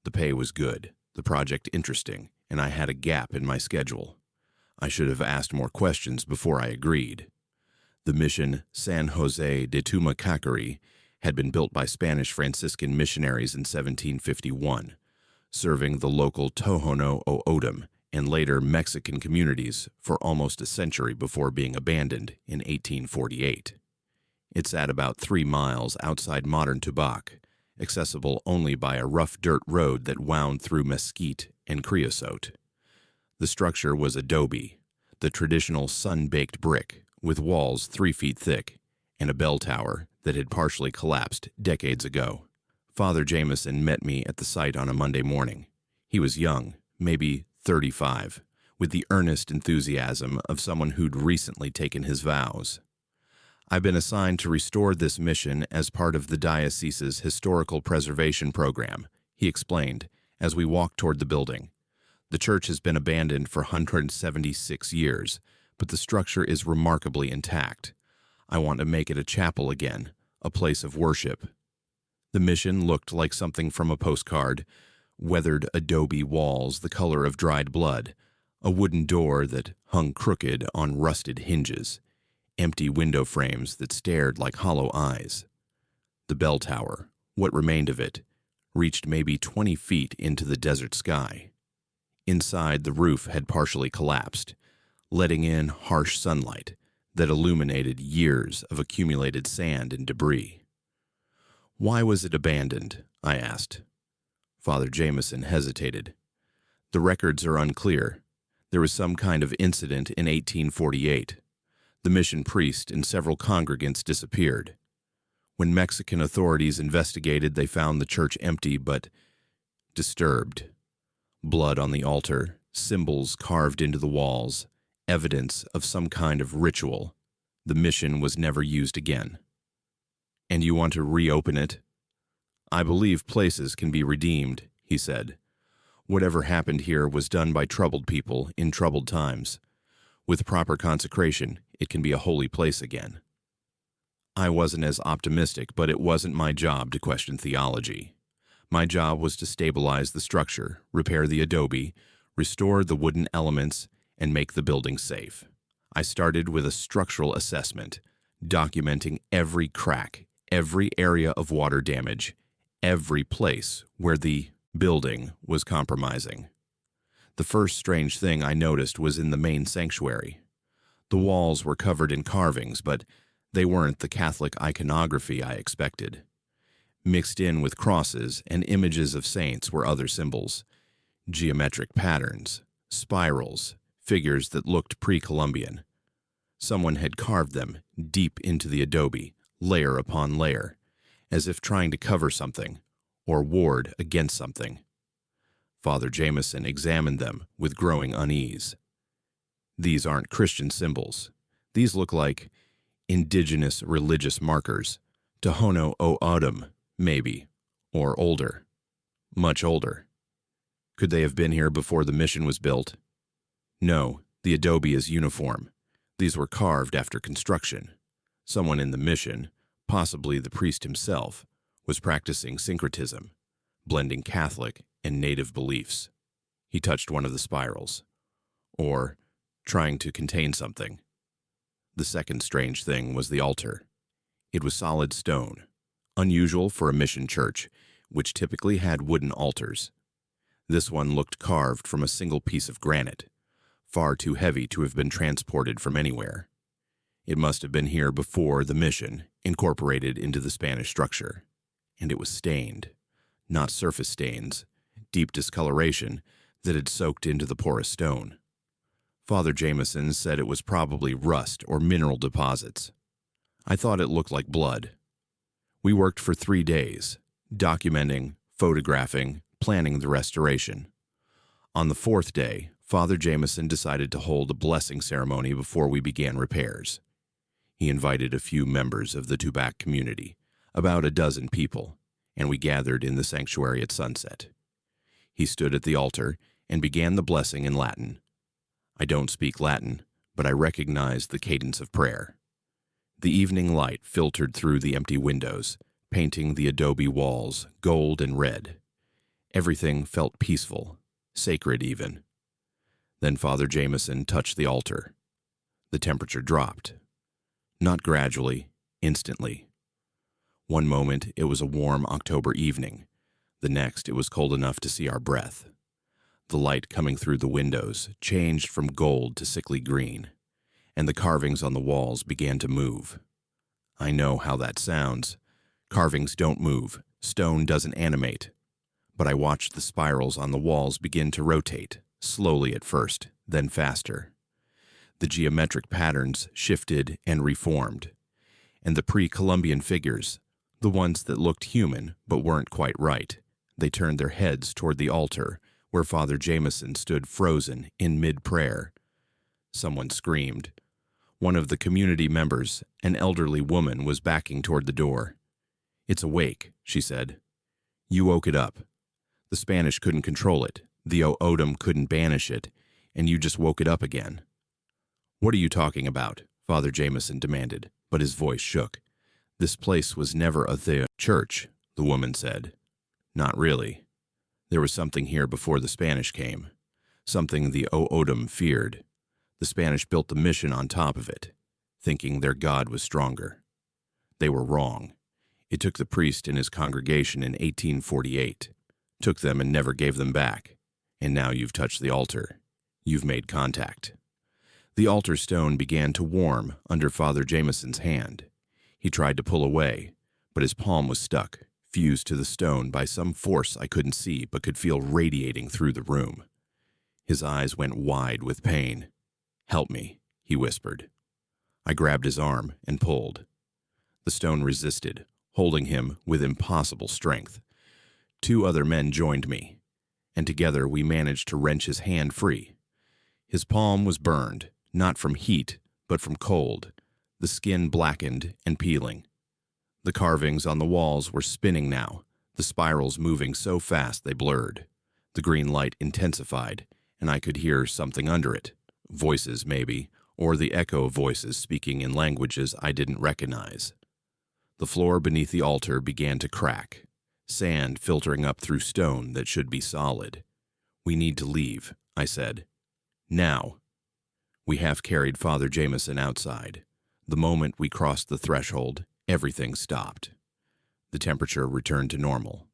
The pay was good, the project interesting, and I had a gap in my schedule. I should have asked more questions before I agreed. The mission San Jose de Tumacacari had been built by Spanish Franciscan missionaries in 1751, serving the local Tohono O'odham and later Mexican communities for almost a century before being abandoned in 1848. It sat about 3 miles outside modern Tubac, accessible only by a rough dirt road that wound through mesquite and creosote. The structure was adobe, the traditional sun-baked brick, with walls 3 feet thick, and a bell tower that had partially collapsed decades ago. Father Jameson met me at the site on a Monday morning. He was young, maybe 35, with the earnest enthusiasm of someone who'd recently taken his vows. I've been assigned to restore this mission as part of the diocese's historical preservation program, he explained, as we walked toward the building. The church has been abandoned for 176 years, but the structure is remarkably intact. I want to make it a chapel again, a place of worship. The mission looked like something from a postcard: weathered adobe walls the color of dried blood, a wooden door that hung crooked on rusted hinges, empty window frames that stared like hollow eyes. The bell tower, what remained of it, reached maybe 20 feet into the desert sky. Inside, the roof had partially collapsed, letting in harsh sunlight that illuminated years of accumulated sand and debris. Why was it abandoned? I asked. Father Jameson hesitated. The records are unclear. There was some kind of incident in 1848. The mission priest and several congregants disappeared. When Mexican authorities investigated, they found the church empty but disturbed. Blood on the altar, symbols carved into the walls, evidence of some kind of ritual. The mission was never used again. And you want to reopen it? I believe places can be redeemed, he said. Whatever happened here was done by troubled people in troubled times. With proper consecration, it can be a holy place again. I wasn't as optimistic, but it wasn't my job to question theology. My job was to stabilize the structure, repair the adobe, restore the wooden elements, and make the building safe. I started with a structural assessment, documenting every crack, every area of water damage, every place where the building was compromising. The first strange thing I noticed was in the main sanctuary. The walls were covered in carvings, but they weren't the Catholic iconography I expected. Mixed in with crosses and images of saints were other symbols, geometric patterns, spirals, figures that looked pre-Columbian. Someone had carved them deep into the adobe, layer upon layer, as if trying to cover something or ward against something. Father Jameson examined them with growing unease. These aren't Christian symbols. These look like indigenous religious markers, Tohono O'odham, maybe, or older, much older. Could they have been here before the mission was built? No, the adobe is uniform. These were carved after construction. Someone in the mission, possibly the priest himself, was practicing syncretism, blending Catholic and native beliefs. He touched one of the spirals. Or trying to contain something. The second strange thing was the altar. It was solid stone, unusual for a mission church, which typically had wooden altars. This one looked carved from a single piece of granite, far too heavy to have been transported from anywhere. It must have been here before the mission, incorporated into the Spanish structure. And it was stained, not surface stains, deep discoloration that had soaked into the porous stone. Father Jameson said it was probably rust or mineral deposits. I thought it looked like blood. We worked for 3 days, documenting, photographing, planning the restoration. On the 4th day, Father Jameson decided to hold a blessing ceremony before we began repairs. He invited a few members of the Tubac community, about a dozen people, and we gathered in the sanctuary at sunset. He stood at the altar and began the blessing in Latin. I don't speak Latin, but I recognized the cadence of prayer. The evening light filtered through the empty windows, painting the adobe walls gold and red. Everything felt peaceful, sacred even. Then Father Jameson touched the altar. The temperature dropped. Not gradually, instantly. One moment it was a warm October evening. The next it was cold enough to see our breath. The light coming through the windows changed from gold to sickly green, and the carvings on the walls began to move. I know how that sounds. Carvings don't move, stone doesn't animate. But I watched the spirals on the walls begin to rotate, slowly at first, then faster. The geometric patterns shifted and reformed, and the pre-Columbian figures, the ones that looked human but weren't quite right, they turned their heads toward the altar where Father Jameson stood frozen in mid-prayer. Someone screamed. One of the community members, an elderly woman, was backing toward the door. "It's awake," she said. "You woke it up. The Spanish couldn't control it, the O'odham couldn't banish it, and you just woke it up again." "What are you talking about?" Father Jameson demanded, but his voice shook. "This place was never a church," the woman said. "Not really. There was something here before the Spanish came, something the O'odham feared. The Spanish built the mission on top of it, thinking their God was stronger. They were wrong. It took the priest and his congregation in 1848, took them and never gave them back. And now you've touched the altar. You've made contact." The altar stone began to warm under Father Jameson's hand. He tried to pull away, but his palm was stuck, fused to the stone by some force I couldn't see but could feel radiating through the room. His eyes went wide with pain. "Help me," he whispered. I grabbed his arm and pulled. The stone resisted, holding him with impossible strength. 2 other men joined me, and together we managed to wrench his hand free. His palm was burned, not from heat, but from cold, the skin blackened and peeling. The carvings on the walls were spinning now, the spirals moving so fast they blurred. The green light intensified, and I could hear something under it, voices maybe, or the echo of voices speaking in languages I didn't recognize. The floor beneath the altar began to crack, sand filtering up through stone that should be solid. "We need to leave," I said. "Now." We half-carried Father Jameson outside. The moment we crossed the threshold, everything stopped. The temperature returned to normal.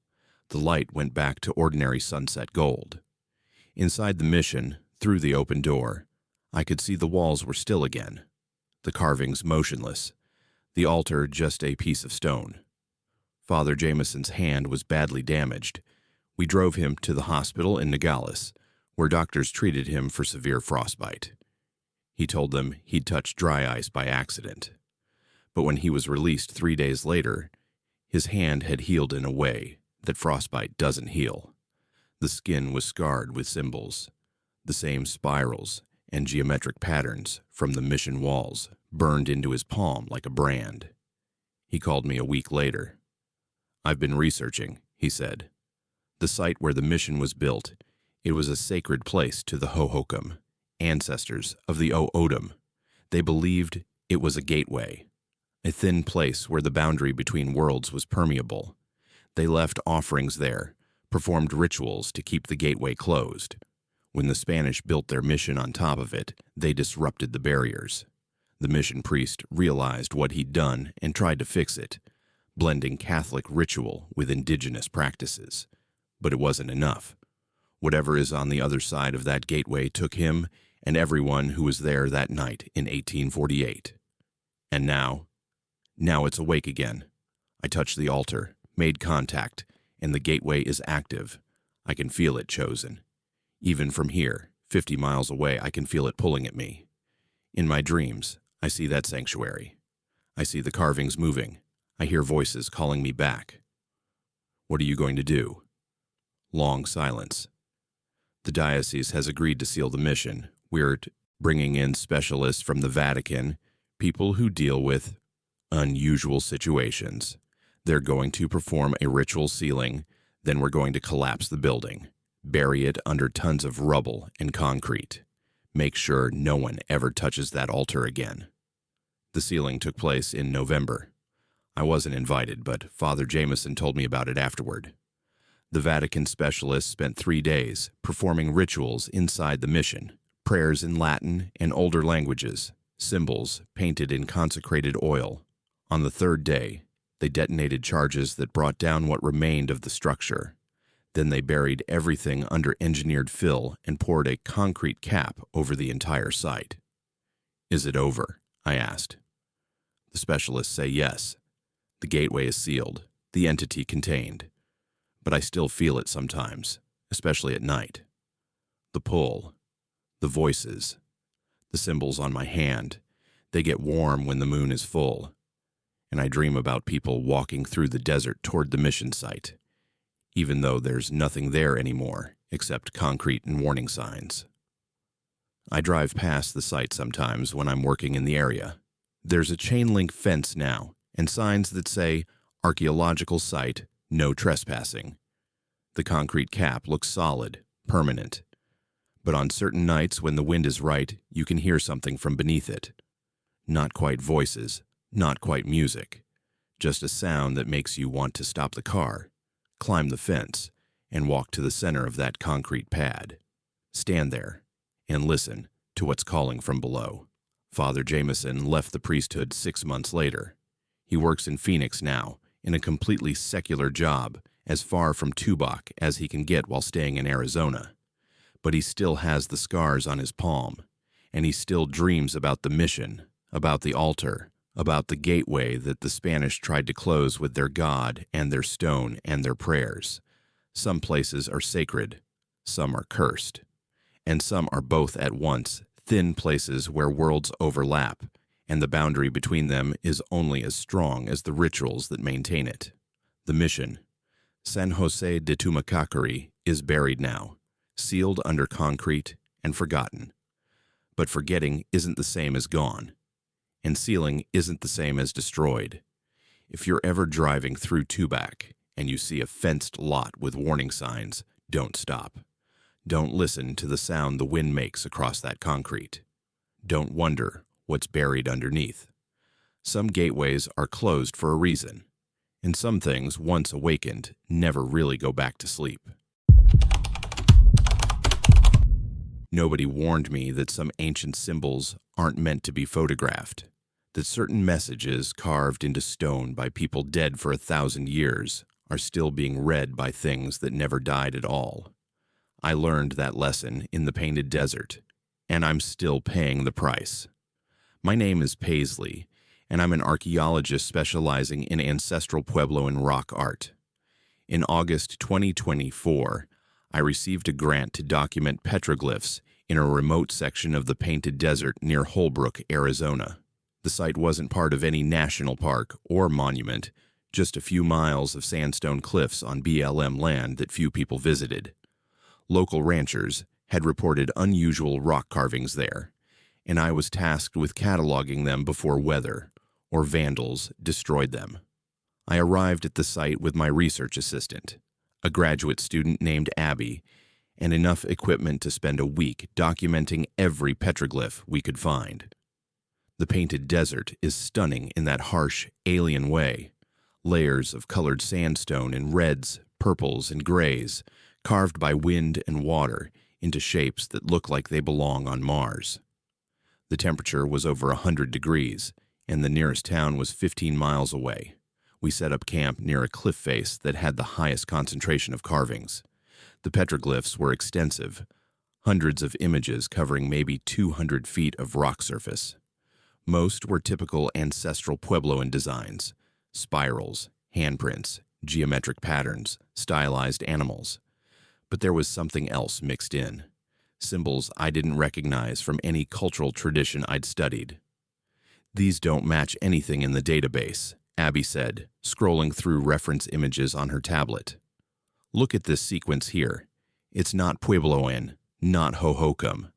The light went back to ordinary sunset gold. Inside the mission, through the open door, I could see the walls were still again, the carvings motionless, the altar just a piece of stone. Father Jameson's hand was badly damaged. We drove him to the hospital in Nogales, where doctors treated him for severe frostbite. He told them he'd touched dry ice by accident. But when he was released 3 days later, his hand had healed in a way that frostbite doesn't heal. The skin was scarred with symbols, the same spirals and geometric patterns from the mission walls burned into his palm like a brand. He called me a week later. "I've been researching," he said. "The site where the mission was built, it was a sacred place to the Hohokam, ancestors of the O'odham. They believed it was a gateway, a thin place where the boundary between worlds was permeable. They left offerings there, performed rituals to keep the gateway closed. When the Spanish built their mission on top of it, they disrupted the barriers. The mission priest realized what he'd done and tried to fix it, blending Catholic ritual with indigenous practices. But it wasn't enough. Whatever is on the other side of that gateway took him and everyone who was there that night in 1848. And now it's awake again. I touched the altar, made contact, and the gateway is active. I can feel it chosen. Even from here, 50 miles away, I can feel it pulling at me. In my dreams, I see that sanctuary. I see the carvings moving. I hear voices calling me back. "What are you going to do?" Long silence. "The diocese has agreed to seal the mission. We're bringing in specialists from the Vatican, people who deal with unusual situations. They're going to perform a ritual sealing, then we're going to collapse the building. Bury it under tons of rubble and concrete. Make sure no one ever touches that altar again. The sealing took place in November. I wasn't invited, but Father Jameson told me about it afterward. The Vatican specialists spent 3 days performing rituals inside the mission, prayers in Latin and older languages, symbols painted in consecrated oil. On the 3rd day, they detonated charges that brought down what remained of the structure. Then they buried everything under engineered fill and poured a concrete cap over the entire site. "Is it over?" I asked. The specialists say yes. The gateway is sealed, the entity contained. But I still feel it sometimes, especially at night. The pull, the voices, the symbols on my hand, they get warm when the moon is full. And I dream about people walking through the desert toward the mission site, even though there's nothing there anymore except concrete and warning signs. I drive past the site sometimes when I'm working in the area. There's a chain-link fence now and signs that say, "Archaeological Site, no trespassing." The concrete cap looks solid, permanent. But on certain nights when the wind is right, you can hear something from beneath it. Not quite voices, not quite music, just a sound that makes you want to stop the car, climb the fence, and walk to the center of that concrete pad. Stand there and listen to what's calling from below. Father Jameson left the priesthood 6 months later. He works in Phoenix now, in a completely secular job, as far from Tubac as he can get while staying in Arizona. But he still has the scars on his palm, and he still dreams about the mission, about the altar, about the gateway that the Spanish tried to close with their God and their stone and their prayers. Some places are sacred, some are cursed, and some are both at once, thin places where worlds overlap, and the boundary between them is only as strong as the rituals that maintain it. The mission, San Jose de Tumacacari, is buried now, sealed under concrete and forgotten. But forgetting isn't the same as gone, and sealing isn't the same as destroyed. If you're ever driving through Tubac and you see a fenced lot with warning signs, don't stop. Don't listen to the sound the wind makes across that concrete. Don't wonder what's buried underneath. Some gateways are closed for a reason, and some things, once awakened, never really go back to sleep. Nobody warned me that some ancient symbols aren't meant to be photographed, that certain messages carved into stone by people dead for 1,000 years are still being read by things that never died at all. I learned that lesson in the Painted Desert, and I'm still paying the price. My name is Paisley, and I'm an archaeologist specializing in ancestral Pueblo and rock art. In August 2024, I received a grant to document petroglyphs in a remote section of the Painted Desert near Holbrook, Arizona. The site wasn't part of any national park or monument, just a few miles of sandstone cliffs on BLM land that few people visited. Local ranchers had reported unusual rock carvings there, and I was tasked with cataloging them before weather or vandals destroyed them. I arrived at the site with my research assistant, a graduate student named Abby, and enough equipment to spend a week documenting every petroglyph we could find. The Painted Desert is stunning in that harsh, alien way. Layers of colored sandstone in reds, purples, and grays, carved by wind and water into shapes that look like they belong on Mars. The temperature was over 100 degrees, and the nearest town was 15 miles away. We set up camp near a cliff face that had the highest concentration of carvings. The petroglyphs were extensive, hundreds of images covering maybe 200 feet of rock surface. Most were typical ancestral Puebloan designs, spirals, handprints, geometric patterns, stylized animals. But there was something else mixed in, symbols I didn't recognize from any cultural tradition I'd studied. "These don't match anything in the database," Abby said, scrolling through reference images on her tablet. "Look at this sequence here. It's not Puebloan, not Hohokam,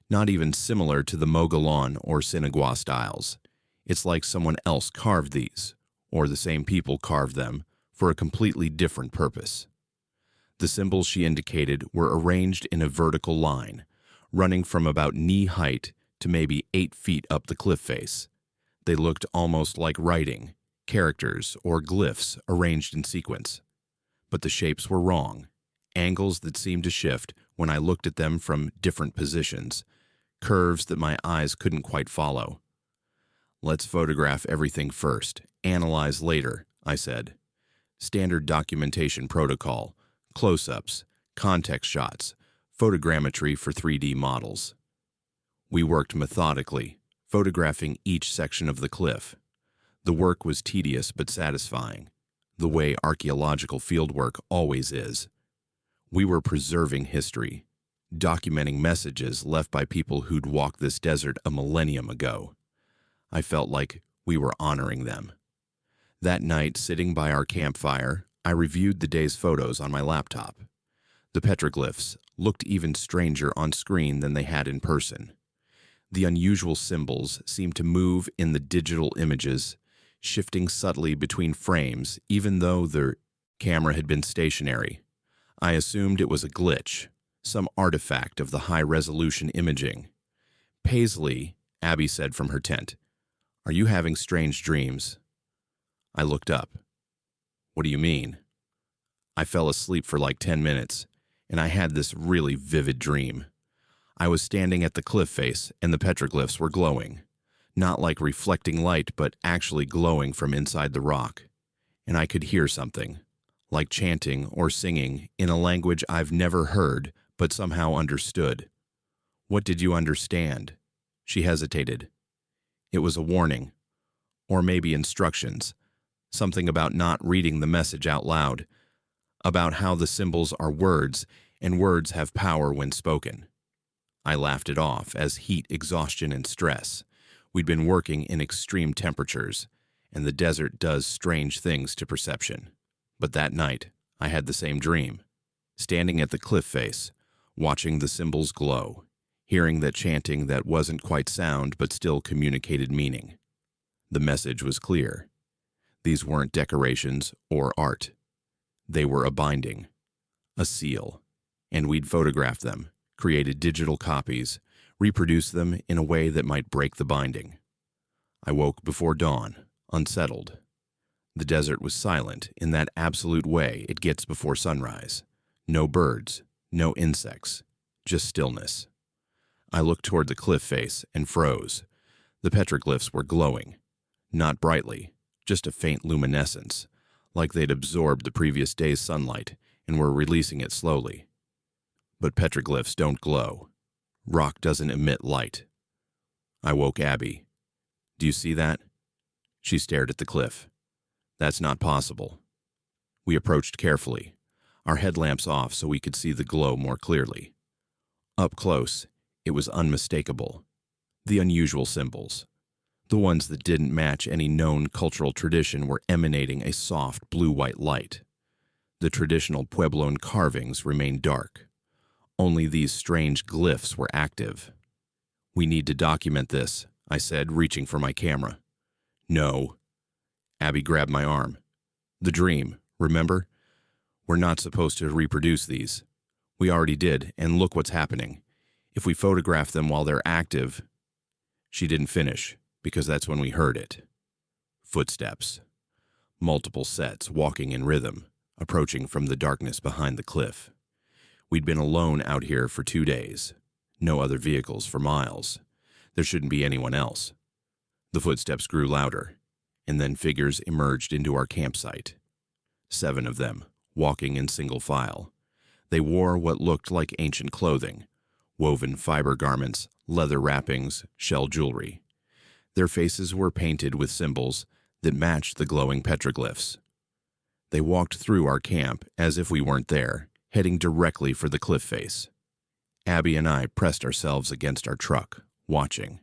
not even similar to the Mogollon or Sinagua styles. It's like someone else carved these, or the same people carved them, for a completely different purpose." The symbols she indicated were arranged in a vertical line, running from about knee height to maybe 8 feet up the cliff face. They looked almost like writing, characters, or glyphs arranged in sequence. But the shapes were wrong, angles that seemed to shift when I looked at them from different positions, curves that my eyes couldn't quite follow. "Let's photograph everything first, analyze later," I said. "Standard documentation protocol, close-ups, context shots, photogrammetry for 3D models." We worked methodically, photographing each section of the cliff. The work was tedious but satisfying, the way archaeological fieldwork always is. We were preserving history, documenting messages left by people who'd walked this desert a millennium ago. I felt like we were honoring them. That night, sitting by our campfire, I reviewed the day's photos on my laptop. The petroglyphs looked even stranger on screen than they had in person. The unusual symbols seemed to move in the digital images, shifting subtly between frames even though the camera had been stationary. I assumed it was a glitch, some artifact of the high-resolution imaging. "Paisley," Abby said from her tent, "are you having strange dreams?" I looked up. "What do you mean?" I fell asleep for like 10 minutes, and I had this really vivid dream. I was standing at the cliff face, and the petroglyphs were glowing. Not like reflecting light, but actually glowing from inside the rock. And I could hear something, like chanting or singing in a language I've never heard, but somehow understood. "What did you understand?" She hesitated. It was a warning, or maybe instructions, something about not reading the message out loud, about how the symbols are words, and words have power when spoken. I laughed it off as heat, exhaustion, and stress. We'd been working in extreme temperatures, and the desert does strange things to perception. But that night, I had the same dream. Standing at the cliff face, watching the symbols glow, hearing that chanting that wasn't quite sound but still communicated meaning. The message was clear. These weren't decorations or art. They were a binding, a seal, and we'd photographed them, created digital copies, reproduced them in a way that might break the binding. I woke before dawn, unsettled. The desert was silent in that absolute way it gets before sunrise. No birds, no insects, just stillness. I looked toward the cliff face and froze. The petroglyphs were glowing, not brightly, just a faint luminescence, like they'd absorbed the previous day's sunlight and were releasing it slowly. But petroglyphs don't glow. Rock doesn't emit light. I woke Abby. "Do you see that?" She stared at the cliff. "That's not possible." We approached carefully, our headlamps off so we could see the glow more clearly. Up close, it was unmistakable. The unusual symbols, the ones that didn't match any known cultural tradition, were emanating a soft blue-white light. The traditional Puebloan carvings remained dark. Only these strange glyphs were active. "We need to document this," I said, reaching for my camera. "No." Abby grabbed my arm. "The dream, remember? We're not supposed to reproduce these. We already did, and look what's happening. If we photograph them while they're active..." She didn't finish, because that's when we heard it. Footsteps. Multiple sets walking in rhythm, approaching from the darkness behind the cliff. We'd been alone out here for 2 days. No other vehicles for miles. There shouldn't be anyone else. The footsteps grew louder, and then figures emerged into our campsite. 7 of them, walking in single file. They wore what looked like ancient clothing, woven fiber garments, leather wrappings, shell jewelry. Their faces were painted with symbols that matched the glowing petroglyphs. They walked through our camp as if we weren't there, heading directly for the cliff face. Abby and I pressed ourselves against our truck, watching.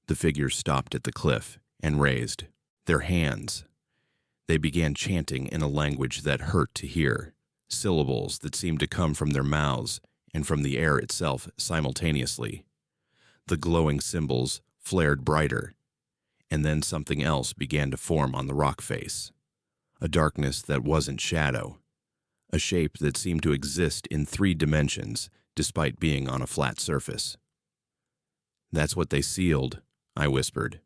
The figures stopped at the cliff and raised their hands. They began chanting in a language that hurt to hear, syllables that seemed to come from their mouths and from the air itself simultaneously. The glowing symbols flared brighter, and then something else began to form on the rock face. A darkness that wasn't shadow, a shape that seemed to exist in 3 dimensions despite being on a flat surface. "That's what they sealed," I whispered.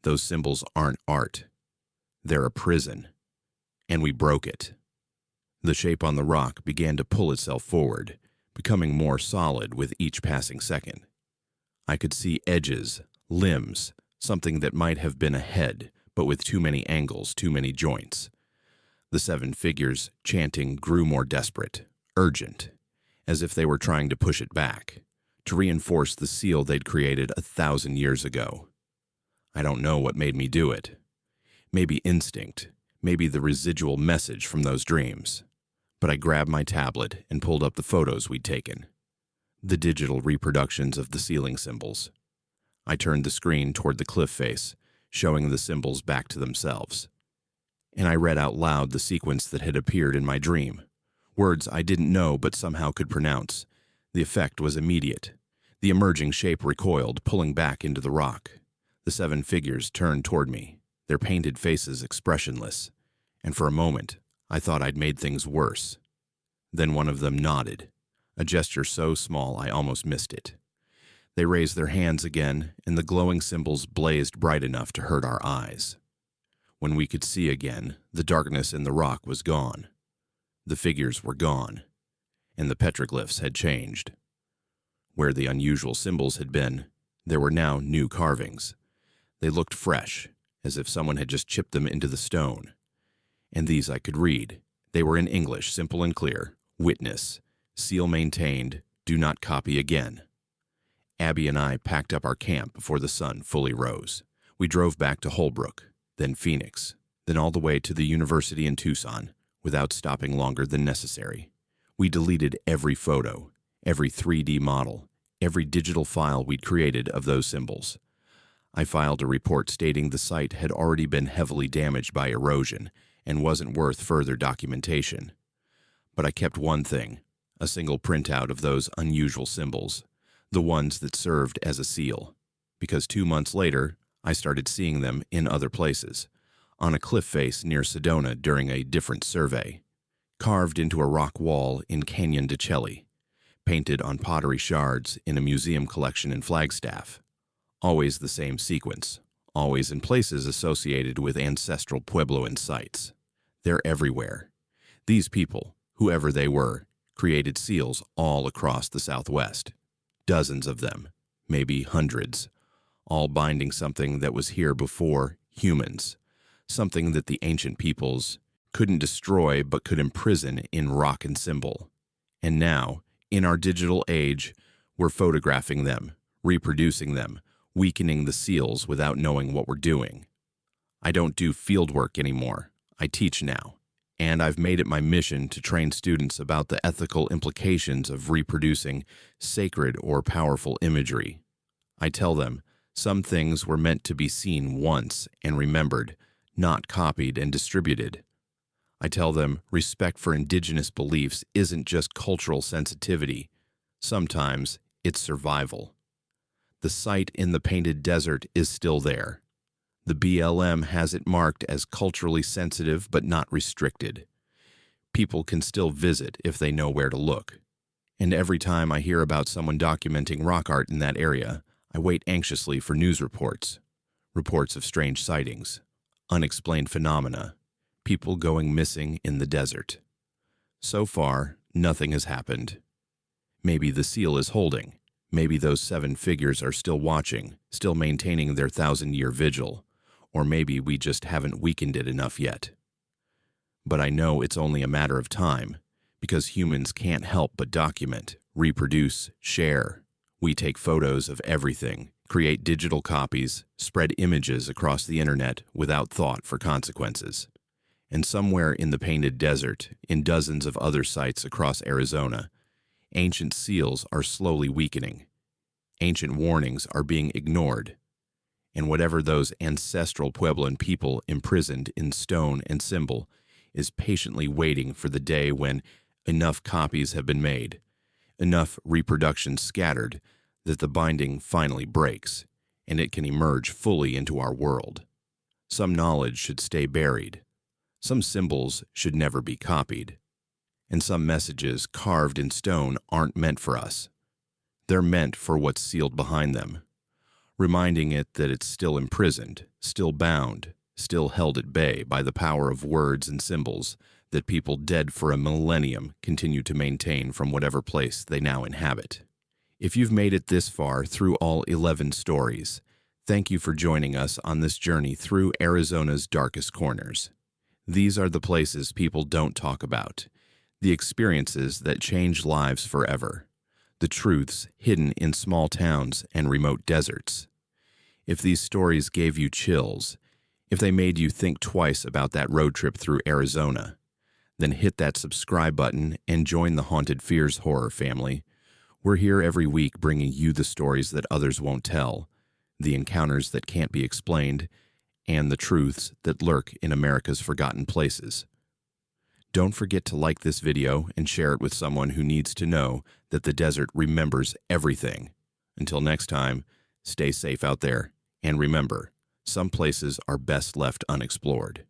"Those symbols aren't art. They're a prison. And we broke it." The shape on the rock began to pull itself forward, becoming more solid with each passing second. I could see edges, limbs, something that might have been a head, but with too many angles, too many joints. The 7 figures chanting grew more desperate, urgent, as if they were trying to push it back, to reinforce the seal they'd created 1,000 years ago. I don't know what made me do it. Maybe instinct, maybe the residual message from those dreams. But I grabbed my tablet and pulled up the photos we'd taken. The digital reproductions of the sealing symbols. I turned the screen toward the cliff face, showing the symbols back to themselves. And I read out loud the sequence that had appeared in my dream. Words I didn't know but somehow could pronounce. The effect was immediate. The emerging shape recoiled, pulling back into the rock. The 7 figures turned toward me, their painted faces expressionless. And for a moment, I thought I'd made things worse. Then one of them nodded, a gesture so small I almost missed it. They raised their hands again, and the glowing symbols blazed bright enough to hurt our eyes. When we could see again, the darkness in the rock was gone. The figures were gone, and the petroglyphs had changed. Where the unusual symbols had been, there were now new carvings. They looked fresh, as if someone had just chipped them into the stone. And these I could read. They were in English, simple and clear. Witness, seal maintained, do not copy again. Abby and I packed up our camp before the sun fully rose. We drove back to Holbrook, then Phoenix, then all the way to the university in Tucson, without stopping longer than necessary. We deleted every photo, every 3D model, every digital file we'd created of those symbols. I filed a report stating the site had already been heavily damaged by erosion and wasn't worth further documentation. But I kept one thing, a single printout of those unusual symbols, the ones that served as a seal, because 2 months later, I started seeing them in other places, on a cliff face near Sedona during a different survey, carved into a rock wall in Canyon de Chelly, painted on pottery shards in a museum collection in Flagstaff. Always the same sequence, always in places associated with ancestral Puebloan sites. They're everywhere. These people, whoever they were, created seals all across the Southwest. Dozens of them, maybe hundreds, all binding something that was here before humans, something that the ancient peoples couldn't destroy but could imprison in rock and symbol. And now, in our digital age, we're photographing them, reproducing them, weakening the seals without knowing what we're doing. I don't do field work anymore. I teach now. And I've made it my mission to train students about the ethical implications of reproducing sacred or powerful imagery. I tell them some things were meant to be seen once and remembered, not copied and distributed. I tell them respect for indigenous beliefs isn't just cultural sensitivity. Sometimes it's survival. The site in the painted desert is still there. The BLM has it marked as culturally sensitive but not restricted. People can still visit if they know where to look. And every time I hear about someone documenting rock art in that area, I wait anxiously for news reports. Reports of strange sightings, unexplained phenomena, people going missing in the desert. So far, nothing has happened. Maybe the seal is holding. Maybe those 7 figures are still watching, still maintaining their 1,000-year vigil. Or maybe we just haven't weakened it enough yet. But I know it's only a matter of time, because humans can't help but document, reproduce, share. We take photos of everything, create digital copies, spread images across the internet without thought for consequences. And somewhere in the painted desert, in dozens of other sites across Arizona, ancient seals are slowly weakening. Ancient warnings are being ignored. And whatever those ancestral Puebloan people imprisoned in stone and symbol is patiently waiting for the day when enough copies have been made, enough reproductions scattered, that the binding finally breaks, and it can emerge fully into our world. Some knowledge should stay buried. Some symbols should never be copied. And some messages carved in stone aren't meant for us. They're meant for what's sealed behind them, reminding it that it's still imprisoned, still bound, still held at bay by the power of words and symbols that people dead for a millennium continue to maintain from whatever place they now inhabit. If you've made it this far through all 11 stories, thank you for joining us on this journey through Arizona's darkest corners. These are the places people don't talk about, the experiences that change lives forever, the truths hidden in small towns and remote deserts. If these stories gave you chills, if they made you think twice about that road trip through Arizona, then hit that subscribe button and join the Haunted Fears horror family. We're here every week bringing you the stories that others won't tell, the encounters that can't be explained, and the truths that lurk in America's forgotten places. Don't forget to like this video and share it with someone who needs to know that the desert remembers everything. Until next time, stay safe out there, and remember, some places are best left unexplored.